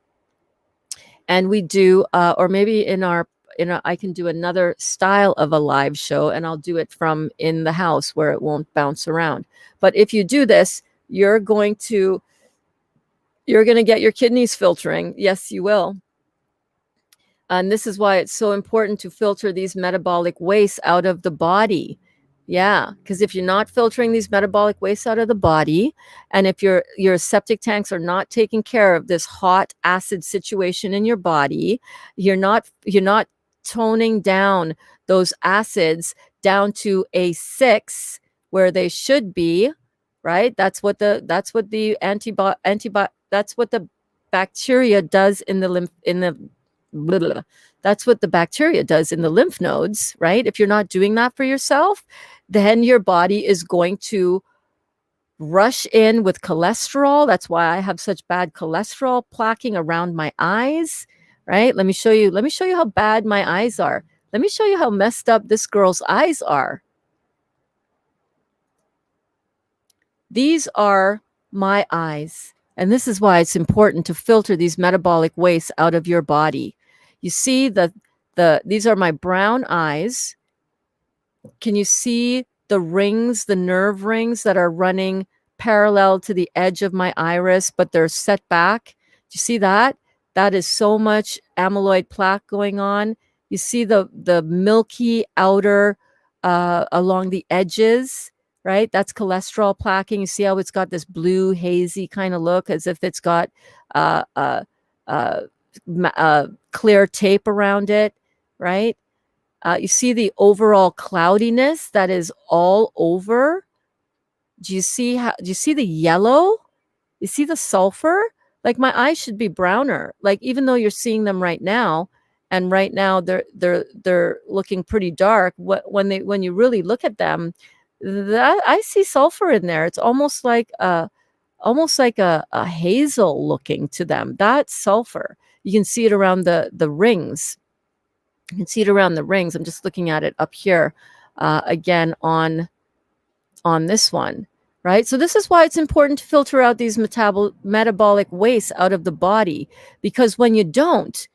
S1: and we do, or maybe I can do another style of a live show, and I'll do it from in the house where it won't bounce around. But if you do this, you're going to get your kidneys filtering. Yes, you will. And this is why it's so important to filter these metabolic wastes out of the body. Yeah, because if you're not filtering these metabolic wastes out of the body, and if your septic tanks are not taking care of this hot acid situation in your body, you're not toning down those acids down to a 6 where they should be, right? That's what the bacteria does in the blah, blah, blah. That's what the bacteria does in the lymph nodes, right? If you're not doing that for yourself, then your body is going to rush in with cholesterol. That's why I have such bad cholesterol plaquing around my eyes, right? Let me show you how bad my eyes are. Let me show you how messed up this girl's eyes are. These are my eyes. And this is why it's important to filter these metabolic wastes out of your body. You see these are my brown eyes. Can you see the rings, the nerve rings that are running parallel to the edge of my iris, but they're set back? you see that? That is so much amyloid plaque going on. You see the milky outer along the edges, right? That's cholesterol plaquing. You see how it's got this blue, hazy kind of look, as if it's got uh, uh, uh, clear tape around it, right? You see the overall cloudiness that is all over. Do you see the yellow? You see the sulfur? Like, my eyes should be browner. Like, even though you're seeing them right now, and right now they're looking pretty dark. When you really look at them, that I see sulfur in there. It's almost like a hazel looking to them. That's sulfur. You can see it around the rings. You can see it around the rings. I'm just looking at it up here again on this one, right? So this is why it's important to filter out these metabolic wastes out of the body, because when you don't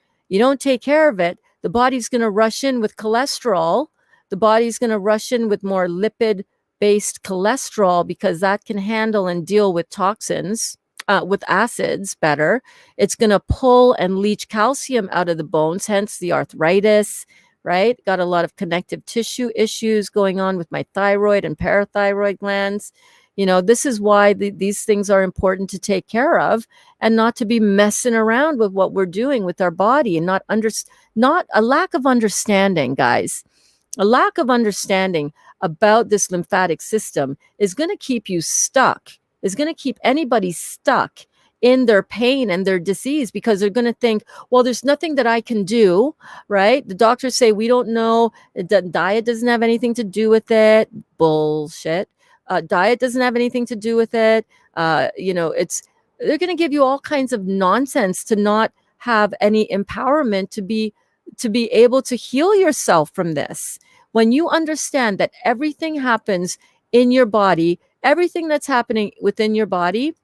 S1: take care of it, the body's going to rush in with cholesterol. The body's going to rush in with more lipid-based cholesterol, because that can handle and deal with toxins, with acids better. It's going to pull and leach calcium out of the bones, hence the arthritis, right? Got a lot of connective tissue issues going on with my thyroid and parathyroid glands. This is why these things are important to take care of, and not to be messing around with what we're doing with our body, and not a lack of understanding, guys. A lack of understanding about this lymphatic system is going to keep you stuck, is going to keep anybody stuck in their pain and their disease, because they're going to think, well, there's nothing that I can do, right? The doctors say, we don't know. Diet doesn't have anything to do with it. Bullshit. Diet doesn't have anything to do with it. They're going to give you all kinds of nonsense to not have any empowerment to be able to heal yourself from this. When you understand that everything happens in your body, everything that's happening within your body,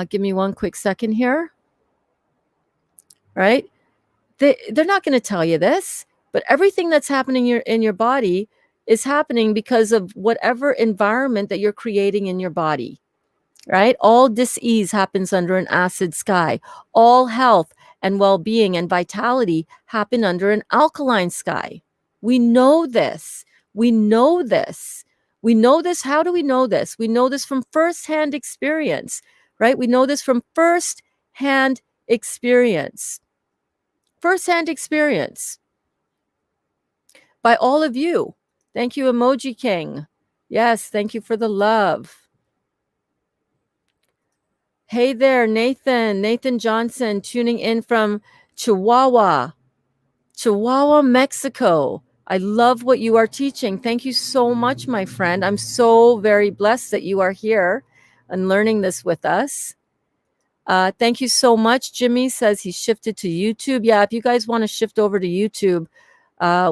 S1: give me one quick second here, right? They're not going to tell you this, but everything that's happening in your body is happening because of whatever environment that you're creating in your body, right? All dis-ease happens under an acid sky. All health and well-being and vitality happen under an alkaline sky. We know this. We know this. We know this. How do we know this? We know this from firsthand experience, right? We know this from firsthand experience. Firsthand experience by all of you. Thank you, Emoji King. Yes, thank you for the love. Hey there, Nathan Johnson, tuning in from Chihuahua, Mexico. I love what you are teaching. Thank you so much, my friend. I'm so very blessed that you are here and learning this with us. Thank you so much. Jimmy says he shifted to YouTube. Yeah, if you guys want to shift over to YouTube,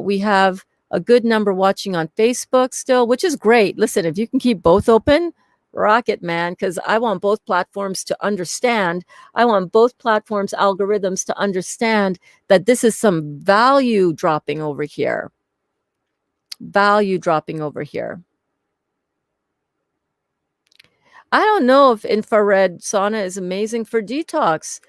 S1: we have a good number watching on Facebook still, which is great. Listen, if you can keep both open, rocket, man, because I want both platforms to understand. I want both platforms' algorithms to understand that this is some value dropping over here. Value dropping over here. I don't know if infrared sauna is amazing for detox.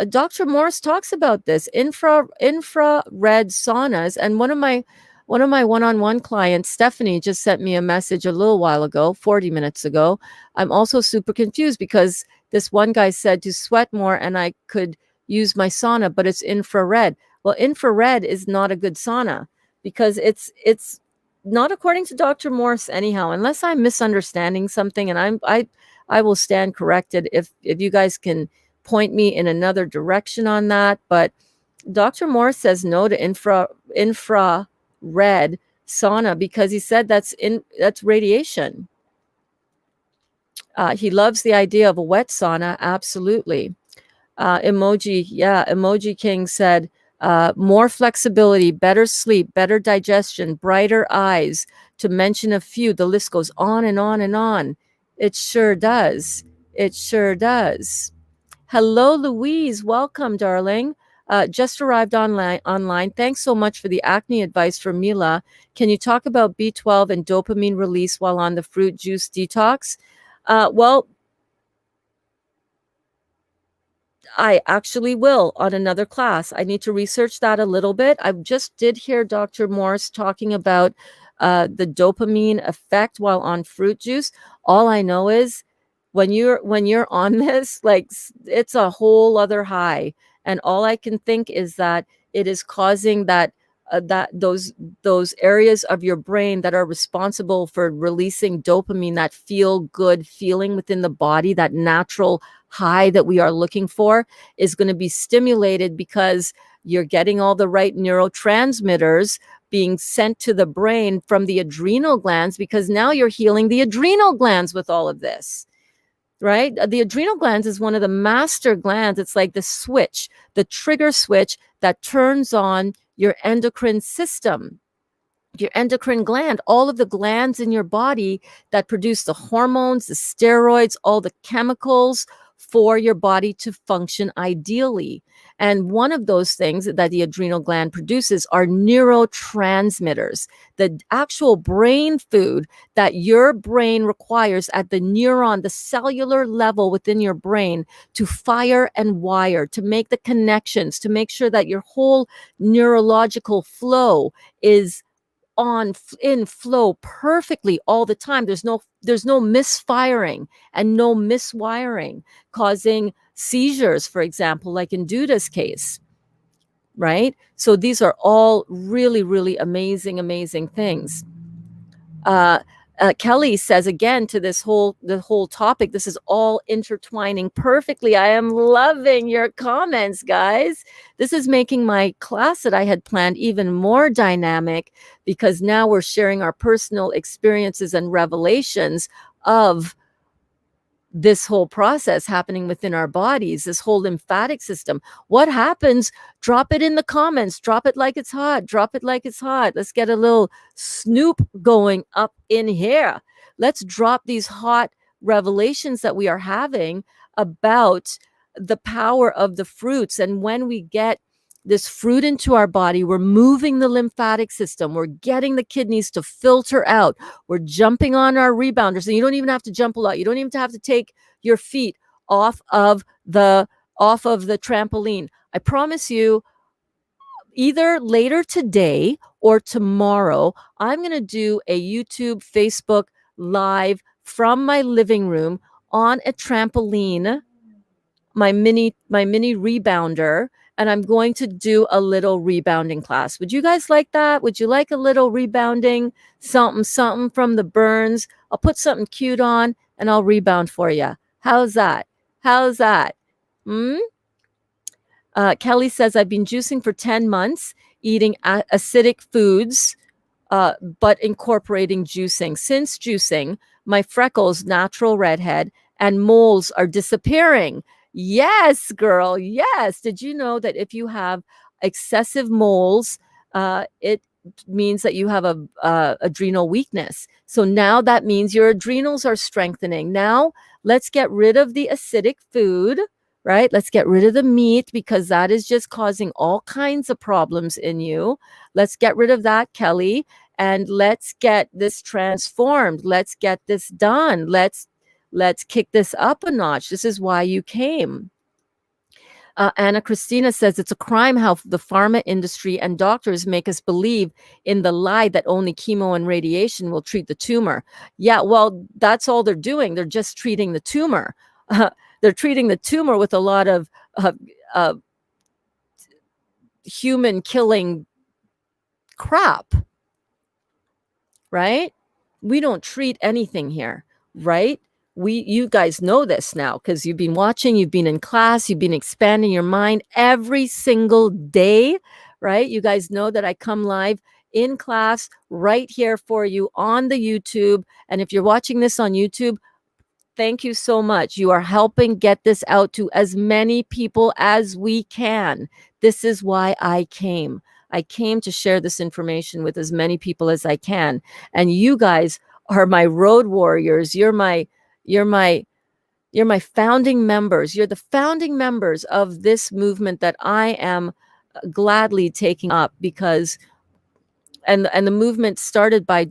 S1: Dr. Morse talks about this, infrared saunas, and one of my one-on-one clients, Stephanie, just sent me a message a little while ago, 40 minutes ago. I'm also super confused because this one guy said to sweat more and I could use my sauna, but it's infrared. Well, infrared is not a good sauna because it's not according to Dr. Morse anyhow, unless I'm misunderstanding something, and I will stand corrected if you guys can point me in another direction on that. But Dr. Morse says no to infrared sauna because he said that's radiation. He loves the idea of a wet sauna. Absolutely. Emoji King said, more flexibility, better sleep, better digestion, brighter eyes, to mention a few. The list goes on and on and on. It sure does. It sure does. Hello, Louise. Welcome, darling. Just arrived online. Thanks so much for the acne advice from Mila. Can you talk about B12 and dopamine release while on the fruit juice detox? Well, I actually will on another class. I need to research that a little bit. I just did hear Dr. Morse talking about the dopamine effect while on fruit juice. All I know is when you're on this, like it's a whole other high, and all I can think is that it is causing that those areas of your brain that are responsible for releasing dopamine, that feel good feeling within the body, that natural high that we are looking for, is going to be stimulated because you're getting all the right neurotransmitters being sent to the brain from the adrenal glands, because now you're healing the adrenal glands with all of this, right? The adrenal glands is one of the master glands. It's like the switch, the trigger switch that turns on your endocrine system, your endocrine gland, all of the glands in your body that produce the hormones, the steroids, all the chemicals for your body to function ideally. And one of those things that the adrenal gland produces are neurotransmitters, the actual brain food that your brain requires at the neuron, the cellular level within your brain, to fire and wire, to make the connections, to make sure that your whole neurological flow is in flow perfectly all the time. There's no misfiring and no miswiring, causing seizures, for example, like in Duda's case, right? So these are all really, really amazing things. Kelly says again to the whole topic, this is all intertwining perfectly. I am loving your comments, guys. This is making my class that I had planned even more dynamic, because now we're sharing our personal experiences and revelations of this whole process happening within our bodies, this whole lymphatic system. What happens? Drop it in the comments. Drop it like it's hot. Drop it like it's hot. Let's get a little snoop going up in here. Let's drop these hot revelations that we are having about the power of the fruits. And when we get this fruit into our body, we're moving the lymphatic system. We're getting the kidneys to filter out. We're jumping on our rebounders. And you don't even have to jump a lot. You don't even have to take your feet off of the trampoline. I promise you, either later today or tomorrow, I'm going to do a YouTube, Facebook live from my living room on a trampoline, my mini rebounder, and I'm going to do a little rebounding class. Would you guys like that? Would you like a little rebounding, something from the burns? I'll put something cute on and I'll rebound for you. How's that? Kelly says, I've been juicing for 10 months, eating acidic foods, but incorporating juicing. Since juicing, my freckles, natural redhead, and moles are disappearing. Yes, girl. Yes. Did you know that if you have excessive moles, it means that you have a adrenal weakness? So now that means your adrenals are strengthening. Now let's get rid of the acidic food, right? Let's get rid of the meat, because that is just causing all kinds of problems in you. Let's get rid of that, Kelly, and let's get this transformed. Let's get this done. Let's kick this up a notch. This is why you came. Anna Christina says, it's a crime how the pharma industry and doctors make us believe in the lie that only chemo and radiation will treat the tumor. Yeah, well, that's all they're doing. They're just treating the tumor. They're treating the tumor with a lot of human killing crap, right? We don't treat anything here, right? You guys know this now, because you've been watching, you've been in class, you've been expanding your mind every single day, right? You guys know that I come live in class right here for you on the YouTube. And if you're watching this on YouTube, thank you so much. You are helping get this out to as many people as we can. This is why I came. I came to share this information with as many people as I can. And you guys are my road warriors. You're my founding members. You're the founding members of this movement that I am gladly taking up, because and the movement started by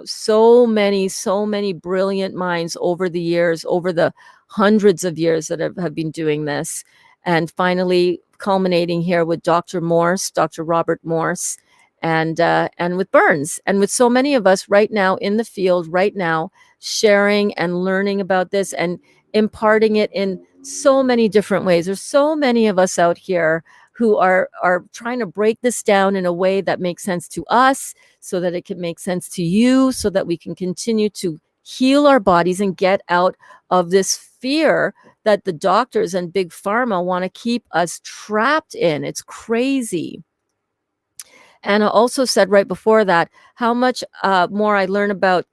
S1: so many brilliant minds over the years, over the hundreds of years that have been doing this. and finally culminating here with Dr. Morse, Dr. Robert Morse, and with Burns, and with so many of us right now in the field, right now, sharing and learning about this and imparting it in so many different ways. There's so many of us out here who are trying to break this down in a way that makes sense to us, so that it can make sense to you, so that we can continue to heal our bodies and get out of this fear that the doctors and big pharma want to keep us trapped in. It's crazy. Anna also said right before that, how much more I learn about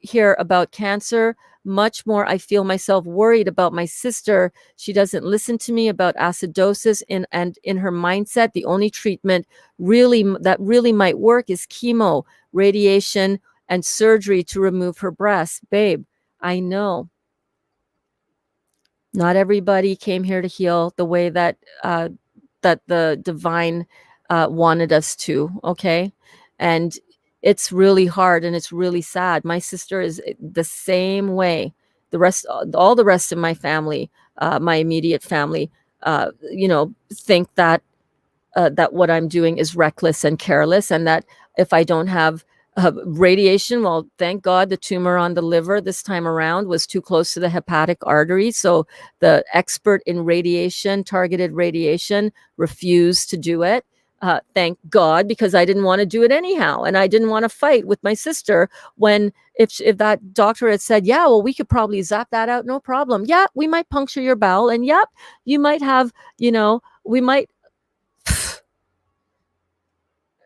S1: cancer, much more I feel myself worried about my sister. She doesn't listen to me about acidosis, and in her mindset, the only treatment that really might work is chemo, radiation, and surgery to remove her breasts. Babe, I know. Not everybody came here to heal the way that the divine wanted us to. Okay, and it's really hard and it's really sad. My sister is the same way. All the rest of my family, my immediate family, think that what I'm doing is reckless and careless, and that if I don't have radiation, well, thank God the tumor on the liver this time around was too close to the hepatic artery. So the expert in radiation, targeted radiation, refused to do it. Thank God, because I didn't want to do it anyhow. And I didn't want to fight with my sister when, if that doctor had said, yeah, well, we could probably zap that out, no problem. Yeah, we might puncture your bowel. And yep, you might have, we might,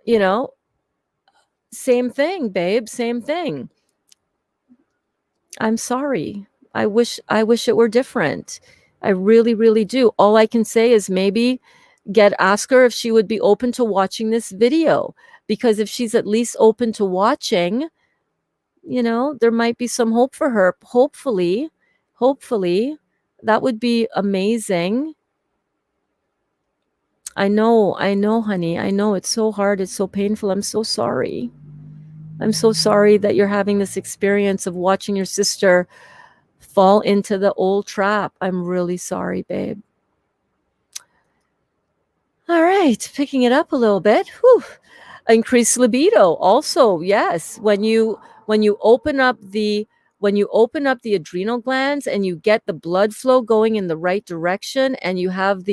S1: you know, same thing, babe, same thing. I'm sorry. I wish it were different. I really, really do. All I can say is maybe ask her if she would be open to watching this video, because if she's at least open to watching, there might be some hope for her. Hopefully, that would be amazing. I know, honey. I know it's so hard. It's so painful. I'm so sorry. I'm so sorry that you're having this experience of watching your sister fall into the old trap. I'm really sorry, babe. All right, picking it up a little bit. Whew. Increased libido. Also, yes, when you open up the adrenal glands and you get the blood flow going in the right direction, and you have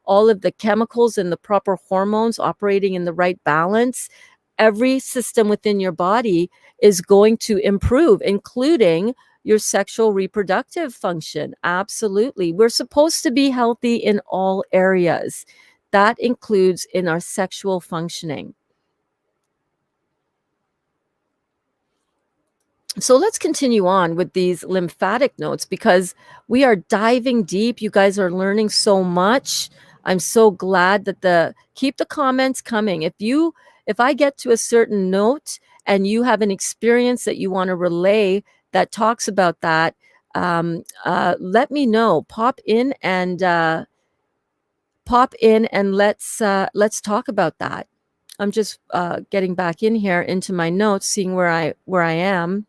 S1: all of the chemicals and the proper hormones operating in the right balance, every system within your body is going to improve, including your sexual reproductive function. Absolutely. We're supposed to be healthy in all areas. That includes in our sexual functioning. So let's continue on with these lymphatic notes, because we are diving deep. You guys are learning so much. I'm so glad that keep the comments coming. If I get to a certain note and you have an experience that you want to relay that talks about that, let me know. Pop in and let's talk about that. I'm just getting back in here into my notes, seeing where I am.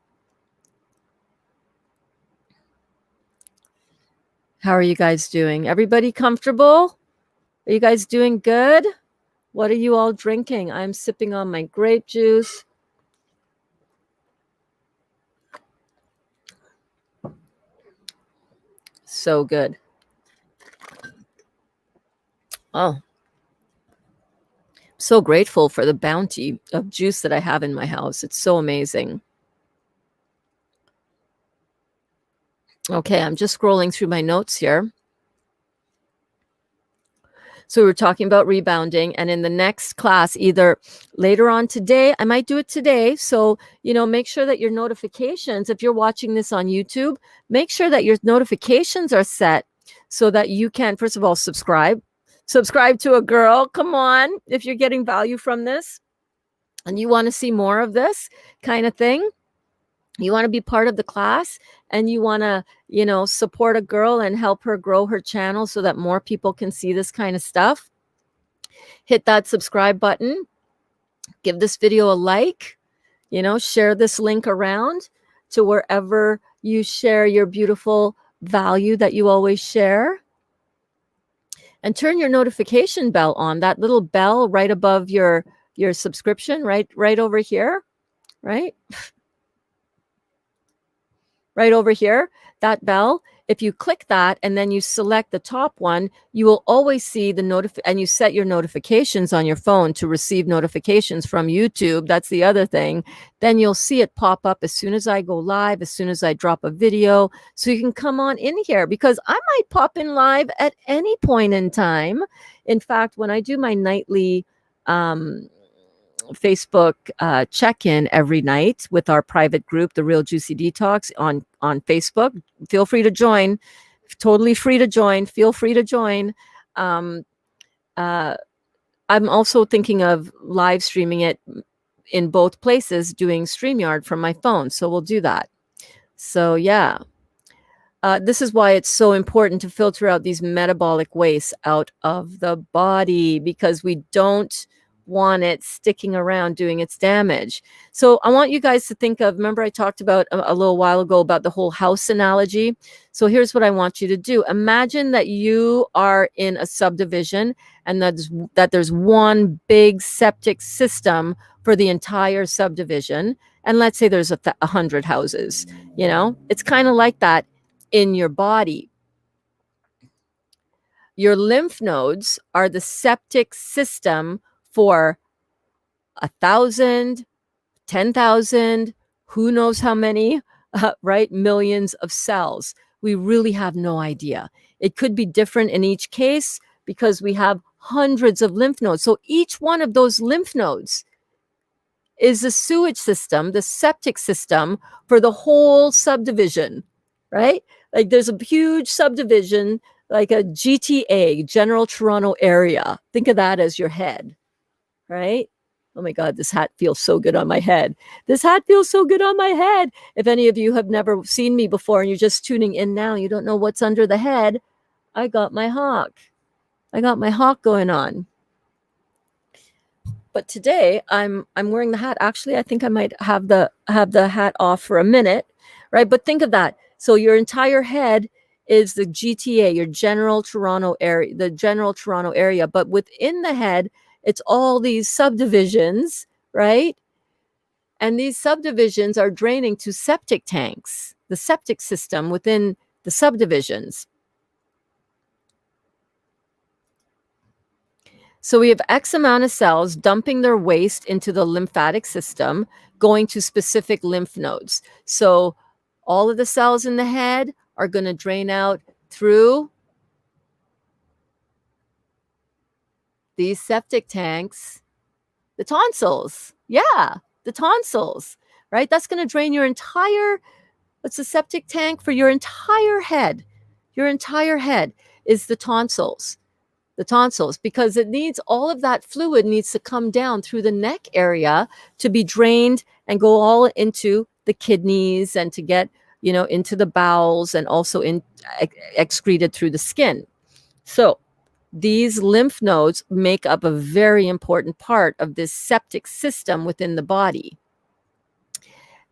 S1: How are you guys doing? Everybody comfortable? Are you guys doing good? What are you all drinking? I'm sipping on my grape juice. So good. Oh, so grateful for the bounty of juice that I have in my house. It's so amazing. Okay, I'm just scrolling through my notes here. So we were talking about rebounding, and in the next class, either later on today, I might do it today. So, make sure that your notifications, if you're watching this on YouTube, make sure that your notifications are set so that you can, first of all, subscribe to a girl. Come on, if you're getting value from this and you want to see more of this kind of thing, you want to be part of the class, and you want to, support a girl and help her grow her channel so that more people can see this kind of stuff, hit that subscribe button, give this video a like, share this link around to wherever you share your beautiful value that you always share. And turn your notification bell on, that little bell right above your subscription, right over here, right? Right over here, that bell. If you click that and then you select the top one, you will always see the and you set your notifications on your phone to receive notifications from YouTube. That's the other thing. Then you'll see it pop up as soon as I go live, as soon as I drop a video. So you can come on in here, because I might pop in live at any point in time. In fact, when I do my nightly Facebook check-in every night with our private group, the Real Juicy Detox, on Facebook. Feel free to join. Totally free to join. Feel free to join. I'm also thinking of live streaming it in both places, doing StreamYard from my phone. So we'll do that. So yeah. This is why it's so important to filter out these metabolic wastes out of the body, because we don't want it sticking around doing its damage. So I want you guys to think of, remember I talked about a little while ago about the whole house analogy. So here's what I want you to do. Imagine that you are in a subdivision, and that there's one big septic system for the entire subdivision. And let's say there's 100 houses, it's kind of like that in your body. Your lymph nodes are the septic system for 1,000, 10,000, who knows how many, right? Millions of cells. We really have no idea. It could be different in each case because we have hundreds of lymph nodes. So each one of those lymph nodes is the sewage system, the septic system for the whole subdivision, right? Like there's a huge subdivision, like a GTA, General Toronto Area. Think of that as your head, right? Oh my God, this hat feels so good on my head. This hat feels so good on my head. If any of you have never seen me before and you're just tuning in now, you don't know what's under the head, I got my hawk. I got my hawk going on. But today I'm wearing the hat. Actually, I think I might have the hat off for a minute, right? But think of that. So your entire head is the GTA, your General Toronto area, the General Toronto area. But within the head, it's all these subdivisions, right? And these subdivisions are draining to septic tanks, the septic system within the subdivisions. So we have X amount of cells dumping their waste into the lymphatic system, going to specific lymph nodes. So all of the cells in the head are going to drain out through these septic tanks, the tonsils. Yeah, the tonsils, right? That's going to drain your entire, what's the septic tank for your entire head? Your entire head is the tonsils. The tonsils, because it needs, all of that fluid needs to come down through the neck area to be drained and go all into the kidneys and to get, into the bowels and also excreted through the skin. So these lymph nodes make up a very important part of this septic system within the body.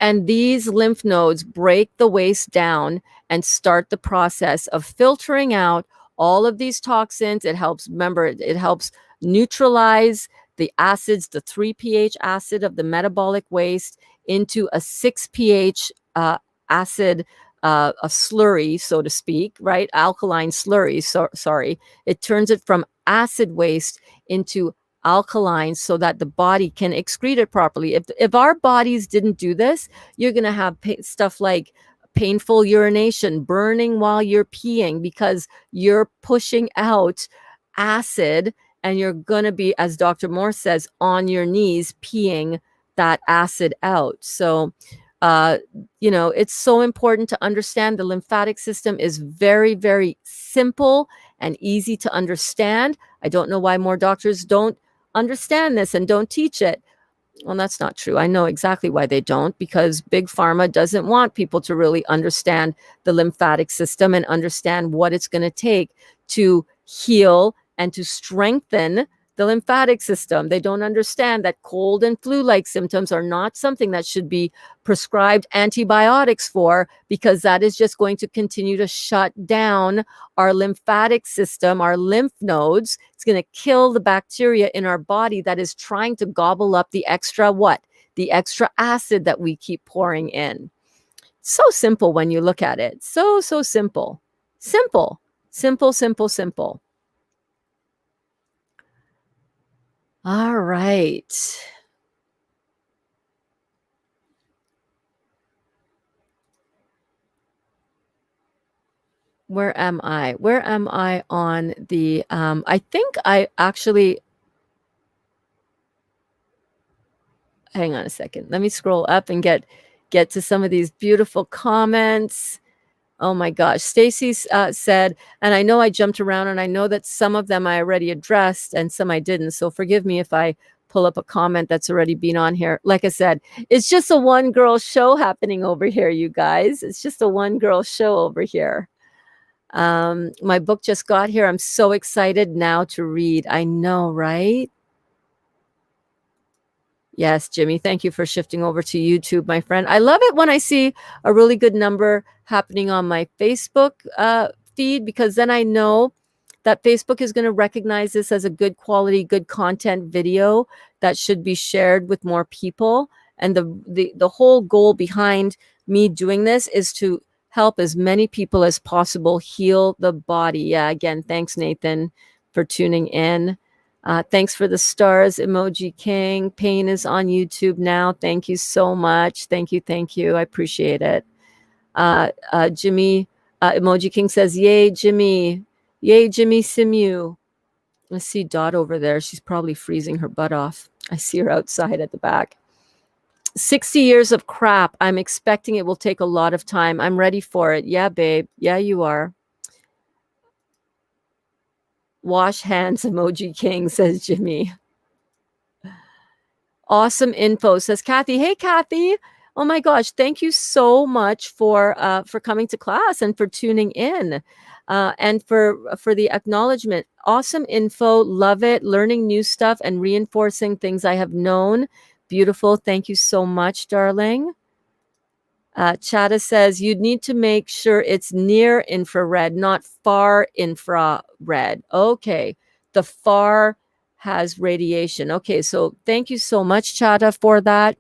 S1: And these lymph nodes break the waste down and start the process of filtering out all of these toxins. It helps neutralize the acids, the 3 pH acid of the metabolic waste into a 6 pH acid, a slurry, so to speak, right? Alkaline slurry, sorry. It turns it from acid waste into alkaline so that the body can excrete it properly. If our bodies didn't do this, you're going to have stuff like painful urination, burning while you're peeing, because you're pushing out acid and you're going to be, as Dr. Morse says, on your knees peeing that acid out. So, it's so important to understand the lymphatic system is very, very simple and easy to understand. I don't know why more doctors don't understand this and don't teach it. Well, that's not true. I know exactly why they don't, because Big Pharma doesn't want people to really understand the lymphatic system and understand what it's going to take to heal and to strengthen The lymphatic system, they don't understand that cold and flu-like symptoms are not something that should be prescribed antibiotics for, because that is just going to continue to shut down our lymphatic system, our lymph nodes. It's going to kill the bacteria in our body that is trying to gobble up the extra what? The extra acid that we keep pouring in. So simple when you look at it. So simple. Simple. Simple, simple, simple. All right. Where am I? Where am I on the, I think I actually, hang on a second. Let me scroll up and get to some of these beautiful comments. Oh my gosh. Stacy said, and I know I jumped around, and I know that some of them I already addressed and some I didn't. So forgive me if I pull up a comment that's already been on here. Like I said, it's just a one girl show happening over here, you guys. It's just a one girl show over here. My book just got here. I'm so excited now to read. I know, right? Yes, Jimmy, thank you for shifting over to YouTube, my friend. I love it when I see a really good number happening on my Facebook feed, because then I know that Facebook is going to recognize this as a good quality, good content video that should be shared with more people. And the whole goal behind me doing this is to help as many people as possible heal the body. Yeah, again, thanks, Nathan, for tuning in. Thanks for the stars, Emoji King. Pain is on YouTube now. Thank you so much. Thank you. Thank you. I appreciate it. Jimmy, Emoji King says, yay, Jimmy. Yay, Jimmy Simu. I see Dot over there. She's probably freezing her butt off. I see her outside at the back. 60 years of crap. I'm expecting it will take a lot of time. I'm ready for it. Yeah, babe. Yeah, you are. Wash hands, Emoji King, says Jimmy. Awesome info, says Kathy. Hey, Kathy. Oh my gosh, thank you so much for coming to class and for tuning in, and for the acknowledgement. Awesome info, love it. Learning new stuff and reinforcing things I have known. Beautiful. Thank you so much, darling. Chada says you'd need to make sure it's near infrared, not far infrared. Okay, the far has radiation. Okay, so thank you so much, Chada, for that.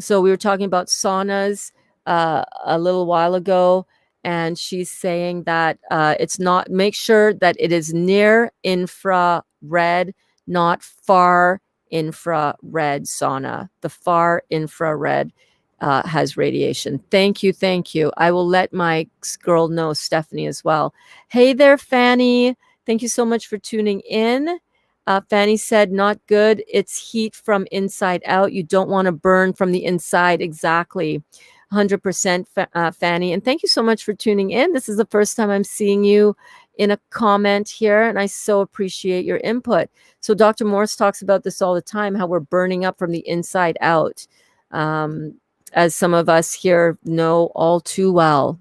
S1: So we were talking about saunas a little while ago, and she's saying that it's not, make sure that it is near infrared, not far infrared sauna. The far infrared has radiation. Thank you. Thank you. I will let my girl know, Stephanie, as well. Hey there, Fanny. Thank you so much for tuning in. Fanny said, not good. It's heat from inside out. You don't want to burn from the inside. Exactly. 100%, Fanny. And thank you so much for tuning in. This is the first time I'm seeing you in a comment here, and I so appreciate your input. So Dr. Morse talks about this all the time, how we're burning up from the inside out, as some of us here know all too well.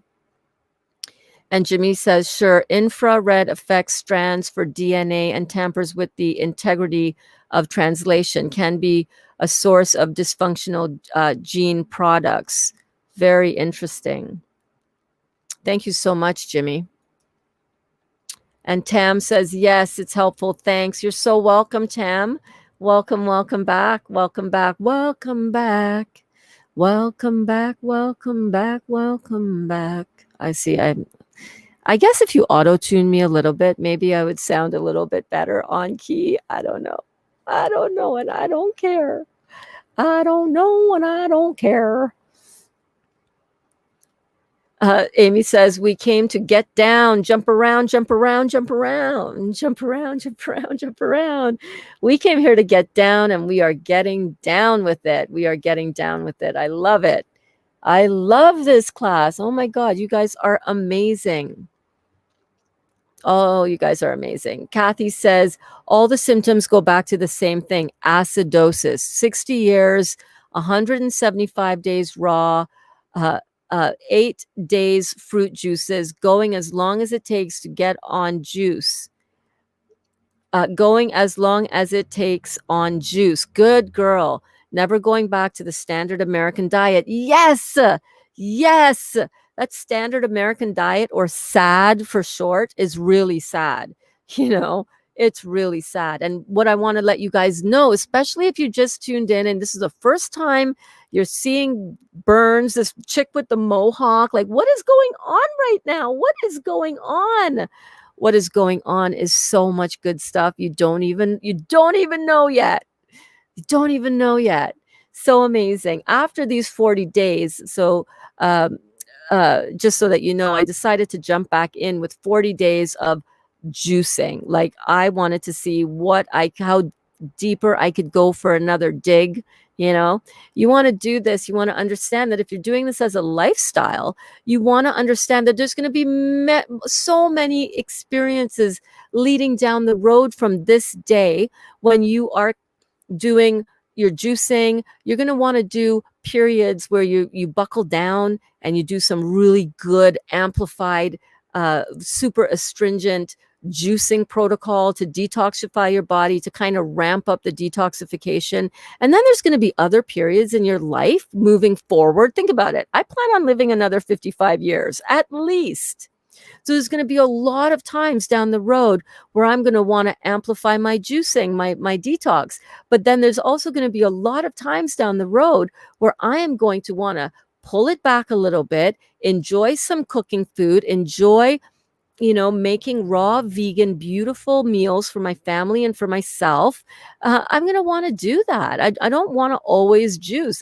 S1: And Jimmy says, sure, infrared affects strands for DNA and tampers with the integrity of translation, can be a source of dysfunctional gene products. Very interesting. Thank you so much, Jimmy. And Tam says, yes, it's helpful. Thanks. You're so welcome, Tam. Welcome, welcome back. Welcome back. Welcome back. Welcome back. Welcome back. Welcome back. I see. I guess if you auto-tune me a little bit, maybe I would sound a little bit better on key. I don't know. I don't know, and I don't care. I don't know, and I don't care. Amy says, we came to get down, jump around, jump around, jump around, jump around, jump around, jump around. We came here to get down, and we are getting down with it. We are getting down with it. I love it. I love this class. Oh my God, you guys are amazing. Oh, you guys are amazing. Kathy says all the symptoms go back to the same thing, acidosis. 60 years, 175 days raw, 8 days fruit juices, going as long as it takes to get on juice. Going as long as it takes on juice. Good girl. Never going back to the standard American diet. Yes. Yes. That standard American diet, or SAD for short, is really sad. You know, it's really sad. And what I want to let you guys know, especially if you just tuned in and this is the first time you're seeing Burns, this chick with the mohawk, like, what is going on right now? What is going on? What is going on is so much good stuff you don't even know yet. You don't even know yet. So amazing. After these 40 days, so um, just so that you know, I decided to jump back in with 40 days of juicing. Like, I wanted to see how deeper I could go for another dig. You know, you want to do this. You want to understand that if you're doing this as a lifestyle, you want to understand that there's going to be so many experiences leading down the road from this day when you are doing your juicing. You're going to want to do periods where you buckle down and you do some really good amplified super astringent juicing protocol to detoxify your body, to kind of ramp up the detoxification. And then there's going to be other periods in your life moving forward. Think about it. I plan on living another 55 years at least. So there's going to be a lot of times down the road where I'm going to want to amplify my juicing, my detox. But then there's also going to be a lot of times down the road where I am going to want to pull it back a little bit, enjoy some cooking food, enjoy making raw, vegan, beautiful meals for my family and for myself. I'm going to want to do that. I don't want to always juice.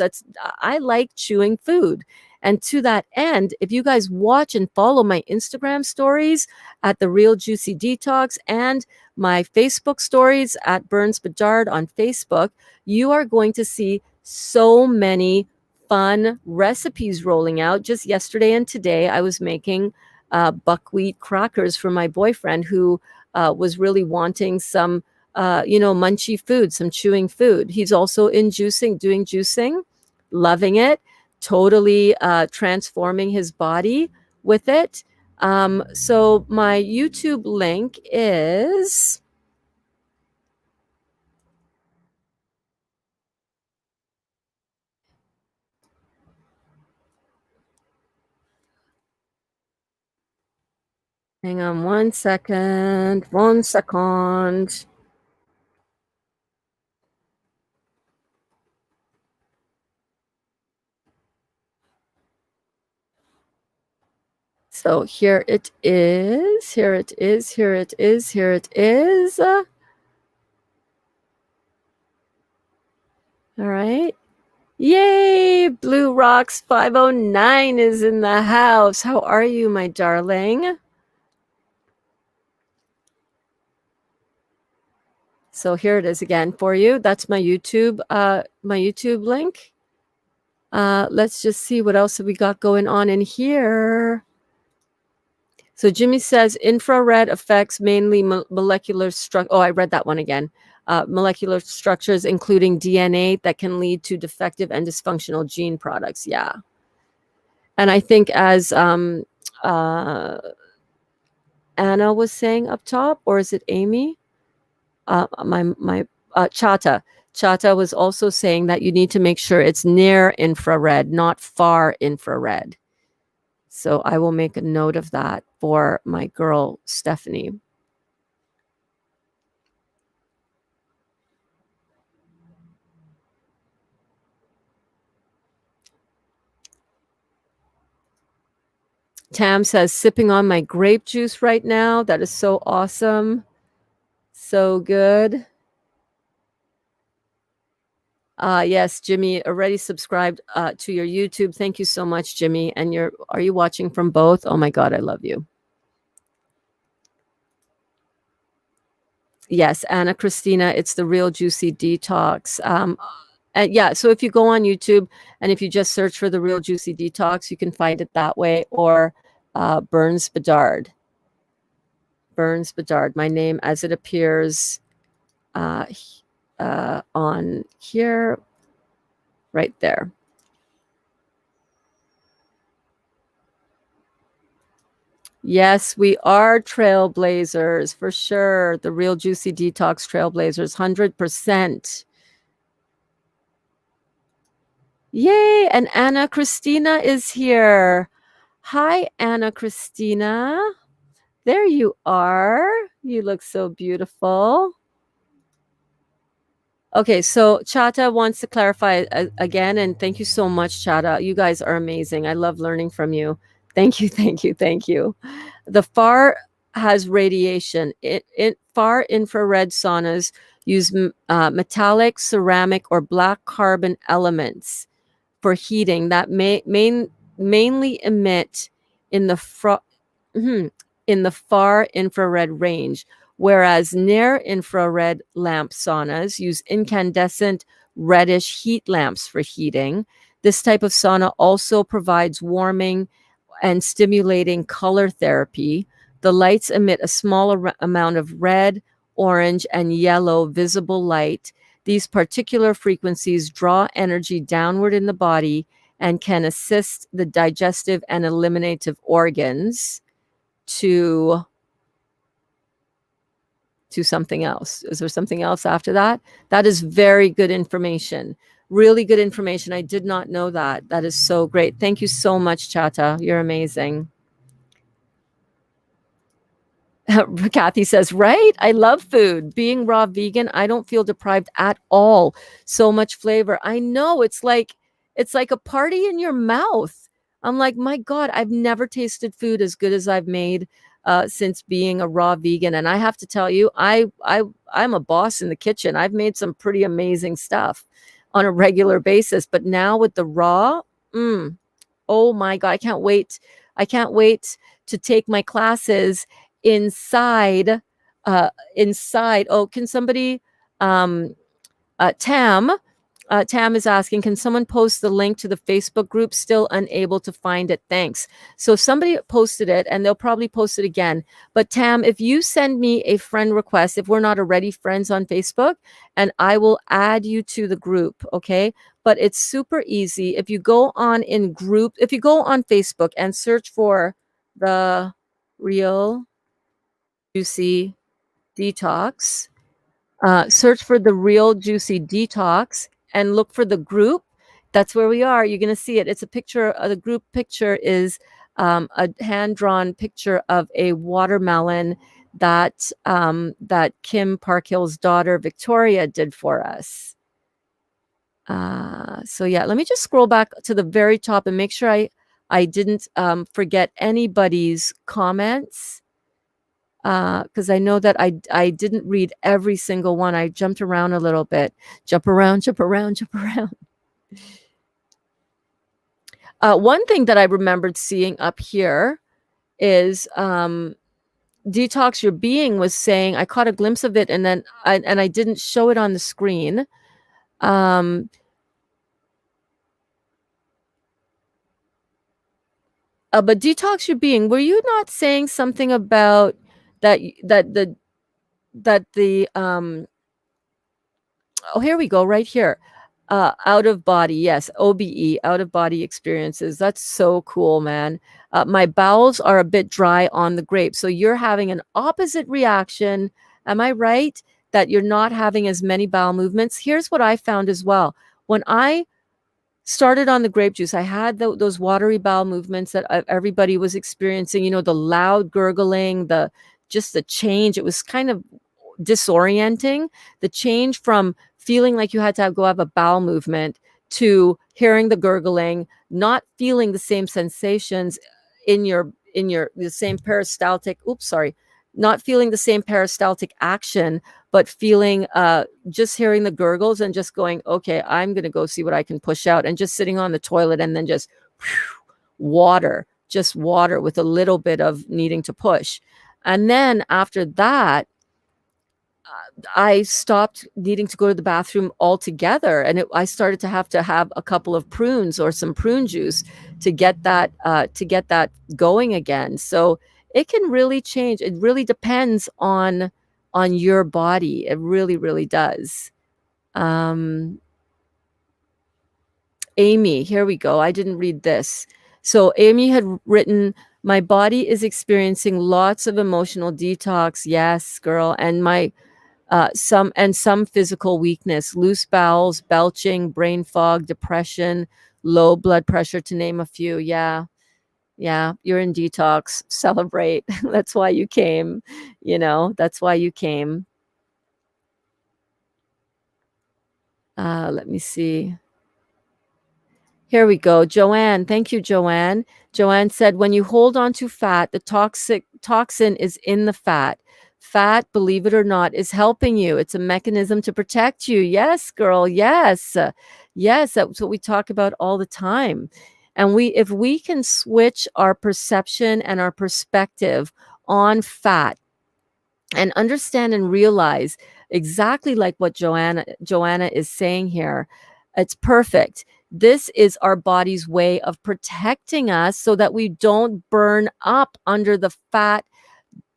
S1: I like chewing food. And to that end, if you guys watch and follow my Instagram stories at The Real Juicy Detox and my Facebook stories at Burns Bedard on Facebook, you are going to see so many fun recipes rolling out. Just yesterday and today, I was making buckwheat crackers for my boyfriend, who was really wanting some, munchy food, some chewing food. He's also in juicing, doing juicing, loving it, totally transforming his body with it. So my YouTube link is... Hang on 1 second. 1 second. So here it is. Here it is. Here it is. Here it is. All right. Yay! Blue Rocks 509 is in the house. How are you, my darling? So here it is again for you. That's my YouTube link. Let's just see what else have we got going on in here. So Jimmy says infrared affects mainly molecular structure. Oh, I read that one again. Molecular structures, including DNA, that can lead to defective and dysfunctional gene products. Yeah. And I think, as Anna was saying up top, or is it Amy? My Chata was also saying that you need to make sure it's near infrared, not far infrared. So I will make a note of that for my girl, Stephanie. Tam says, sipping on my grape juice right now. That is so awesome. So good. Yes, Jimmy, already subscribed to your YouTube. Thank you so much, Jimmy. And are you watching from both? Oh my God, I love you. Yes, Anna Christina, it's The Real Juicy Detox. Yeah, so if you go on YouTube and if you just search for The Real Juicy Detox, you can find it that way, or Burns Bedard. Burns Bedard, my name as it appears on here, right there. Yes, we are trailblazers for sure. The real juicy detox trailblazers, 100%. Yay! And Anna Christina is here. Hi, Anna Christina. There you are. You look so beautiful. Okay, so Chata wants to clarify again, and thank you so much, Chata. You guys are amazing. I love learning from you. Thank you, thank you, thank you. The FAR has radiation. Far infrared saunas use metallic, ceramic, or black carbon elements for heating that mainly emit in the in the far infrared range, whereas near infrared lamp saunas use incandescent reddish heat lamps for heating. This type of sauna also provides warming and stimulating color therapy. The lights emit a small amount of red, orange, and yellow visible light. These particular frequencies draw energy downward in the body and can assist the digestive and eliminative organs to something else. Is there something else after that? That is very good information. Really good information. I did not know that. That is so great. Thank you so much, Chata. You're amazing. Kathy says, right? I love food. Being raw vegan, I don't feel deprived at all. So much flavor. I know it's like a party in your mouth. I'm like, my God, I've never tasted food as good as I've made since being a raw vegan. And I have to tell you, I'm a boss in the kitchen. I've made some pretty amazing stuff on a regular basis. But now with the raw, oh my God, I can't wait. I can't wait to take my classes inside inside. Oh, can somebody um Tam Tam is asking, can someone post the link to the Facebook group? Still unable to find it. Thanks. So somebody posted it and they'll probably post it again. But Tam, if you send me a friend request, if we're not already friends on Facebook, and I will add you to the group, okay? But it's super easy. If you go on if you go on Facebook and search for the Real Juicy Detox, search for the Real Juicy Detox and look for the group. That's where we are. You're going to see it. It's a picture. The group picture is a hand-drawn picture of a watermelon that Kim Parkhill's daughter Victoria did for us. So yeah, let me just scroll back to the very top and make sure I didn't forget anybody's comments. Because I know that I didn't read every single one. I jumped around a little bit. Jump around, jump around, jump around. One thing that I remembered seeing up here is Detox Your Being was saying, I caught a glimpse of it and then I didn't show it on the screen. But Detox Your Being, were you not saying something about that the oh, here we go, right here. Out of body, yes, OBE, out of body experiences. That's so cool, man. My bowels are a bit dry on the grape. So you're having an opposite reaction. Am I right? That you're not having as many bowel movements. Here's what I found as well. When I started on the grape juice, I had those watery bowel movements that everybody was experiencing, you know, the loud gurgling, just the change. It was kind of disorienting. The change from feeling like you had to go have a bowel movement to hearing the gurgling, not feeling the same sensations in the same peristaltic, not feeling the same peristaltic action, but feeling just hearing the gurgles and just going, okay, I'm going to go see what I can push out, and just sitting on the toilet and then just just water with a little bit of needing to push. And then after that, I stopped needing to go to the bathroom altogether, and I started to have a couple of prunes or some prune juice to get that going again. So it can really change. It really depends on your body. It really, really does. Amy, here we go. I didn't read this. So Amy had written, My body is experiencing lots of emotional detox. Yes, girl. And some physical weakness, loose bowels, belching, brain fog, depression, low blood pressure, to name a few. Yeah. Yeah, you're in detox. Celebrate. That's why you came. That's why you came. Let me see. Here we go. Joanne. Thank you, Joanne. Joanne said, when you hold on to fat, the toxin is in the fat. Fat, believe it or not, is helping you. It's a mechanism to protect you. Yes, girl. Yes. Yes, that's what we talk about all the time. And if we can switch our perception and our perspective on fat, and understand and realize exactly like what Joanna is saying here. It's perfect. This is our body's way of protecting us so that we don't burn up under the fat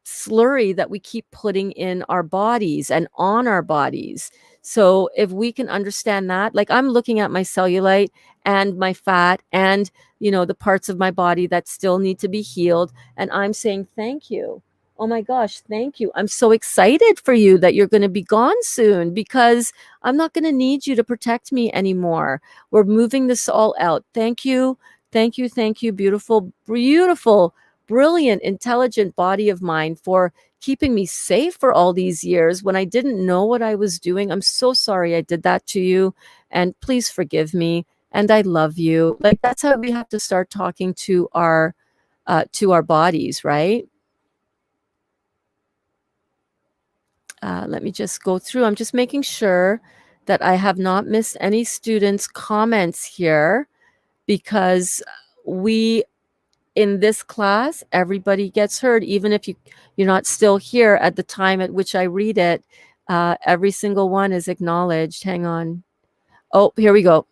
S1: slurry that we keep putting in our bodies and on our bodies. So if we can understand that, like I'm looking at my cellulite and my fat and, the parts of my body that still need to be healed, and I'm saying thank you. Oh my gosh, thank you. I'm so excited for you that you're going to be gone soon, because I'm not going to need you to protect me anymore. We're moving this all out. Thank you. Thank you. Thank you. Beautiful, beautiful, brilliant, intelligent body of mine, for keeping me safe for all these years when I didn't know what I was doing. I'm so sorry I did that to you, and please forgive me. And I love you. Like, that's how we have to start talking to our bodies, right? Let me just go through. I'm just making sure that I have not missed any students' comments here, because we in this class, everybody gets heard, even if you're not still here at the time at which I read it. Every single one is acknowledged. Hang on. Oh, here we go.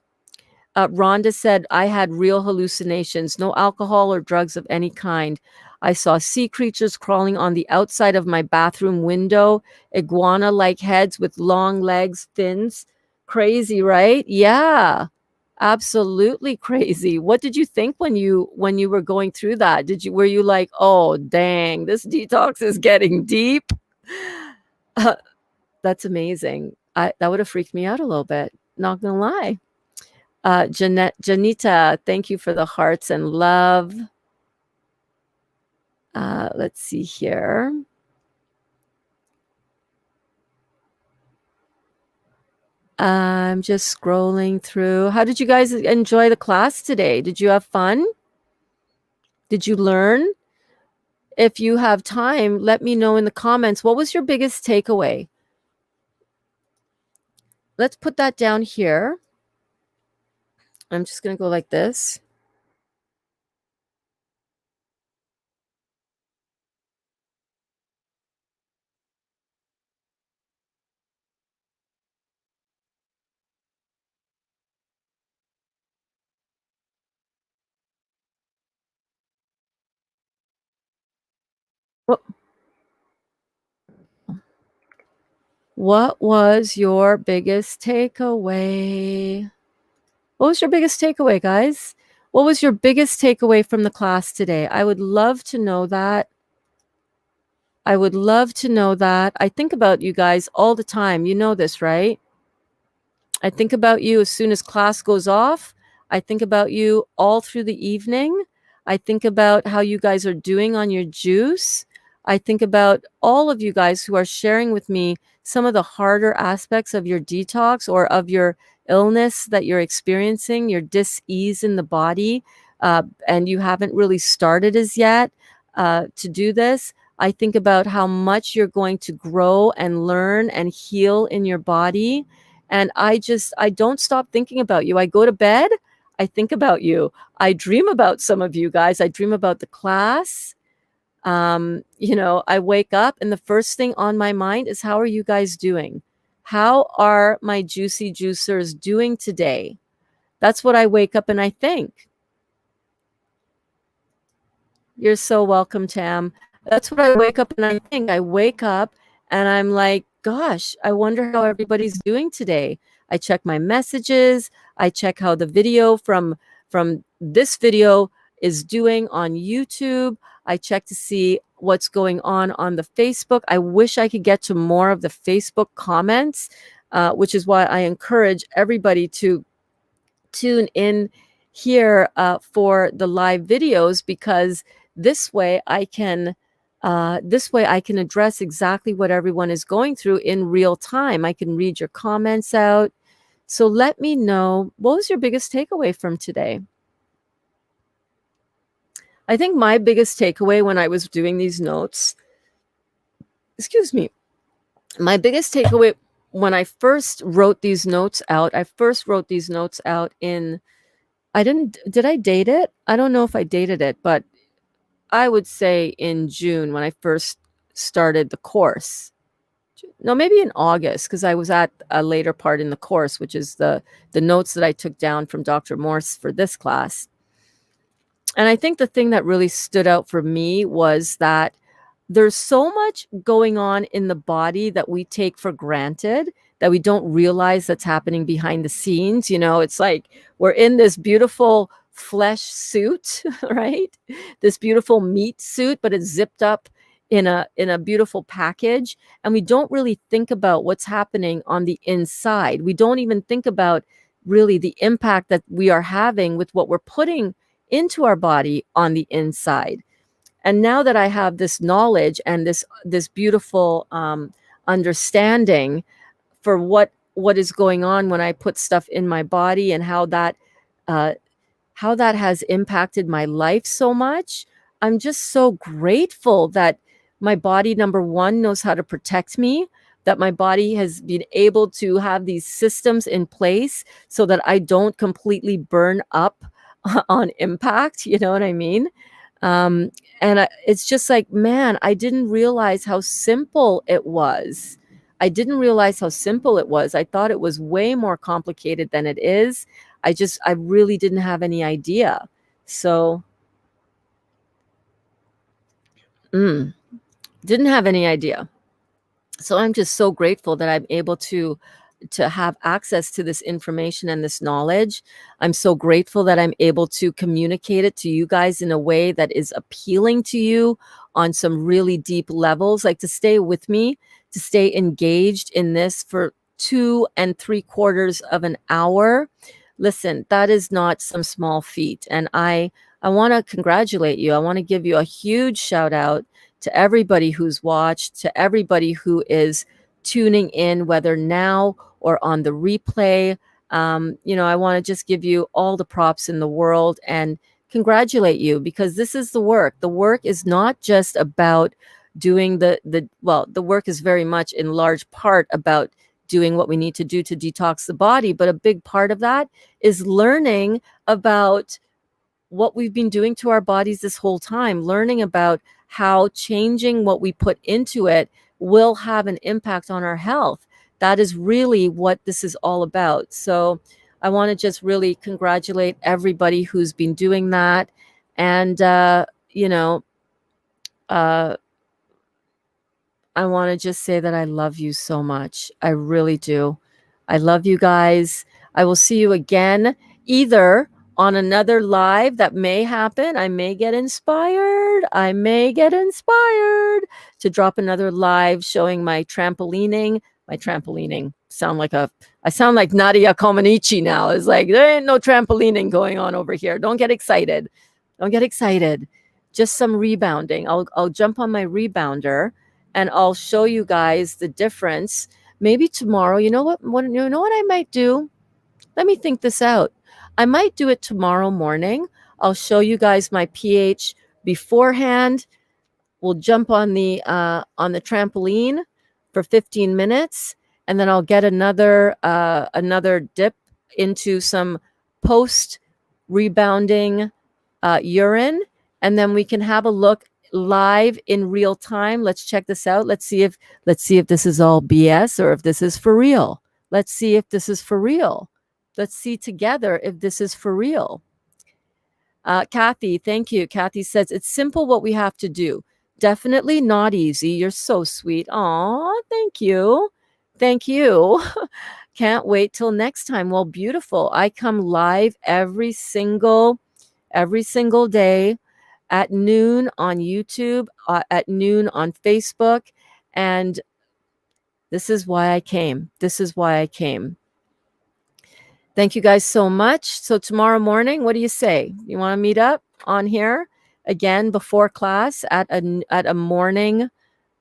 S1: Rhonda said, I had real hallucinations, no alcohol or drugs of any kind. I saw sea creatures crawling on the outside of my bathroom window, iguana like heads with long legs, fins. Crazy, right? Yeah. Absolutely crazy. What did you think when you were going through that? Were you like, "Oh, dang, this detox is getting deep?" Uh, that's amazing. That would have freaked me out a little bit, not gonna lie. Janita, thank you for the hearts and love. Let's see here. I'm just scrolling through. How did you guys enjoy the class today? Did you have fun? Did you learn? If you have time, let me know in the comments. What was your biggest takeaway? Let's put that down here. I'm just going to go like this. What was your biggest takeaway? What was your biggest takeaway, guys? What was your biggest takeaway from the class today? I would love to know that. I would love to know that. I think about you guys all the time. You know this, right? I think about you as soon as class goes off. I think about you all through the evening. I think about how you guys are doing on your juice. I think about all of you guys who are sharing with me some of the harder aspects of your detox or of your illness that you're experiencing, your dis-ease in the body, and you haven't really started as yet to do this. I think about how much you're going to grow and learn and heal in your body. And I don't stop thinking about you. I go to bed, I think about you. I dream about some of you guys. I dream about the class. I wake up and the first thing on my mind is, how are you guys doing? How are my juicy juicers doing today? That's what I wake up and I think. You're so welcome, Tam. That's what I wake up and I think. I wake up and I'm like, gosh, I wonder how everybody's doing today. I check my messages. I check how the video from this video is doing on YouTube. I check to see what's going on the Facebook. I wish I could get to more of the Facebook comments, which is why I encourage everybody to tune in here for the live videos, because this way I can address exactly what everyone is going through in real time. I can read your comments out. So let me know, what was your biggest takeaway from today? I think my biggest takeaway when I was doing these notes, excuse me, my biggest takeaway when I first wrote these notes out, in, did I date it? I don't know if I dated it, but I would say in June when I first started the course. No, maybe in August, because I was at a later part in the course, which is the notes that I took down from Dr. Morse for this class. And I think the thing that really stood out for me was that there's so much going on in the body that we take for granted, that we don't realize that's happening behind the scenes. It's like we're in this beautiful flesh suit, right? This beautiful meat suit, but it's zipped up in a beautiful package, and we don't really think about what's happening on the inside. We don't even think about really the impact that we are having with what we're putting into our body on the inside. And now that I have this knowledge and this beautiful understanding for what is going on when I put stuff in my body, and uh, how that has impacted my life so much, I'm just so grateful that my body, number one, knows how to protect me, that my body has been able to have these systems in place so that I don't completely burn up on impact. You know what I mean? Um, it's just like, man, I didn't realize how simple it was. I thought it was way more complicated than it is. I really didn't have any idea. So, didn't have any idea. So I'm just so grateful that I'm able to have access to this information and this knowledge. I'm so grateful that I'm able to communicate it to you guys in a way that is appealing to you on some really deep levels, like to stay with me, to stay engaged in this for 2 3/4 of an hour. Listen, that is not some small feat. And I want to congratulate you. I want to give you a huge shout out to everybody who's watched, to everybody who is tuning in, whether now or on the replay. I want to just give you all the props in the world and congratulate you, because this is the work. The work is not just about doing the work is very much in large part about doing what we need to do to detox the body. But a big part of that is learning about what we've been doing to our bodies this whole time, learning about how changing what we put into it will have an impact on our health. That is really what this is all about. So I want to just really congratulate everybody who's been doing that. And, uh, I want to just say that I love you so much. I really do. I love you guys. I will see you again, either on another live that may happen. I may get inspired. To drop another live showing my trampolining. I sound like Nadia Comaneci now. It's like, there ain't no trampolining going on over here. Don't get excited. Just some rebounding. I'll jump on my rebounder and I'll show you guys the difference. Maybe tomorrow, you know what I might do? Let me think this out. I might do it tomorrow morning. I'll show you guys my pH beforehand. We'll jump on the trampoline for 15 minutes, and then I'll get another dip into some post rebounding urine, and then we can have a look live in real time. Let's check this out. Let's see if this is all BS or if this is for real. Let's see if this is for real. Let's see together if this is for real. Kathy, thank you. Kathy says, it's simple what we have to do. Definitely not easy. You're so sweet. Aw, thank you. Thank you. Can't wait till next time. Well, beautiful. I come live every single every single day at noon on YouTube, at noon on Facebook. And this is why I came. This is why I came. Thank you guys so much. So tomorrow morning, what do you say? You want to meet up on here again before class at a morning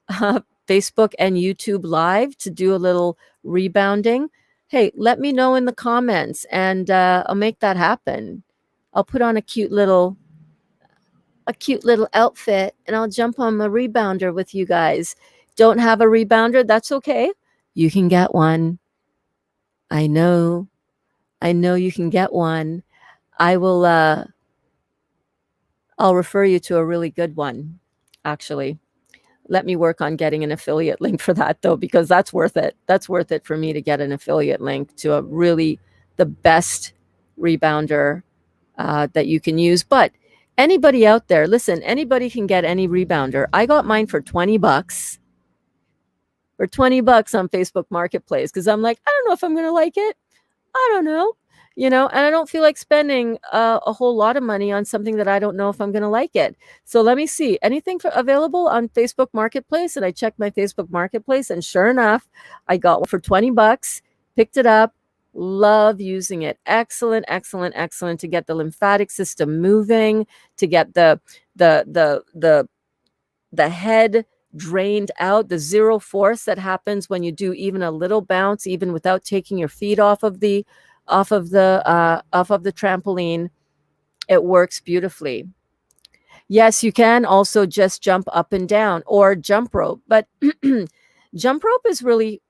S1: Facebook and YouTube live to do a little rebounding? Hey, let me know in the comments, and I'll make that happen. I'll put on a cute little outfit, and I'll jump on my rebounder with you guys. Don't have a rebounder? That's okay. You can get one. I know you can get one. I will I'll refer you to a really good one, actually. Let me work on getting an affiliate link for that, though, because that's worth it. That's worth it for me to get an affiliate link to a really the best rebounder that you can use. But anybody out there, listen, anybody can get any rebounder. I got mine for $20. For $20 on Facebook Marketplace, because I'm like, I don't know if I'm going to like it. I don't know, and I don't feel like spending a whole lot of money on something that I don't know if I'm going to like it. So let me see anything available on Facebook Marketplace. And I checked my Facebook Marketplace, and sure enough, I got one for $20, picked it up, love using it. Excellent, excellent, excellent to get the lymphatic system moving, to get the head drained out, the zero force that happens when you do even a little bounce, even without taking your feet off of the trampoline. It works beautifully. Yes, you can also just jump up and down or jump rope, but jump rope is really,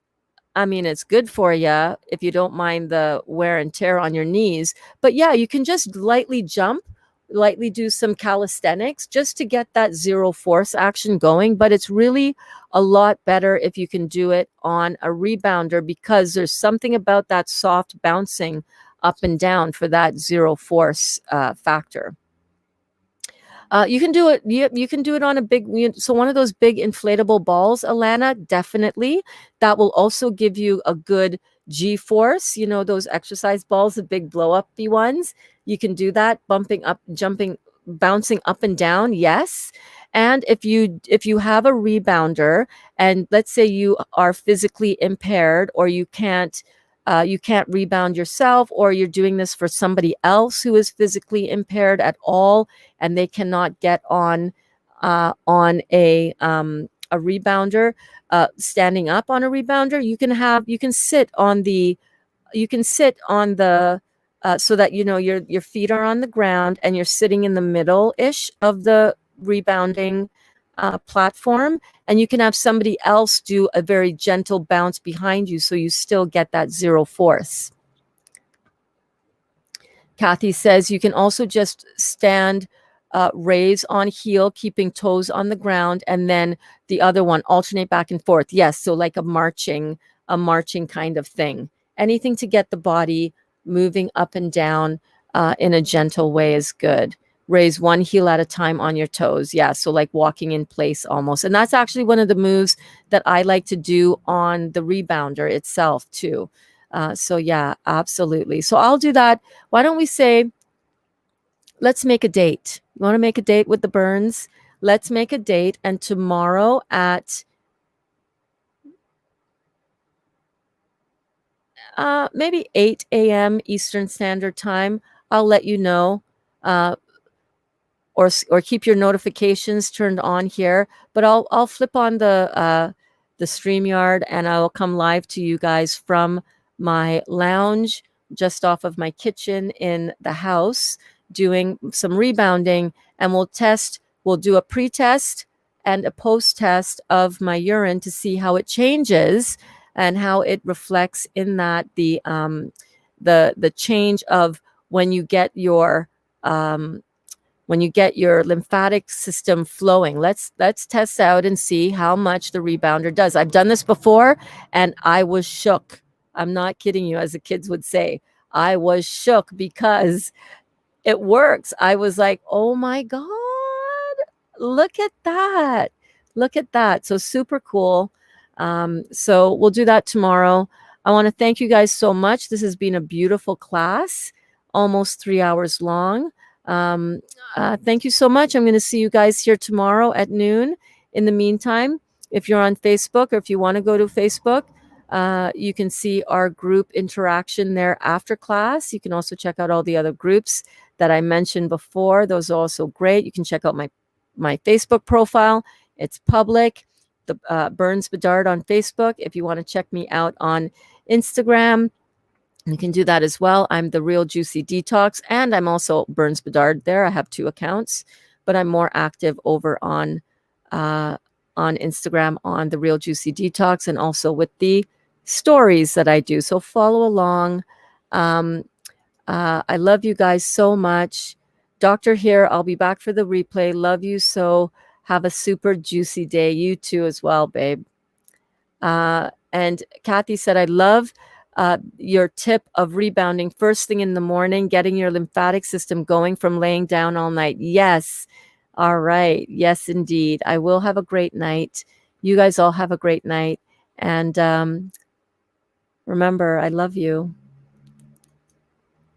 S1: it's good for you if you don't mind the wear and tear on your knees. But yeah, you can just lightly jump, lightly do some calisthenics just to get that zero force action going. But it's really a lot better if you can do it on a rebounder, because there's something about that soft bouncing up and down for that zero force factor. You can do it. You can do it on a big. So one of those big inflatable balls, Alana, definitely. That will also give you a good G force. Those exercise balls, the big blow uppy ones. You can do that, bumping up, jumping, bouncing up and down. Yes. And if you have a rebounder, and let's say you are physically impaired, or you can't rebound yourself, or you're doing this for somebody else who is physically impaired at all, and they cannot get on a rebounder, standing up on a rebounder, you can sit on the so that your feet are on the ground and you're sitting in the middle ish of the rebounding platform, and you can have somebody else do a very gentle bounce behind you, so you still get that zero force. Kathy says you can also just stand, raise on heel, keeping toes on the ground, and then the other one alternate back and forth. Yes, so like a marching kind of thing. Anything to get the body moving up and down in a gentle way is good. Raise one heel at a time on your toes. Yeah, so like walking in place almost. And that's actually one of the moves that I like to do on the rebounder itself too. So yeah, absolutely. So I'll do that. Why don't we say, let's make a date. You want to make a date with the Burns? Let's make a date. And tomorrow at maybe 8 a.m. Eastern Standard Time, I'll let you know. Or keep your notifications turned on here. But I'll flip on the StreamYard, and I will come live to you guys from my lounge just off of my kitchen in the house, doing some rebounding, and we'll do a pre-test and a post-test of my urine to see how it changes and how it reflects in that the change of when you get your lymphatic system flowing. Let's test out and see how much the rebounder does. I've done this before, and I was shook. I'm not kidding you, as the kids would say. I was shook because it works. I was like, oh my God, look at that. Look at that. So super cool. So we'll do that tomorrow. I want to thank you guys so much. This has been a beautiful class, almost 3 hours long. Um, Thank you so much. I'm going to see you guys here tomorrow at noon. In the meantime, if you're on Facebook or if you want to go to Facebook, you can see our group interaction there after class. You can also check out all the other groups that I mentioned before. Those are also great. You can check out my Facebook profile. It's public. The Burns Bedard on Facebook. If you want to check me out on Instagram, you can do that as well. I'm the Real Juicy Detox, and I'm also Burns Bedard there. I have 2 accounts, but I'm more active over on Instagram on the Real Juicy Detox, and also with the stories that I do. So follow along. Um, I love you guys so much. Doctor here. I'll be back for the replay. Love you so. Have a super juicy day. You too as well, babe. And Kathy said, I love your tip of rebounding first thing in the morning, getting your lymphatic system going from laying down all night. Yes. All right. Yes, indeed. I will have a great night. You guys all have a great night. And remember, I love you.